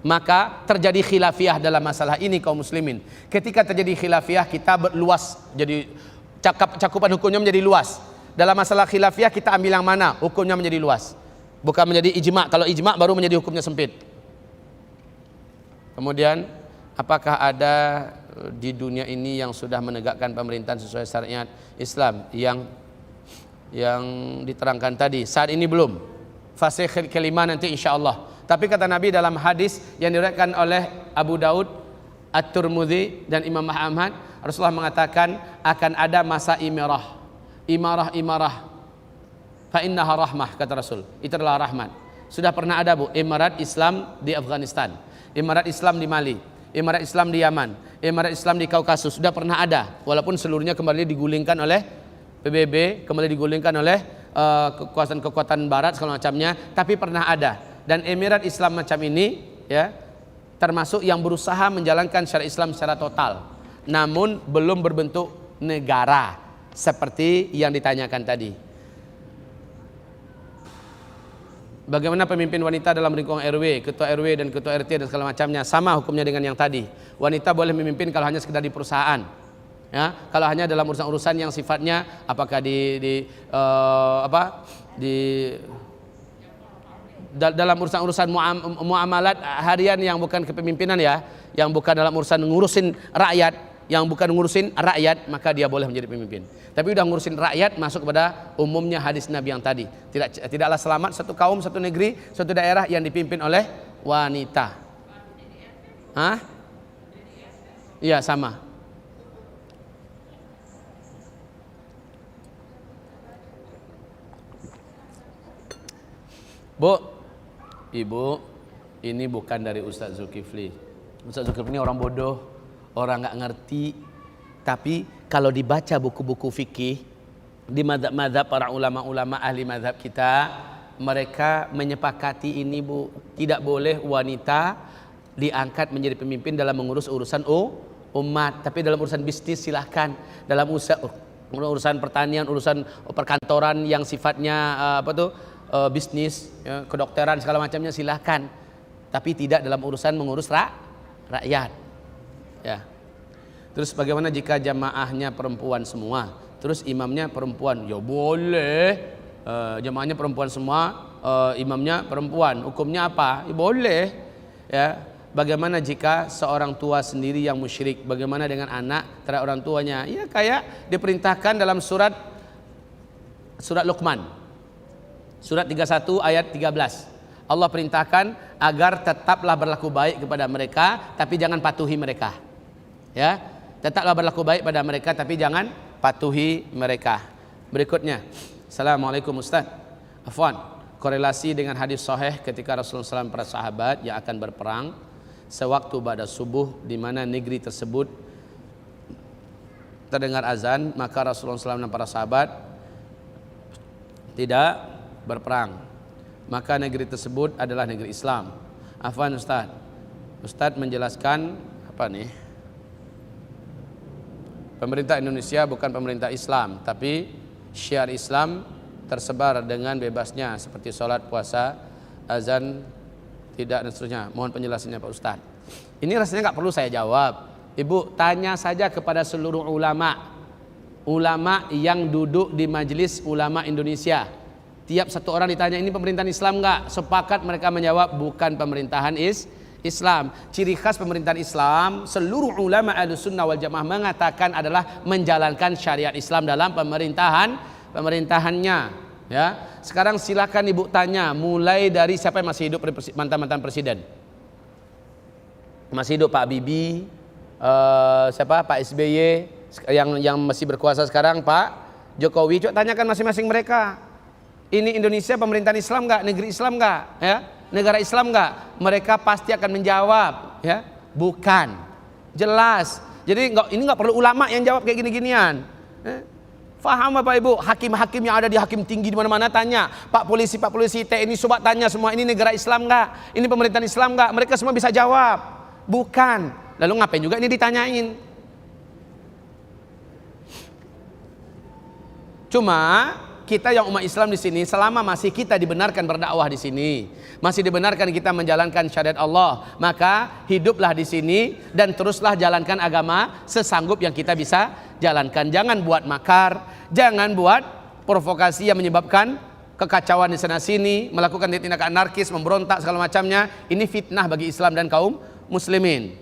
maka terjadi khilafiyah dalam masalah ini kaum muslimin. Ketika terjadi khilafiyah, kita berluas, jadi cakupan hukumnya menjadi luas. Dalam masalah khilafiyah kita ambil yang mana? Hukumnya menjadi luas, bukan menjadi ijma'. Kalau ijma' baru menjadi hukumnya sempit. Kemudian, apakah ada di dunia ini yang sudah menegakkan pemerintahan sesuai syariat Islam yang diterangkan tadi? Saat ini belum. Fase kelima nanti insya Allah. Tapi kata Nabi dalam hadis yang diriwayatkan oleh Abu Daud, At-Tirmidzi dan Imam Ahmad, Rasulullah mengatakan akan ada masa imarah. Fa innaha rahmah, kata Rasul. Itu adalah rahmat. Sudah pernah ada Bu, Emirat Islam di Afghanistan, Emirat Islam di Mali, Emirat Islam di Yaman, Emirat Islam di Kaukasus. Sudah pernah ada, walaupun seluruhnya kembali digulingkan oleh PBB, kembali digulingkan oleh kekuatan-kekuatan Barat segala macamnya, tapi pernah ada. Dan Emirat Islam macam ini ya, termasuk yang berusaha menjalankan syariat Islam secara total, namun belum berbentuk negara seperti yang ditanyakan tadi. Bagaimana pemimpin wanita dalam lingkungan RW, ketua RW dan ketua RT dan segala macamnya? Sama hukumnya dengan yang tadi. Wanita boleh memimpin kalau hanya sekedar di perusahaan. Ya, kalau hanya dalam urusan-urusan yang sifatnya apakah dalam urusan-urusan muamalat harian yang bukan kepemimpinan ya, yang bukan dalam urusan ngurusin rakyat, yang bukan ngurusin rakyat, maka dia boleh menjadi pemimpin. Tapi udah ngurusin rakyat, masuk kepada umumnya hadis Nabi yang tadi. Tidaklah selamat satu kaum, satu negeri, satu daerah yang dipimpin oleh wanita. Hah? Iya, sama. Bu, Ibu, ini bukan dari Ustaz Zulkifli. Ustaz Zulkifli ini orang bodoh, orang nggak ngerti. Tapi kalau dibaca buku-buku fikih di mazhab-mazhab para ulama-ulama ahli mazhab kita, mereka menyepakati ini, Bu, tidak boleh wanita diangkat menjadi pemimpin dalam mengurus urusan umat. Tapi dalam urusan bisnis silahkan. Dalam urusan pertanian, urusan perkantoran yang sifatnya bisnis, ya, kedokteran segala macamnya silahkan. Tapi tidak dalam urusan mengurus rakyat. Ya. Terus bagaimana jika jamaahnya perempuan semua, terus imamnya perempuan? Ya boleh. Jamaahnya perempuan semua, imamnya perempuan. Hukumnya apa? Ya boleh. Ya. Bagaimana jika seorang tua sendiri yang musyrik? Bagaimana dengan anak terhadap orang tuanya? Ya kayak diperintahkan dalam surat Luqman. Surat 31 ayat 13. Allah perintahkan agar tetaplah berlaku baik kepada mereka, tapi jangan patuhi mereka. Ya, tetaplah berlaku baik pada mereka, tapi jangan patuhi mereka. Berikutnya, Assalamualaikum Ustaz. Afwan, korelasi dengan hadis sahih ketika Rasulullah SAW para sahabat yang akan berperang sewaktu pada subuh di mana negeri tersebut terdengar azan, maka Rasulullah SAW dan para sahabat tidak berperang. Maka negeri tersebut adalah negeri Islam. Afwan Ustaz. Ustaz menjelaskan apa nih? Pemerintah Indonesia bukan pemerintah Islam, tapi syiar Islam tersebar dengan bebasnya seperti sholat, puasa, azan, tidak dan seterusnya. Mohon penjelasannya Pak Ustaz. Ini rasanya nggak perlu saya jawab. Ibu tanya saja kepada seluruh ulama yang duduk di majelis ulama Indonesia. Tiap satu orang ditanya ini pemerintahan Islam nggak, sepakat mereka menjawab bukan pemerintahan Islam. Ciri khas pemerintahan Islam, seluruh ulama Ahlussunnah wal Jamaah mengatakan adalah menjalankan syariat Islam dalam pemerintahannya. Ya, sekarang silakan ibu tanya, mulai dari siapa yang masih hidup, mantan presiden, masih hidup Pak Habibie, siapa Pak SBY, yang masih berkuasa sekarang Pak Jokowi. Coba tanyakan masing-masing mereka. Ini Indonesia pemerintahan Islam nggak, negeri Islam nggak, ya, negara Islam nggak? Mereka pasti akan menjawab, ya, bukan, jelas. Jadi ini nggak perlu ulama yang jawab kayak gini-ginian. Faham Bapak Ibu? Hakim-hakim yang ada di hakim tinggi di mana-mana tanya, Pak polisi TNI, coba tanya semua, ini negara Islam nggak? Ini pemerintahan Islam nggak? Mereka semua bisa jawab, bukan. Lalu ngapain juga ini ditanyain? Cuma kita yang umat Islam di sini, selama masih kita dibenarkan berdakwah di sini, masih dibenarkan kita menjalankan syariat Allah, maka hiduplah di sini dan teruslah jalankan agama sesanggup yang kita bisa jalankan. Jangan buat makar, jangan buat provokasi yang menyebabkan kekacauan di sana sini, melakukan tindakan anarkis, memberontak segala macamnya. Ini fitnah bagi Islam dan kaum muslimin.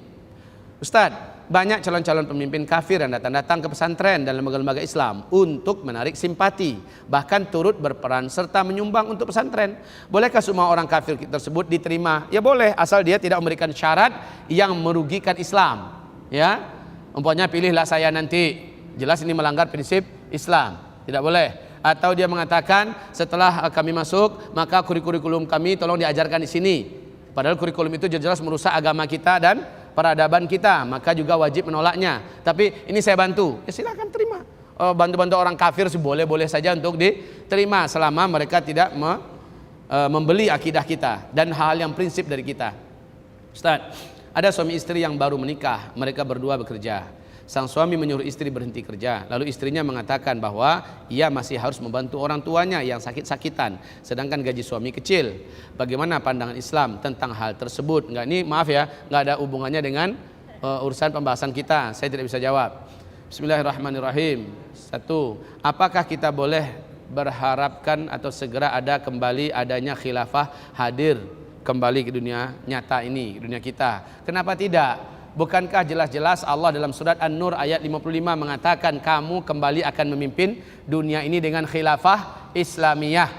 Ustadz, banyak calon-calon pemimpin kafir yang datang-datang ke pesantren dan lembaga-lembaga Islam untuk menarik simpati, bahkan turut berperan serta menyumbang untuk pesantren. Bolehkah semua orang kafir tersebut diterima? Ya boleh, asal dia tidak memberikan syarat yang merugikan Islam. Ya, umpamanya pilihlah saya nanti, jelas ini melanggar prinsip Islam, tidak boleh. Atau dia mengatakan setelah kami masuk, maka kurikulum kami tolong diajarkan di sini. Padahal kurikulum itu jelas merusak agama kita dan peradaban kita, maka juga wajib menolaknya. Tapi ini saya bantu, ya silakan terima. Bantu-bantu orang kafir boleh-boleh saja untuk diterima selama mereka tidak membeli akidah kita dan hal yang prinsip dari kita. Ustaz, ada suami istri yang baru menikah, mereka berdua bekerja. Sang suami menyuruh istri berhenti kerja, lalu istrinya mengatakan bahwa ia masih harus membantu orang tuanya yang sakit-sakitan, sedangkan gaji suami kecil. Bagaimana pandangan Islam tentang hal tersebut? Ini maaf ya, nggak ada hubungannya dengan urusan pembahasan kita. Saya tidak bisa jawab. Bismillahirrahmanirrahim. 1. Apakah kita boleh berharapkan atau segera ada kembali adanya khilafah hadir kembali ke dunia nyata ini, dunia kita? Kenapa tidak? Bukankah jelas-jelas Allah dalam surat An-Nur ayat 55 mengatakan kamu kembali akan memimpin dunia ini dengan khilafah Islamiyah.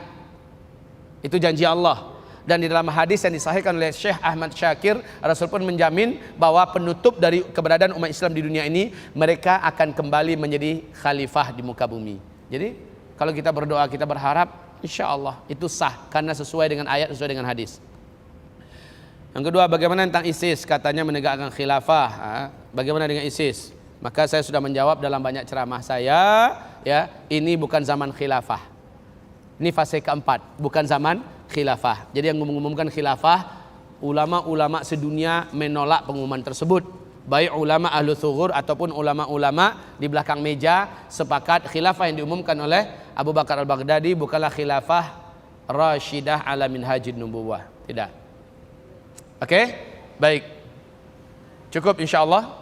Itu janji Allah. Dan di dalam hadis yang disahihkan oleh Syekh Ahmad Syakir, Rasul pun menjamin bahwa penutup dari keberadaan umat Islam di dunia ini, mereka akan kembali menjadi khalifah di muka bumi. Jadi kalau kita berdoa, kita berharap, insya Allah itu sah karena sesuai dengan ayat, sesuai dengan hadis. Yang kedua, bagaimana tentang ISIS? Katanya menegakkan khilafah. Bagaimana dengan ISIS? Maka saya sudah menjawab dalam banyak ceramah saya, ya, ini bukan zaman khilafah. Ini fase keempat, bukan zaman khilafah. Jadi yang mengumumkan khilafah, ulama-ulama sedunia menolak pengumuman tersebut. Baik ulama ahlu thughur ataupun ulama-ulama di belakang meja sepakat khilafah yang diumumkan oleh Abu Bakar al-Baghdadi bukanlah khilafah Rashidah ala minhajin nubuwah. Tidak. Oke? Baik. Cukup insyaAllah.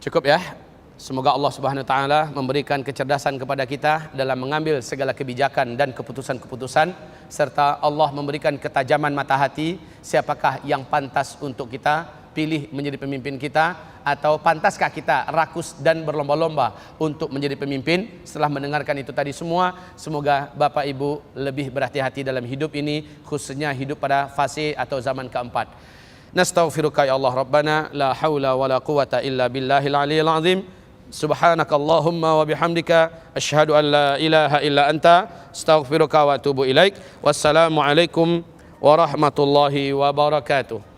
Cukup ya. Semoga Allah Subhanahu wa taala memberikan kecerdasan kepada kita dalam mengambil segala kebijakan dan keputusan-keputusan, serta Allah memberikan ketajaman mata hati siapakah yang pantas untuk kita pilih menjadi pemimpin kita, atau pantaskah kita rakus dan berlomba-lomba untuk menjadi pemimpin. Setelah mendengarkan itu tadi semua, semoga Bapak Ibu lebih berhati-hati dalam hidup ini, khususnya hidup pada fase atau zaman keempat. Nastaghfiruka ya Allah Rabbana, la haula wa la quwata illa billahil aliyil azim. Subhanakallahumma wa bihamdika asyhadu an la ilaha illa anta astaghfiruka wa atubu ilaik. Wassalamu alaikum warahmatullahi wabarakatuh.